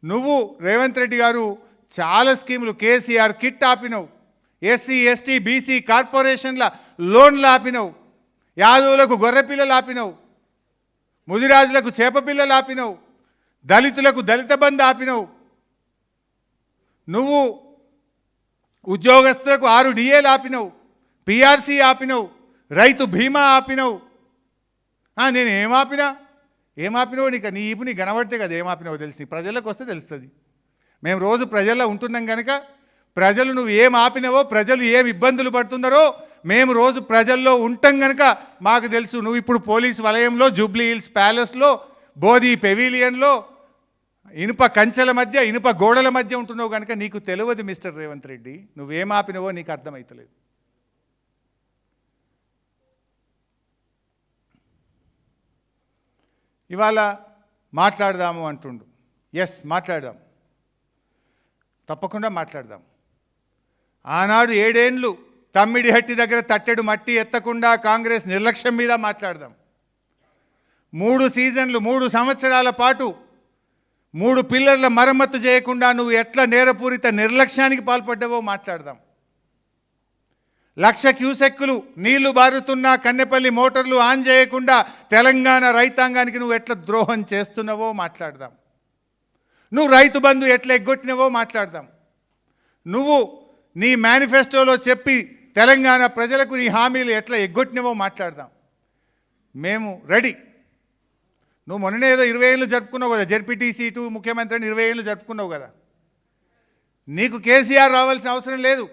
నువ్వు రేవంత్ రెడ్డి గారు చాలా స్కీములు, కేసీఆర్ కిట్ ఆపినవు, ఎస్సీ ఎస్టీ బీసీ కార్పొరేషన్ల లోన్లు ఆపినవు, యాదవులకు గొర్రె పిల్లలు ఆపినవు, ముదిరాజులకు చేప పిల్లలు ఆపినవు, దళితులకు దళిత బంధు ఆపినవు. నువ్వు ఉద్యోగస్తులకు 6 డిఏలు ఆపినవు, పిఆర్సీ ఆపినవు, రైతు బీమా ఆపినవు. నేను ఏమాపినావు నీకు నీ ఈపు నీకు కనబడితే కదా ఏమాపినావో తెలిసి, ప్రజలకు వస్తే తెలుస్తుంది. మేము రోజు ప్రజల్లో ఉంటున్నాం కనుక ప్రజలు నువ్వు ఏం ఆపినావో, ప్రజలు ఏం ఇబ్బందులు పడుతున్నారో మేము రోజు ప్రజల్లో ఉంటాం కనుక మాకు తెలుసు. నువ్వు ఇప్పుడు పోలీసు వలయంలో, జూబ్లీ హిల్స్ ప్యాలెస్లో, బోధి పెవిలియన్లో ఇనుప కంచెల మధ్య, ఇనుప గోడల మధ్య ఉంటున్నావు కనుక నీకు తెలియదు మిస్టర్ రేవంత్ రెడ్డి, నువ్వేం ఆపినవో నీకు అర్థమవుతలేదు. ఇవాళ మాట్లాడదాము అంటుండు. ఎస్ మాట్లాడదాం, తప్పకుండా మాట్లాడదాం. ఆనాడు 7 ఏళ్ళు తమ్మిడిహట్టి దగ్గర తట్టెడు మట్టి ఎత్తకుండా కాంగ్రెస్ నిర్లక్ష్యం మీద మాట్లాడదాం. 3 సీజన్లు 3 సంవత్సరాల పాటు 3 పిల్లర్ల మరమ్మతు చేయకుండా నువ్వు ఎట్లా నేరపూరిత నిర్లక్ష్యానికి పాల్పడ్డావో మాట్లాడదాం. 1,00,000 క్యూసెక్కులు నీళ్లు బారుతున్నా కన్నెపల్లి మోటార్లు ఆన్ చేయకుండా తెలంగాణ రైతాంగానికి నువ్వు ఎట్లా ద్రోహం చేస్తున్నావో మాట్లాడదాం. నువ్వు రైతు బంధు ఎట్లా ఎగ్గొట్టినవో మాట్లాడదాం. నువ్వు నీ మేనిఫెస్టోలో చెప్పి తెలంగాణ ప్రజలకు నీ హామీలు ఎట్లా ఎగ్గొట్టినవో మాట్లాడదాం. మేము రెడీ. నువ్వు మొన్ననే ఏదో 20 ఏళ్ళు జరుపుకున్నావు కదా, జెడ్పీటీసీ టు ముఖ్యమంత్రి అని 20 ఏళ్ళు జరుపుకున్నావు కదా. నీకు కేసీఆర్ రావాల్సిన అవసరం లేదు.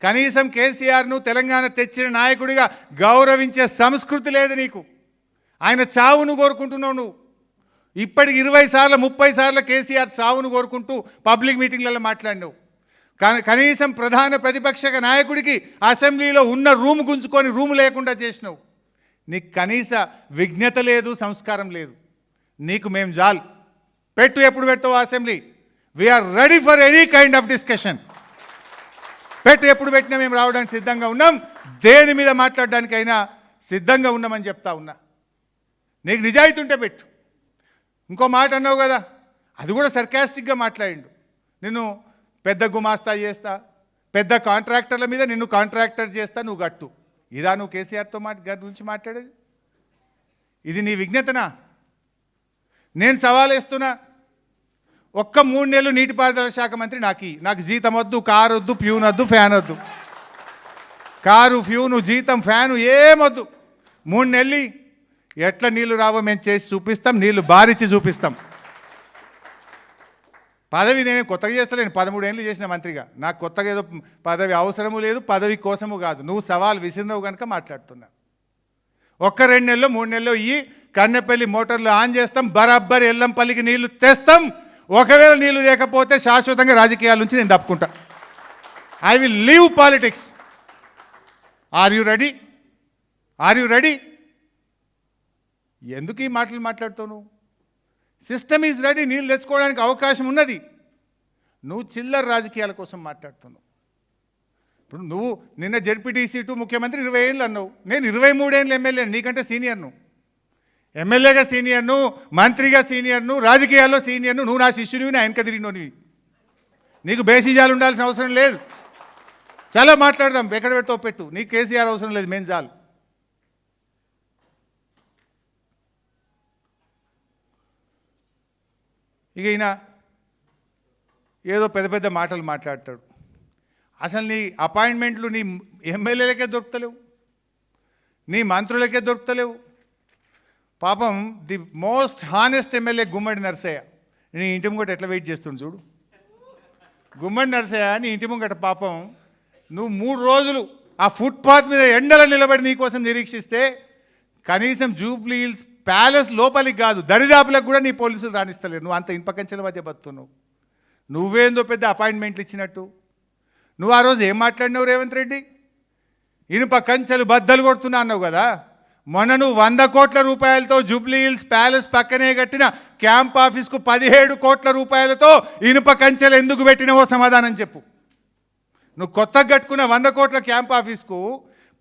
కనీసం కేసీఆర్ను తెలంగాణ తెచ్చిన నాయకుడిగా గౌరవించే సంస్కృతి లేదు నీకు. ఆయన చావును కోరుకుంటున్నావు నువ్వు. ఇప్పటికి 20 సార్లు 30 సార్లు కేసీఆర్ చావును కోరుకుంటూ పబ్లిక్ మీటింగ్లలో మాట్లాడినావు. కనీసం ప్రధాన ప్రతిపక్ష నాయకుడికి అసెంబ్లీలో ఉన్న రూమ్ గుంజుకొని రూమ్ లేకుండా చేసినావు. నీకు కనీస విజ్ఞత లేదు, సంస్కారం లేదు. నీకు మేము జాల్ పెట్టు. ఎప్పుడు పెట్టావు assembly? We are ready for any kind of discussion. పెట్టు, ఎప్పుడు పెట్టినా మేము రావడానికి సిద్ధంగా ఉన్నాం. దేని మీద మాట్లాడడానికైనా సిద్ధంగా ఉన్నామని చెప్తా ఉన్నా. నీకు నిజాయితీ ఉంటే పెట్టు. ఇంకో మాట అన్నావు కదా, అది కూడా సర్కాస్టిక్గా మాట్లాడిండు. నిన్ను పెద్ద గుమాస్తా చేస్తా, పెద్ద కాంట్రాక్టర్ల మీద నిన్ను కాంట్రాక్టర్ చేస్తా, నువ్వు గట్టు. ఇదా నువ్వు కేసీఆర్తో గురించి మాట్లాడేది? ఇది నీ విజ్ఞతనా? నేను సవాల్ వేస్తున్నా, ఒక్క 3 నెలలు నీటిపారుదల శాఖ మంత్రి నాకు జీతం వద్దు, కారు వద్దు, ప్యూన్ వద్దు, ఫ్యాన్ వద్దు. కారు, ఫ్యూను, జీతం, ఫ్యాను ఏమొద్దు. 3 నెలలు ఎట్లా నీళ్లు రావో మేము చేసి చూపిస్తాం, నీళ్లు బారిచ్చి చూపిస్తాం. పదవి నేను కొత్తగా చేస్తలేను, 13 ఏళ్ళు చేసిన మంత్రిగా. నాకు కొత్తగా ఏదో పదవి అవసరము లేదు, పదవి కోసము కాదు. నువ్వు సవాల్ విసిరినవు కనుక మాట్లాడుతున్నా. ఒక్క 2 నెలలు 3 నెలలు ఇయ్యి, కన్నెపల్లి మోటార్లు ఆన్ చేస్తాం, బరాబ్బర్ ఎల్లంపల్లికి నీళ్లు తెస్తాం. ఒకవేళ నీళ్లు లేకపోతే శాశ్వతంగా రాజకీయాల నుంచి నేను తప్పుకుంటా. I will leave politics. Are you ready? Are you ready? ఎందుకు ఈ మాటలు మాట్లాడుతావు నువ్వు? సిస్టమ్ ఈజ్ రెడీ, నీళ్ళు తెచ్చుకోవడానికి అవకాశం ఉన్నది. నువ్వు చిల్లర రాజకీయాల కోసం మాట్లాడుతున్నావు. ఇప్పుడు నువ్వు నిన్న జెడ్పీటీసీ టు ముఖ్యమంత్రి 20 ఏళ్ళు అన్నావు. నేను 23 ఏళ్ళు ఎమ్మెల్యే, నీకంటే సీనియర్ను. ఎమ్మెల్యేగా సీనియర్ను, మంత్రిగా సీనియర్ను, రాజకీయాల్లో సీనియర్ను. నువ్వు నా శిష్యునివి, నా వెనక తిరిగినోనివి. నీకు బేసిజాలు ఉండాల్సిన అవసరం లేదు. చాలా మాట్లాడదాం, ఎక్కడ పెడతావు పెట్టు. నీకు కేసీఆర్ అవసరం లేదు, మేము చాలు. ఇక ఈయన ఏదో పెద్ద పెద్ద మాటలు మాట్లాడతాడు. అసలు నీ అపాయింట్మెంట్లు నీ ఎమ్మెల్యేలకే దొరుకుతలేవు, నీ మంత్రులకే దొరుకుతలేవు. పాపం ది మోస్ట్ హానెస్ట్ ఎమ్మెల్యే గుమ్మడి నరసయ్య నీ ఇంటి ముంగట ఎట్లా వెయిట్ చేస్తుండు చూడు. గుమ్మడి నరసయ్య నీ ఇంటి ముంగట పాపం నువ్వు 3 రోజులు ఆ ఫుట్పాత్ మీద ఎండలో నిలబడి నీకోసం నిరీక్షిస్తే కనీసం జూబ్లీ హిల్స్ ప్యాలెస్ లోపలికి కాదు, దరిదాపులకు కూడా నీ పోలీసులు రాణిస్తలేరు. నువ్వు అంత ఇనుప కంచెల మధ్య బతున్నావు. నువ్వేందో పెద్ద అపాయింట్మెంట్లు ఇచ్చినట్టు. నువ్వు ఆ రోజు ఏం మాట్లాడినావు రేవంత్ రెడ్డి? ఇనుప కంచెలు బద్దలు కొడుతున్నా అన్నావు కదా. మొన్న నువ్వు 100 కోట్ల రూపాయలతో జూబ్లీ హిల్స్ ప్యాలెస్ పక్కనే కట్టిన క్యాంప్ ఆఫీస్కు 17 కోట్ల రూపాయలతో ఇనుప కంచెలు ఎందుకు పెట్టినావో సమాధానం చెప్పు. నువ్వు కొత్తగా కట్టుకున్న 100 కోట్ల క్యాంప్ ఆఫీస్కు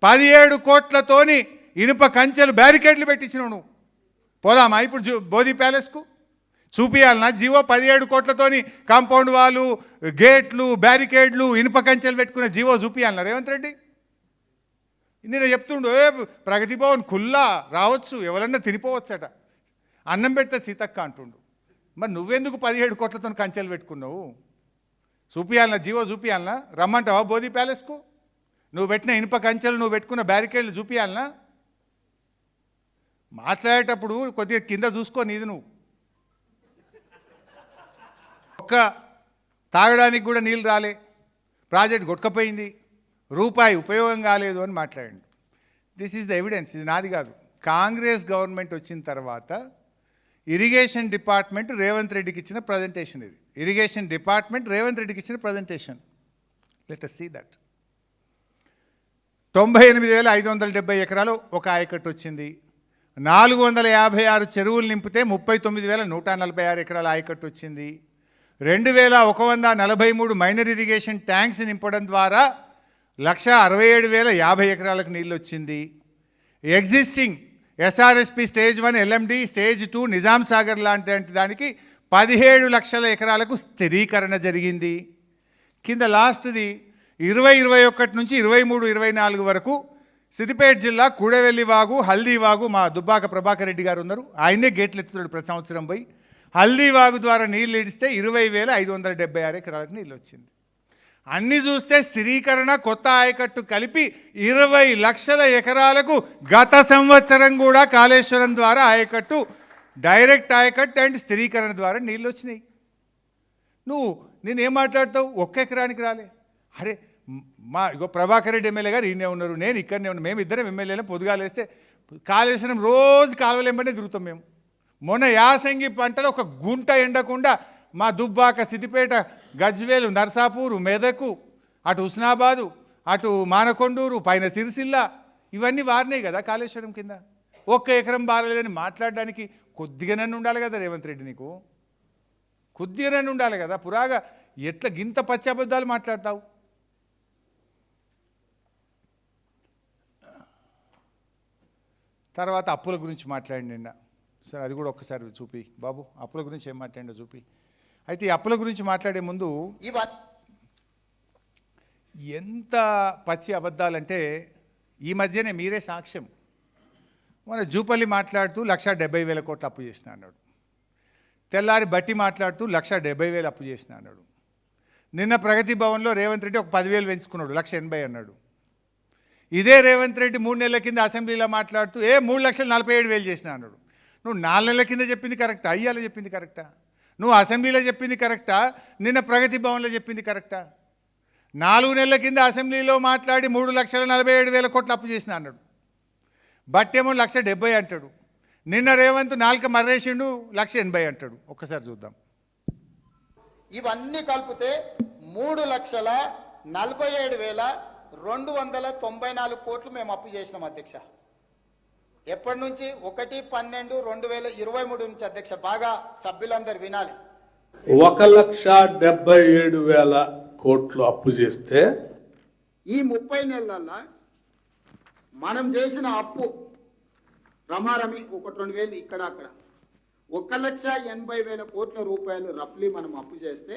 17 కోట్లతోని ఇనుప కంచెలు బ్యారికేడ్లు పెట్టించినావు నువ్వు. పోదామా ఇప్పుడు బోధి ప్యాలెస్కు? చూపియాలన్నా జీవో 17 కోట్లతోని కాంపౌండ్ వాళ్ళు, గేట్లు, బ్యారికేడ్లు, ఇనుప కంచెలు పెట్టుకున్న జీవో చూపియాలన్నా రేవంత్ రెడ్డి? నేను చెప్తుండు, ప్రగతి భవన్ ఖుల్లా రావచ్చు, ఎవరన్నా తినిపోవచ్చట, అన్నం పెడితే సీతక్క అంటుండు. మరి నువ్వెందుకు 17 కోట్లతో కంచెలు పెట్టుకున్నావు? చూపియాలన్నా జీవో చూపియాలన్నా? రమ్మంటావా బోధి ప్యాలెస్కు? నువ్వు పెట్టిన ఇనుప కంచెలు, నువ్వు పెట్టుకున్న బ్యారికేడ్లు చూపియాలన్నా? మాట్లాడేటప్పుడు కొద్దిగా కింద చూసుకో నీది నువ్వు. ఒక్క తాగడానికి కూడా నీళ్ళు రాలే, ప్రాజెక్ట్ కొట్టుకపోయింది, రూపాయి ఉపయోగం కాలేదు అని మాట్లాడండి. This is the evidence. ఇది నాది కాదు. కాంగ్రెస్ గవర్నమెంట్ వచ్చిన తర్వాత ఇరిగేషన్ డిపార్ట్మెంట్ రేవంత్ రెడ్డికి ఇచ్చిన ప్రజెంటేషన్ ఇది. ఇరిగేషన్ డిపార్ట్మెంట్ రేవంత్ రెడ్డికి ఇచ్చిన presentation. Let us see that. 98,570 ఎకరాలు ఒక ఆయకట్టు వచ్చింది. 456 చెరువులు నింపితే 39,146 ఎకరాల ఆయకట్టు వచ్చింది. 2,143 మైనర్ ఇరిగేషన్ ట్యాంక్స్ నింపడం ద్వారా 1,67,050 ఎకరాలకు నీళ్ళు వచ్చింది. Existing SRSP stage 1 LMD, stage 2 Nizam Sagar లాంటి దానికి 17 లక్షల ఎకరాలకు స్థిరీకరణ జరిగింది. కింద లాస్ట్ది 2021 నుంచి 23-24 వరకు సిద్దిపేట జిల్లా కూడవెల్లి వాగు, హల్దీ వాగు, మా దుబ్బాక ప్రభాకర్ రెడ్డి గారు ఉన్నారు, ఆయనే గేట్లు ఎత్తుతాడు ప్రతి సంవత్సరం పోయి. హల్దీ వాగు ద్వారా నీళ్ళు ఇడిస్తే 20,576 ఎకరాలకు నీళ్ళు వచ్చింది. అన్నీ చూస్తే స్థిరీకరణ, కొత్త ఆయకట్టు కలిపి 20 లక్షల ఎకరాలకు గత సంవత్సరం కూడా కాళేశ్వరం ద్వారా ఆయకట్టు, డైరెక్ట్ ఆయకట్టు అండ్ స్థిరీకరణ ద్వారా నీళ్ళు వచ్చినాయి. నువ్వు నేనేం మాట్లాడతావు? 1 ఎకరానికి రాలే. అరే ఇగో ప్రభాకర్ రెడ్డి ఎమ్మెల్యే గారు ఈయనే ఉన్నారు, నేను ఇక్కడనే ఉన్నాను, మేము ఇద్దరం ఎమ్మెల్యేలు. పొద్దుగాలేస్తే కాళేశ్వరం రోజు కాలువలు ఎంబడే తిరుగుతాం మేము. మొన్న యాసంగి పంటలో ఒక గుంట ఎండకుండా మా దుబ్బాక, సిద్దిపేట, గజ్వేలు, నర్సాపూరు, మెదకు, అటు హుస్నాబాదు, అటు మానకొండూరు, పైన సిరిసిల్ల, ఇవన్నీ వారినాయి కదా కాళేశ్వరం కింద. 1 ఎకరం బారలేదని మాట్లాడడానికి కొద్దిగానే ఉండాలి కదా రేవంత్ రెడ్డి, నీకు కొద్దిగానే ఉండాలి కదా. పురాగా ఎట్లా గింత పచ్చి అబద్ధాలు మాట్లాడతావు? తర్వాత అప్పుల గురించి మాట్లాడండి నిన్న. సరే అది కూడా ఒక్కసారి చూపి బాబు, అప్పుల గురించి ఏం మాట్లాడిందో చూపి. అయితే ఈ అప్పుల గురించి మాట్లాడే ముందు ఎంత పచ్చి అబద్ధాలంటే ఈ మధ్యనే మీరే సాక్ష్యం. మన జూపల్లి మాట్లాడుతూ 1,70,000 కోట్ల అప్పు చేసిన అన్నాడు. తెల్లారి బట్టి మాట్లాడుతూ 1,70,000 అప్పు చేసిన అన్నాడు. నిన్న ప్రగతి భవన్లో రేవంత్ రెడ్డి ఒక 10,000 పెంచుకున్నాడు, 1,80,000 అన్నాడు. ఇదే రేవంత్ రెడ్డి 3 నెలల కింద అసెంబ్లీలో మాట్లాడుతూ 3,47,000 చేసిన అన్నాడు. నువ్వు 4 నెలల కింద చెప్పింది కరెక్టా? అయ్యాల చెప్పింది కరెక్టా? నువ్వు అసెంబ్లీలో చెప్పింది కరెక్టా, నిన్న ప్రగతి భవన్లో చెప్పింది కరెక్టా? 4 నెలల కింద అసెంబ్లీలో మాట్లాడి 3,47,000 కోట్లు అప్పు చేసిన అన్నాడు. బట్టేమో 1,70,000 అంటాడు. నిన్న రేవంత్ నాలుక మర్రేసిండు 1,80,000 అంటాడు. ఒక్కసారి చూద్దాం. ఇవన్నీ కలిపితే 3,47,294 కోట్లు మేము అప్పు చేసినాం అధ్యక్ష. ఎప్పటి నుంచి? 1/12/2023 నుంచి అధ్యక్ష. బాగా సభ్యులందరూ వినాలి. 1,77,000 కోట్లు అప్పు చేస్తే ఈ 30 నెలల్లో మనం చేసిన అప్పు రమారమి 1-2 ఇక్కడ అక్కడ 1,80,000 కోట్ల రూపాయలు రఫ్లీ మనం అప్పు చేస్తే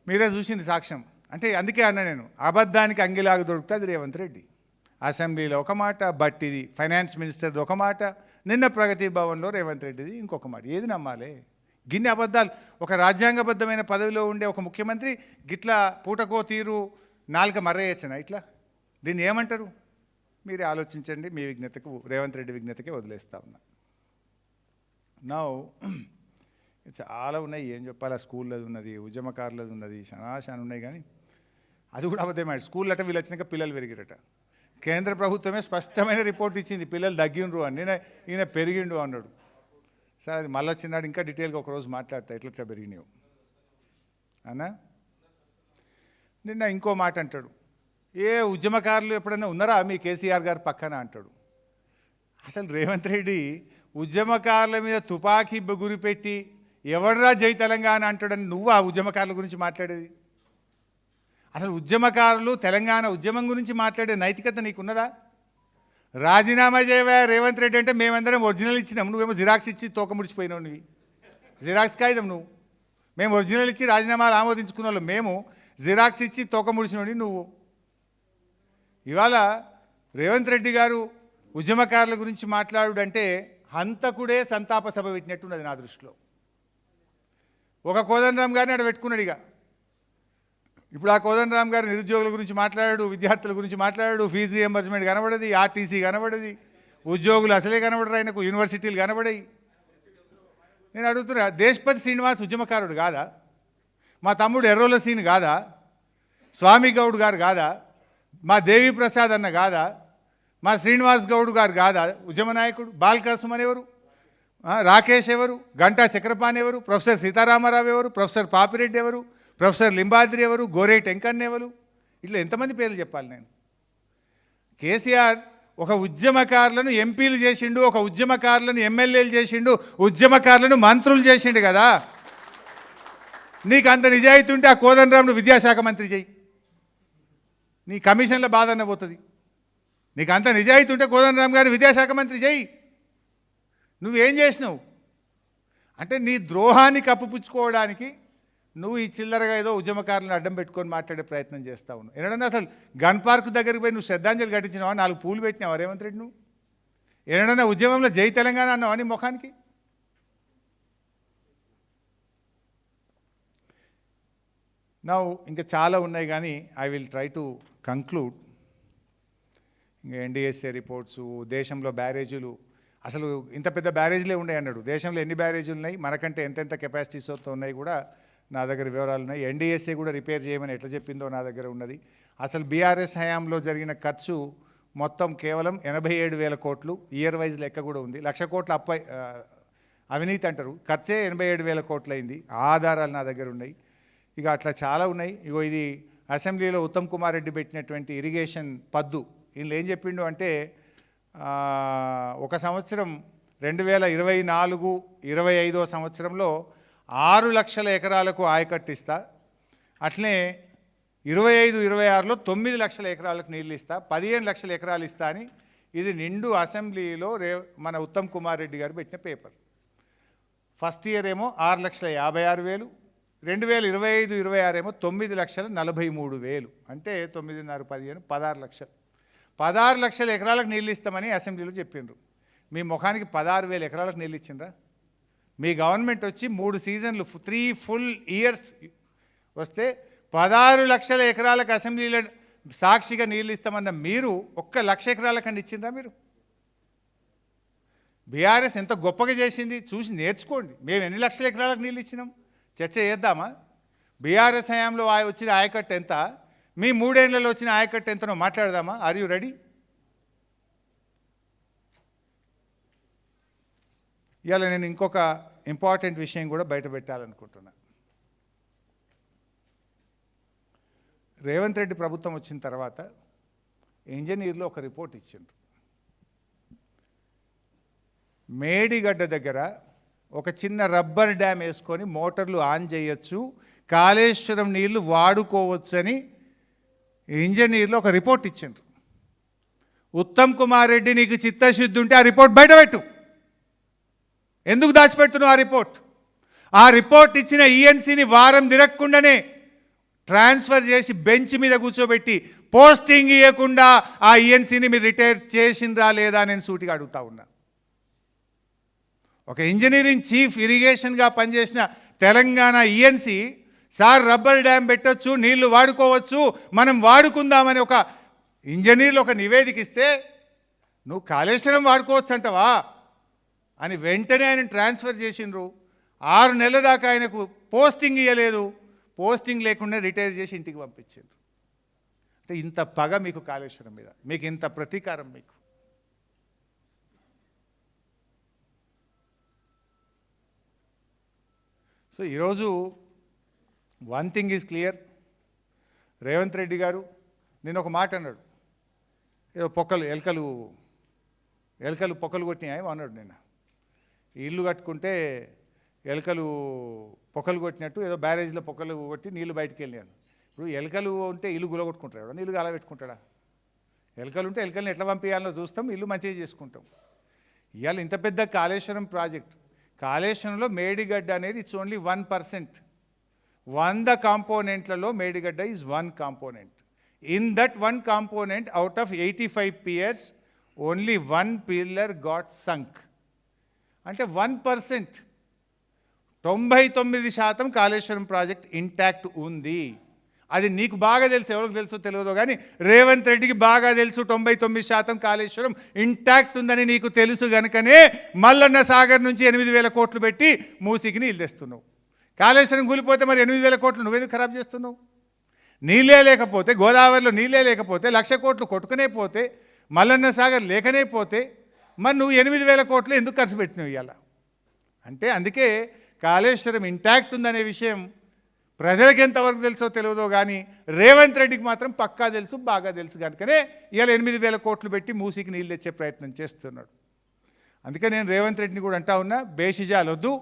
మీరే చూసింది సాక్ష్యం. అంటే అందుకే అన్న నేను, అబద్ధానికి అంగిలాగా దొరుకుతుంది రేవంత్ రెడ్డి. అసెంబ్లీలో ఒక మాట, బట్టిది ఫైనాన్స్ మినిస్టర్ది ఒక మాట, నిన్న ప్రగతి భవన్లో రేవంత్ రెడ్డిది ఇంకొక మాట. ఏది నమ్మాలి? గిన్ని అబద్ధాలు. ఒక రాజ్యాంగబద్ధమైన పదవిలో ఉండే ఒక ముఖ్యమంత్రి గిట్లా పూటకో తీరు నాలుక మర్రేయచ్చనా ఇట్లా? దీన్ని ఏమంటారు? మీరే ఆలోచించండి. మీ విజ్ఞతకు, రేవంత్ రెడ్డి విజ్ఞతకే వదిలేస్తా ఉన్నా. నౌ చాలా ఉన్నాయి, ఏం చెప్పాలి. స్కూళ్ళది ఉన్నది, ఉద్యమకారులది ఉన్నది, శనాశాన్ ఉన్నాయి. కానీ అది కూడా అబద్ధమాడు. స్కూల్ అట వీళ్ళు వచ్చినాక పిల్లలు పెరిగిరట. కేంద్ర ప్రభుత్వమే స్పష్టమైన రిపోర్ట్ ఇచ్చింది, పిల్లలు తగ్గిండ్రు అని. ఈయన పెరిగిండు అన్నాడు. సరే, అది మళ్ళీ వచ్చినాడు, ఇంకా డీటెయిల్గా ఒకరోజు మాట్లాడతా ఎట్లా పెరిగినావు అన్నా. నిన్న ఇంకో మాట అంటాడు, ఏ ఉద్యమకారులు ఎప్పుడైనా ఉన్నారా మీ కేసీఆర్ గారు పక్కన అంటాడు. అసలు రేవంత్ రెడ్డి ఉద్యమకారుల మీద తుపాకీ గురిపెట్టి ఎవడరా జై తెలంగాణ అంటాడని నువ్వు ఆ ఉద్యమకారుల గురించి మాట్లాడేది? అసలు ఉద్యమకారులు తెలంగాణ ఉద్యమం గురించి మాట్లాడే నైతికత నీకున్నదా? రాజీనామా చేయవా రేవంత్ రెడ్డి అంటే మేమందరం ఒరిజినల్ ఇచ్చినాం, నువ్వేమో జిరాక్స్ ఇచ్చి తోక ముడిచిపోయినావు. నువ్వు జిరాక్స్ కాగితం నువ్వు. మేము ఒరిజినల్ ఇచ్చి రాజీనామాలు ఆమోదించుకున్న వాళ్ళు మేము, జిరాక్స్ ఇచ్చి తోక ముడిచినోడి నువ్వు. ఇవాళ రేవంత్ రెడ్డి గారు ఉద్యమకారుల గురించి మాట్లాడుడంటే హంతకుడే సంతాప సభ పెట్టినట్టున్నది నా దృష్టిలో. ఒక కోదండరామ్ గారిని అక్కడ పెట్టుకున్నాడు. ఇక ఇప్పుడు ఆ కోదండరామ్ గారు నిరుద్యోగుల గురించి మాట్లాడాడు, విద్యార్థుల గురించి మాట్లాడాడు, ఫీజు రియంబర్స్మెంట్ కనబడది, ఆర్టీసీ కనబడది, ఉద్యోగులు అసలే కనబడరు, ఆయనకు యూనివర్సిటీలు కనబడాయి. నేను అడుగుతున్నా, దేశపతి శ్రీనివాస్ ఉద్యమకారుడు కాదా? మా తమ్ముడు ఎర్రోల సీన్ కాదా? స్వామి గౌడ్ గారు కాదా? మా దేవి ప్రసాద్ అన్న కాదా? మా శ్రీనివాస్ గౌడ్ గారు కాదా ఉద్యమ నాయకుడు? బాల్కసుమన్ ఎవరు? రాకేష్ ఎవరు? గంటా చక్రపాణి ఎవరు? ప్రొఫెసర్ సీతారామరావు ఎవరు? ప్రొఫెసర్ పాపిరెడ్డి ఎవరు? ప్రొఫెసర్ లింబాద్రి ఎవరు? గోరేట్ వెంకన్న ఎవరు? ఇట్లా ఎంతమంది పేర్లు చెప్పాలి నేను? కేసీఆర్ ఒక ఉద్యమకారులను ఎంపీలు చేసిండు, ఒక ఉద్యమకారులను ఎమ్మెల్యేలు చేసిండు, ఉద్యమకారులను మంత్రులు చేసిండు కదా. నీకు అంత నిజాయితీ ఉంటే ఆ కోదండరాంను విద్యాశాఖ మంత్రి చేయి, నీ కమిషన్ల బాధన్న పోతుంది. నీకు అంత నిజాయితీ ఉంటే కోదండరాం గారిని విద్యాశాఖ మంత్రి చేయి. నువ్వేం చేసినావు అంటే నీ ద్రోహాన్ని కప్పుపుచ్చుకోవడానికి నువ్వు ఈ చిల్లరగా ఏదో ఉద్యమకారులను అడ్డం పెట్టుకొని మాట్లాడే ప్రయత్నం చేస్తా ఉన్నావు. ఎన్నడన్నా అసలు గన్ పార్క్ దగ్గరికి పోయి నువ్వు శ్రద్ధాంజలి ఘటించినావా? 4 పూలు పెట్టినావా రేవంత్ రెడ్డి? నువ్వు ఎన్నడన్నా ఉద్యమంలో జై తెలంగాణ అన్నావా నీ ముఖానికి? నా ఇంకా చాలా ఉన్నాయి, కానీ I will try to conclude. ఇంకా ఎన్డీఎస్ఏ రిపోర్ట్సు, దేశంలో బ్యారేజీలు, అసలు ఇంత పెద్ద బ్యారేజీలే ఉన్నాయి అన్నాడు. దేశంలో ఎన్ని బ్యారేజీలు ఉన్నాయి, మనకంటే ఎంతెంత కెపాసిటీస్తో ఉన్నాయి కూడా నా దగ్గర వివరాలు ఉన్నాయి. ఎన్డీఎస్ఏ కూడా రిపేర్ చేయమని ఎట్లా చెప్పిందో నా దగ్గర ఉన్నది. అసలు బీఆర్ఎస్ హయాంలో జరిగిన ఖర్చు మొత్తం కేవలం 87,000 కోట్లు. ఇయర్ వైజ్ లెక్క కూడా ఉంది. 1,00,000 కోట్ల అవినీతి అంటారు, ఖర్చే 87,000 కోట్లు అయింది. ఆధారాలు నా దగ్గర ఉన్నాయి. ఇక అట్లా చాలా ఉన్నాయి. ఇగో ఇది అసెంబ్లీలో ఉత్తమ్ కుమార్ రెడ్డి పెట్టినటువంటి ఇరిగేషన్ పద్దు. ఈయన ఏం చెప్పిండు అంటే, ఒక సంవత్సరం 2024-25 సంవత్సరంలో 6 లక్షల ఎకరాలకు ఆయకట్టిస్తా, అట్లనే 25-26లో 9 లక్షల ఎకరాలకు నీళ్ళు ఇస్తా, 15 లక్షల ఎకరాలు ఇస్తా అని ఇది నిండు అసెంబ్లీలో మన ఉత్తమ్ కుమార్ రెడ్డి గారు పెట్టిన పేపర్. ఫస్ట్ ఇయర్ ఏమో 6,56,000, 2025-26 ఏమో 9,43,000, అంటే 9.5-15 16 లక్షలు. 16 లక్షల ఎకరాలకు నీళ్ళు ఇస్తామని అసెంబ్లీలో చెప్పిండ్రు. మీ ముఖానికి 16,000 ఎకరాలకు నీళ్ళు ఇచ్చిండ్రా? మీ గవర్నమెంట్ వచ్చి 3 సీజన్లు 3 ఫుల్ ఇయర్స్ వస్తే 16 లక్షల ఎకరాలకు అసెంబ్లీలో సాక్షిగా నీళ్ళు ఇస్తామన్న మీరు 1 లక్ష ఎకరాల కన్నా ఇచ్చిండ్రా మీరు? బీఆర్ఎస్ ఎంత గొప్పగా చేసింది చూసి నేర్చుకోండి. మేము ఎన్ని లక్షల ఎకరాలకు నీళ్ళు ఇచ్చినాం చర్చ చేద్దామా? బీఆర్ఎస్ హయాంలో వచ్చిన ఆయకట్టు ఎంత, మీ 3 ఏళ్లలో వచ్చిన ఆయకట్టు ఎంతనో మాట్లాడదామా? Are you ready? ఇవాళ నేను ఇంకొక ఇంపార్టెంట్ విషయం కూడా బయట పెట్టాలనుకుంటున్నా. రేవంత్ రెడ్డి ప్రభుత్వం వచ్చిన తర్వాత ఇంజనీర్లు ఒక రిపోర్ట్ ఇచ్చిండ్రు. మేడిగడ్డ దగ్గర ఒక చిన్న రబ్బర్ డ్యామ్ వేసుకొని మోటార్లు ఆన్ చేయొచ్చు, కాళేశ్వరం నీళ్లు వాడుకోవచ్చని ఇంజనీర్లు ఒక రిపోర్ట్ ఇచ్చిండ్రు. ఉత్తమ్ కుమార్ రెడ్డి నీకు చిత్తశుద్ధి ఉంటే ఆ రిపోర్ట్ బయటపెట్టు. ఎందుకు దాచిపెడుతున్నావు ఆ రిపోర్ట్? ఆ రిపోర్ట్ ఇచ్చిన ఈఎన్సీని వారం తిరగకుండానే ట్రాన్స్ఫర్ చేసి బెంచ్ మీద కూర్చోబెట్టి పోస్టింగ్ ఇవ్వకుండా ఆ ఈఎన్సీని మీరు రిటైర్ చేసిండ్రా లేదా నేను సూటిగా అడుగుతా ఉన్నా. ఒక ఇంజనీరింగ్ చీఫ్ ఇరిగేషన్గా పనిచేసిన Telangana ENC sir rubber dam పెట్టొచ్చు, నీళ్లు వాడుకోవచ్చు, మనం వాడుకుందామని ఒక ఇంజనీర్లు ఒక నివేదిక ఇస్తే నువ్వు కాళేశ్వరం వాడుకోవచ్చు అంటవా అని వెంటనే ఆయన ట్రాన్స్ఫర్ చేసిండ్రు. 6 నెలల దాకా ఆయనకు పోస్టింగ్ ఇవ్వలేదు, పోస్టింగ్ లేకుండా రిటైర్ చేసి ఇంటికి పంపించిండ్రు. అంటే ఇంత పగ మీకు కాళేశ్వరం మీద, మీకు ఇంత ప్రతీకారం మీకు. సో ఈరోజు one thing is clear. Revanth Reddy గారు నేను ఒక మాట అన్నాడు, ఏదో ఎలకలు పొక్కలు కొట్టినాయి అన్నాడు. నేను ఇల్లు కట్టుకుంటే ఎలకలు పొక్కలు కొట్టినట్టు ఏదో బ్యారేజ్లో పొక్కలు కొట్టి నీళ్ళు బయటికి వెళ్ళాను. ఇప్పుడు ఎలకలు ఉంటే ఇల్లు గులగొట్టుకుంటాడు, నీళ్ళు అలా పెట్టుకుంటాడా? ఎలకలు ఉంటే ఎలకల్ని ఎట్లా పంపించాలో చూస్తాం, ఇల్లు మంచిగా చేసుకుంటాం. ఇవాళ ఇంత పెద్ద కాళేశ్వరం ప్రాజెక్ట్, కాళేశ్వరంలో మేడిగడ్డ అనేది ఇట్స్ ఓన్లీ 1%. 100 కాంపోనెంట్లలో Medigadda is 1 component. In that 1 component out of 85 piers only 1 pillar got sunk. అంటే 1%, 99% కాళేశ్వరం ప్రాజెక్ట్ ఇంటాక్ట్ ఉంది. అది నీకు బాగా తెలుసు, ఎవరికి తెలుసో తెలియదో కానీ రేవంత్ రెడ్డికి బాగా తెలుసు 99% కాళేశ్వరం ఇంటాక్ట్ ఉందని నీకు తెలుసు కనుకనే మల్లన్న సాగర్ నుంచి 8,000 కోట్లు పెట్టి మూసికి నీళ్ళు తెస్తున్నావు. కాళేశ్వరం కూలిపోతే మరి 8,000 కోట్లు నువ్వెందుకు ఖరాబ్ చేస్తున్నావు? నీళ్ళే లేకపోతే, గోదావరిలో నీళ్ళే లేకపోతే, 1,00,000 కోట్లు కొట్టుకునే పోతే, మల్లన్న సాగర్ లేకనే పోతే మరి నువ్వు 8,000 కోట్లు ఎందుకు ఖర్చు పెట్టినావు ఇవాళ? అంటే అందుకే కాళేశ్వరం ఇంటాక్ట్ ఉందనే విషయం ప్రజలకు ఎంతవరకు తెలుసో తెలియదో కానీ రేవంత్ రెడ్డికి మాత్రం పక్కా తెలుసు, బాగా తెలుసు కనుకనే ఇవాళ 8,000 కోట్లు పెట్టి మూసికి నీళ్ళు తెచ్చే ప్రయత్నం చేస్తున్నాడు. అందుకే నేను రేవంత్ రెడ్డిని కూడా అంటా ఉన్నా, బేషిజాలు వద్దు,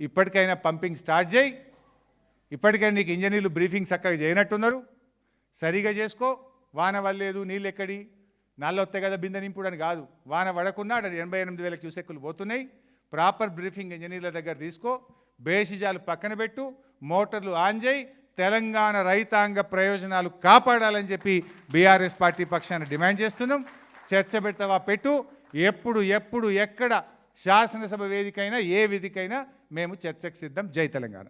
ఇప్పటికైనా పంపింగ్ స్టార్ట్ చేయి. ఇప్పటికైనా నీకు ఇంజనీర్లు బ్రీఫింగ్ చక్కగా చేయనట్టున్నారు, సరిగా చేసుకో. వాన వల్లేదు, నీళ్ళు ఎక్కడి, నాళ్ళు వస్తాయి కదా బిందె నింపుడు అని కాదు. వాన పడకుండా అది 88,000 క్యూసెక్కులు పోతున్నాయి. ప్రాపర్ బ్రీఫింగ్ ఇంజనీర్ల దగ్గర తీసుకో, బేషిజాలు పక్కన పెట్టు, మోటార్లు ఆన్ చేయి, తెలంగాణ రైతాంగ ప్రయోజనాలు కాపాడాలని చెప్పి బీఆర్ఎస్ పార్టీ పక్షాన డిమాండ్ చేస్తున్నాం. చర్చ పెడతావా పెట్టు, ఎప్పుడు ఎక్కడ శాసనసభ వేదికైనా ఏ వేదికైనా మేము చర్చకు సిద్ధం. జై తెలంగాణ.